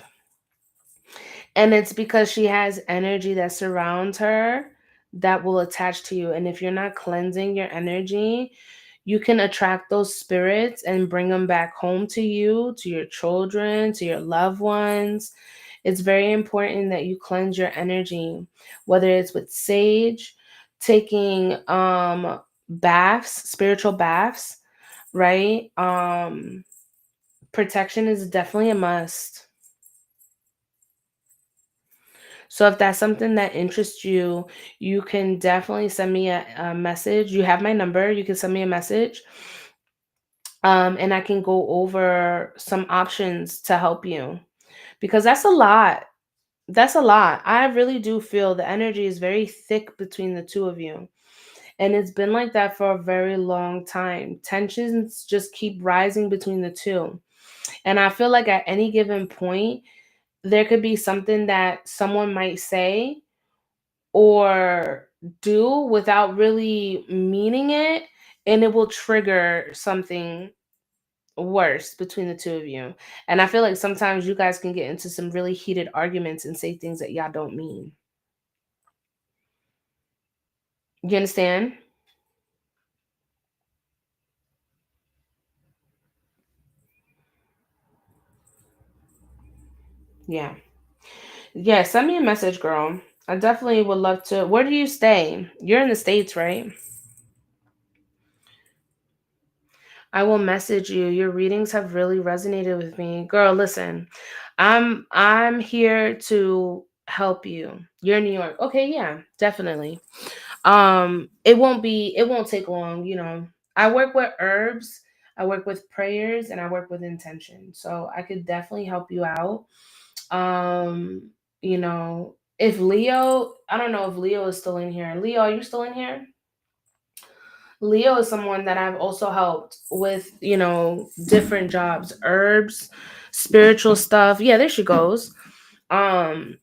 And it's because she has energy that surrounds her that will attach to you. And if you're not cleansing your energy, you can attract those spirits and bring them back home to you, to your children, to your loved ones. It's very important that you cleanse your energy, whether it's with sage, taking baths, spiritual baths, right? Protection is definitely a must. So if that's something that interests you, you can definitely send me a message. You have my number. You can send me a message, and I can go over some options to help you because that's a lot. That's a lot. I really do feel the energy is very thick between the two of you. And it's been like that for a very long time. Tensions just keep rising between the two. And I feel like at any given point, there could be something that someone might say or do without really meaning it, and it will trigger something worse between the two of you. And I feel like sometimes you guys can get into some really heated arguments and say things that y'all don't mean. You understand? Yeah. Yeah, send me a message, girl. I definitely would love to. Where do you stay? You're in the States, right? I will message you. Your readings have really resonated with me. Girl, listen. I'm here to help you. You're in New York. Okay, yeah, definitely. It won't take long. I work with herbs, I work with prayers, and I work with intention. So I could definitely help you out. If Leo, I don't know if Leo is still in here. Leo, are you still in here? Leo is someone that I've also helped with, different jobs, herbs, spiritual stuff. Yeah, there she goes. Um,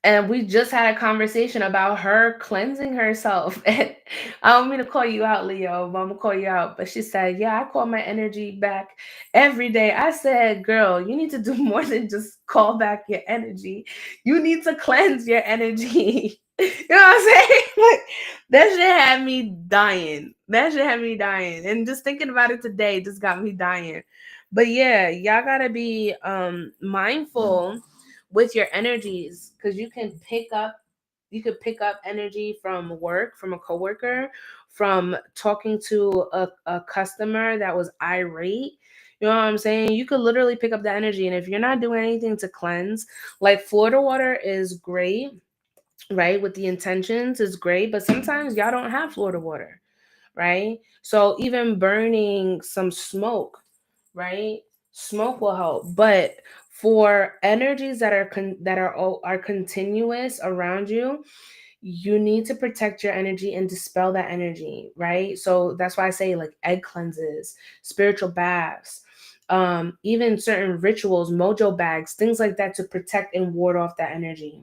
and we just had a conversation about her cleansing herself. And I don't mean to call you out, Leo, but I'm gonna call you out. But she said, "Yeah, I call my energy back every day." I said, "Girl, you need to do more than just call back your energy. You need to cleanse your energy." You know what I'm saying? Like that shit had me dying. That shit had me dying. And just thinking about it today just got me dying. But yeah, y'all gotta be mindful with your energies because you could pick up energy from work, from a coworker, from talking to a customer that was irate. You know what I'm saying? You could literally pick up the energy. And if you're not doing anything to cleanse, like Florida water is great, right? With the intentions is great, but sometimes y'all don't have Florida water, right? So even burning some smoke, right? Smoke will help, but for energies that are continuous around you, you need to protect your energy and dispel that energy, right? So that's why I say like egg cleanses, spiritual baths, even certain rituals, mojo bags, things like that to protect and ward off that energy.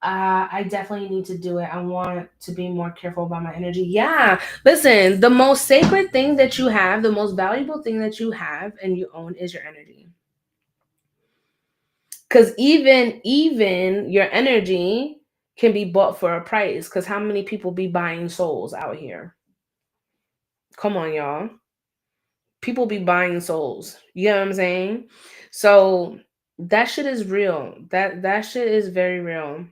I definitely need to do it. I want to be more careful about my energy. Yeah. Listen, the most sacred thing that you have, the most valuable thing that you have and you own is your energy. Because even your energy can be bought for a price. Because how many people be buying souls out here? Come on, y'all. People be buying souls. You know what I'm saying? So that shit is real. That shit is very real.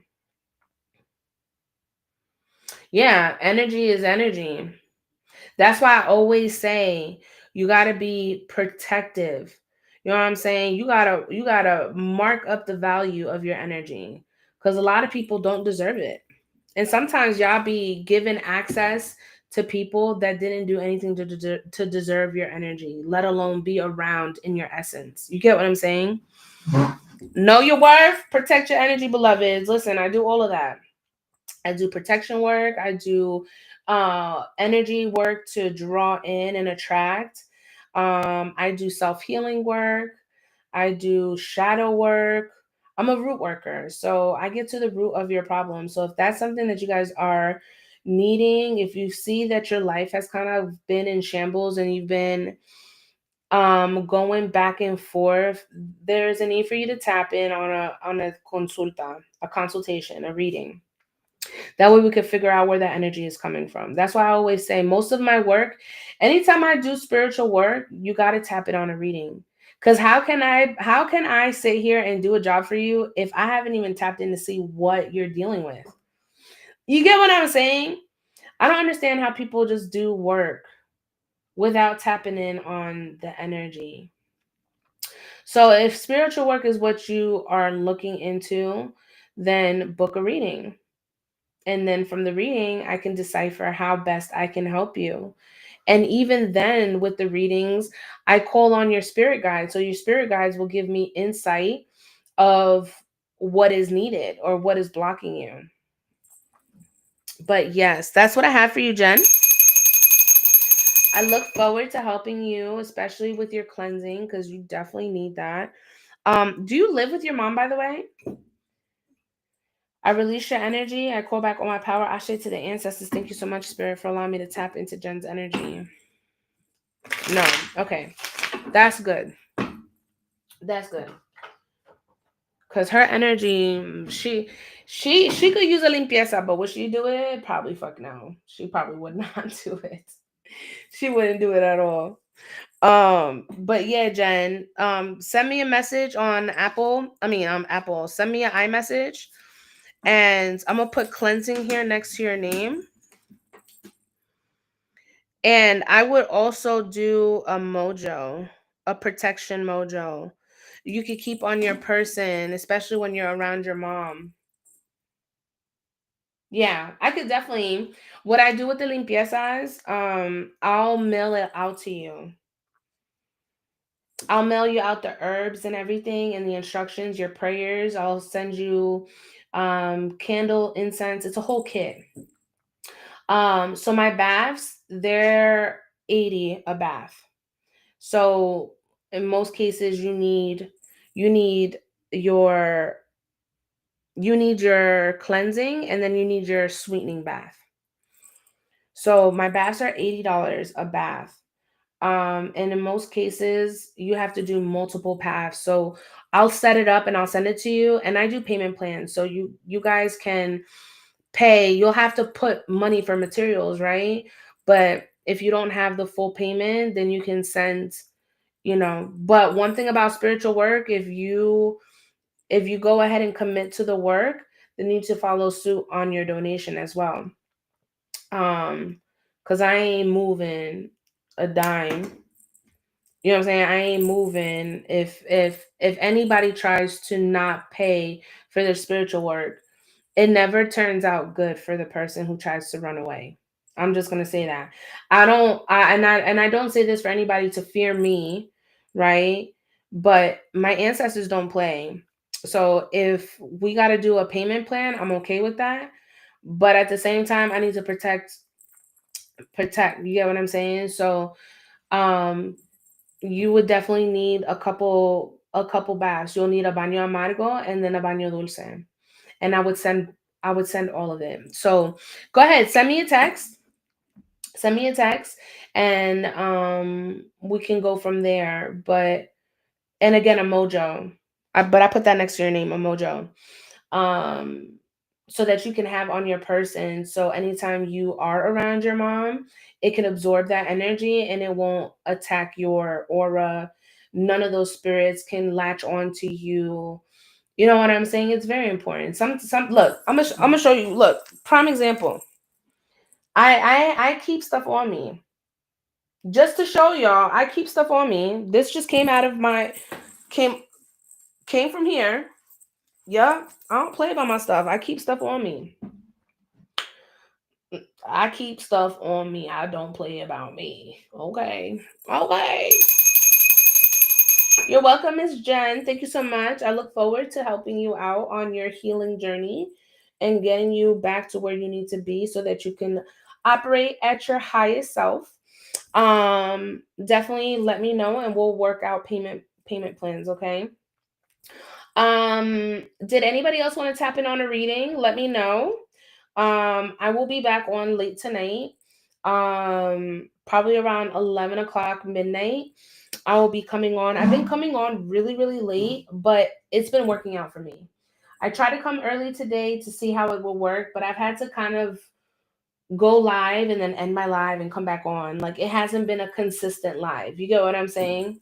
Yeah, energy is energy. That's why I always say you got to be protective. You know what I'm saying? You got to mark up the value of your energy cuz a lot of people don't deserve it. And sometimes y'all be given access to people that didn't do anything to deserve your energy, let alone be around in your essence. You get what I'm saying? Know your worth, protect your energy, beloveds. Listen, I do all of that. I do protection work. I do energy work to draw in and attract. I do self healing work. I do shadow work. I'm a root worker. So I get to the root of your problem. So if that's something that you guys are needing, if you see that your life has kind of been in shambles and you've been going back and forth, there's a need for you to tap in on a consulta, a consultation, a reading. That way we could figure out where that energy is coming from. That's why I always say most of my work, anytime I do spiritual work, you got to tap it on a reading. Cuz how can I sit here and do a job for you if I haven't even tapped in to see what you're dealing with? You get what I'm saying? I don't understand how people just do work without tapping in on the energy. So if spiritual work is what you are looking into, then book a reading. And then from the reading, I can decipher how best I can help you. And even then, with the readings, I call on your spirit guides. So your spirit guides will give me insight of what is needed or what is blocking you. But yes, that's what I have for you, Jen. I look forward to helping you, especially with your cleansing, because you definitely need that. Do you live with your mom, by the way? I release your energy. I call back all my power. I say to the ancestors, thank you so much, Spirit, for allowing me to tap into Jen's energy. No. Okay. That's good. That's good. Cause her energy, she could use a limpieza, but would she do it? Probably fuck no. She probably would not do it. She wouldn't do it at all. But yeah, Jen, send me a message on Apple. I mean, Apple. Send me an iMessage, and I'm gonna put cleansing here next to your name. And I would also do a mojo, a protection mojo. You could keep on your person, especially when you're around your mom. Yeah, I could definitely. What I do with the limpiezas, I'll mail it out to you. I'll mail you out the herbs and everything and the instructions, your prayers. I'll send you candle, incense. It's a whole kit. So my baths, they're 80 a bath. So in most cases you need your you need your cleansing and then you need your sweetening bath. So my baths are $80 a bath. And in most cases you have to do multiple paths. So I'll set it up and I'll send it to you, and I do payment plans. So you guys can pay. You'll have to put money for materials, right? But if you don't have the full payment, then you can send, but one thing about spiritual work, if you go ahead and commit to the work, then you need to follow suit on your donation as well. Because I ain't moving a dime. You know what I'm saying? I ain't moving if anybody tries to not pay for their spiritual work, it never turns out good for the person who tries to run away. I'm just gonna say that. I don't say this for anybody to fear me, right? But my ancestors don't play. So if we gotta do a payment plan, I'm okay with that. But at the same time, I need to protect. You get what I'm saying? So um you would definitely need a couple baths. You'll need a baño amargo and then a baño dulce. And I would send all of it. So go ahead, send me a text. Send me a text and we can go from there. But and again, a mojo. But I put that next to your name, Mojo. Um, so that you can have on your person. So anytime you are around your mom, it can absorb that energy and it won't attack your aura. None of those spirits can latch on to you. You know what I'm saying? It's very important. Some look, I'm gonna show you. Look, prime example. I keep stuff on me. Just to show y'all, I keep stuff on me. This just came out of my came came from here. Yeah, I don't play about my stuff. I keep stuff on me. I keep stuff on me. I don't play about me. Okay. Okay. You're welcome, Miss Jen. Thank you so much. I look forward to helping you out on your healing journey and getting you back to where you need to be so that you can operate at your highest self. Definitely let me know and we'll work out payment plans, okay? Did anybody else want to tap in on a reading? Let me know. I will be back on late tonight. Probably around 11 o'clock midnight. I will be coming on. I've been coming on really, really late, but it's been working out for me. I tried to come early today to see how it will work, but I've had to kind of go live and then end my live and come back on. Like it hasn't been a consistent live. You get what I'm saying?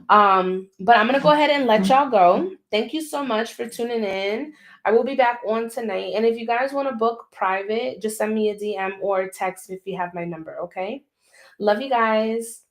But I'm gonna go ahead and let y'all go. Thank you so much for tuning in. I will be back on tonight. And if you guys want to book private, just send me a DM or text if you have my number, okay? Love you guys.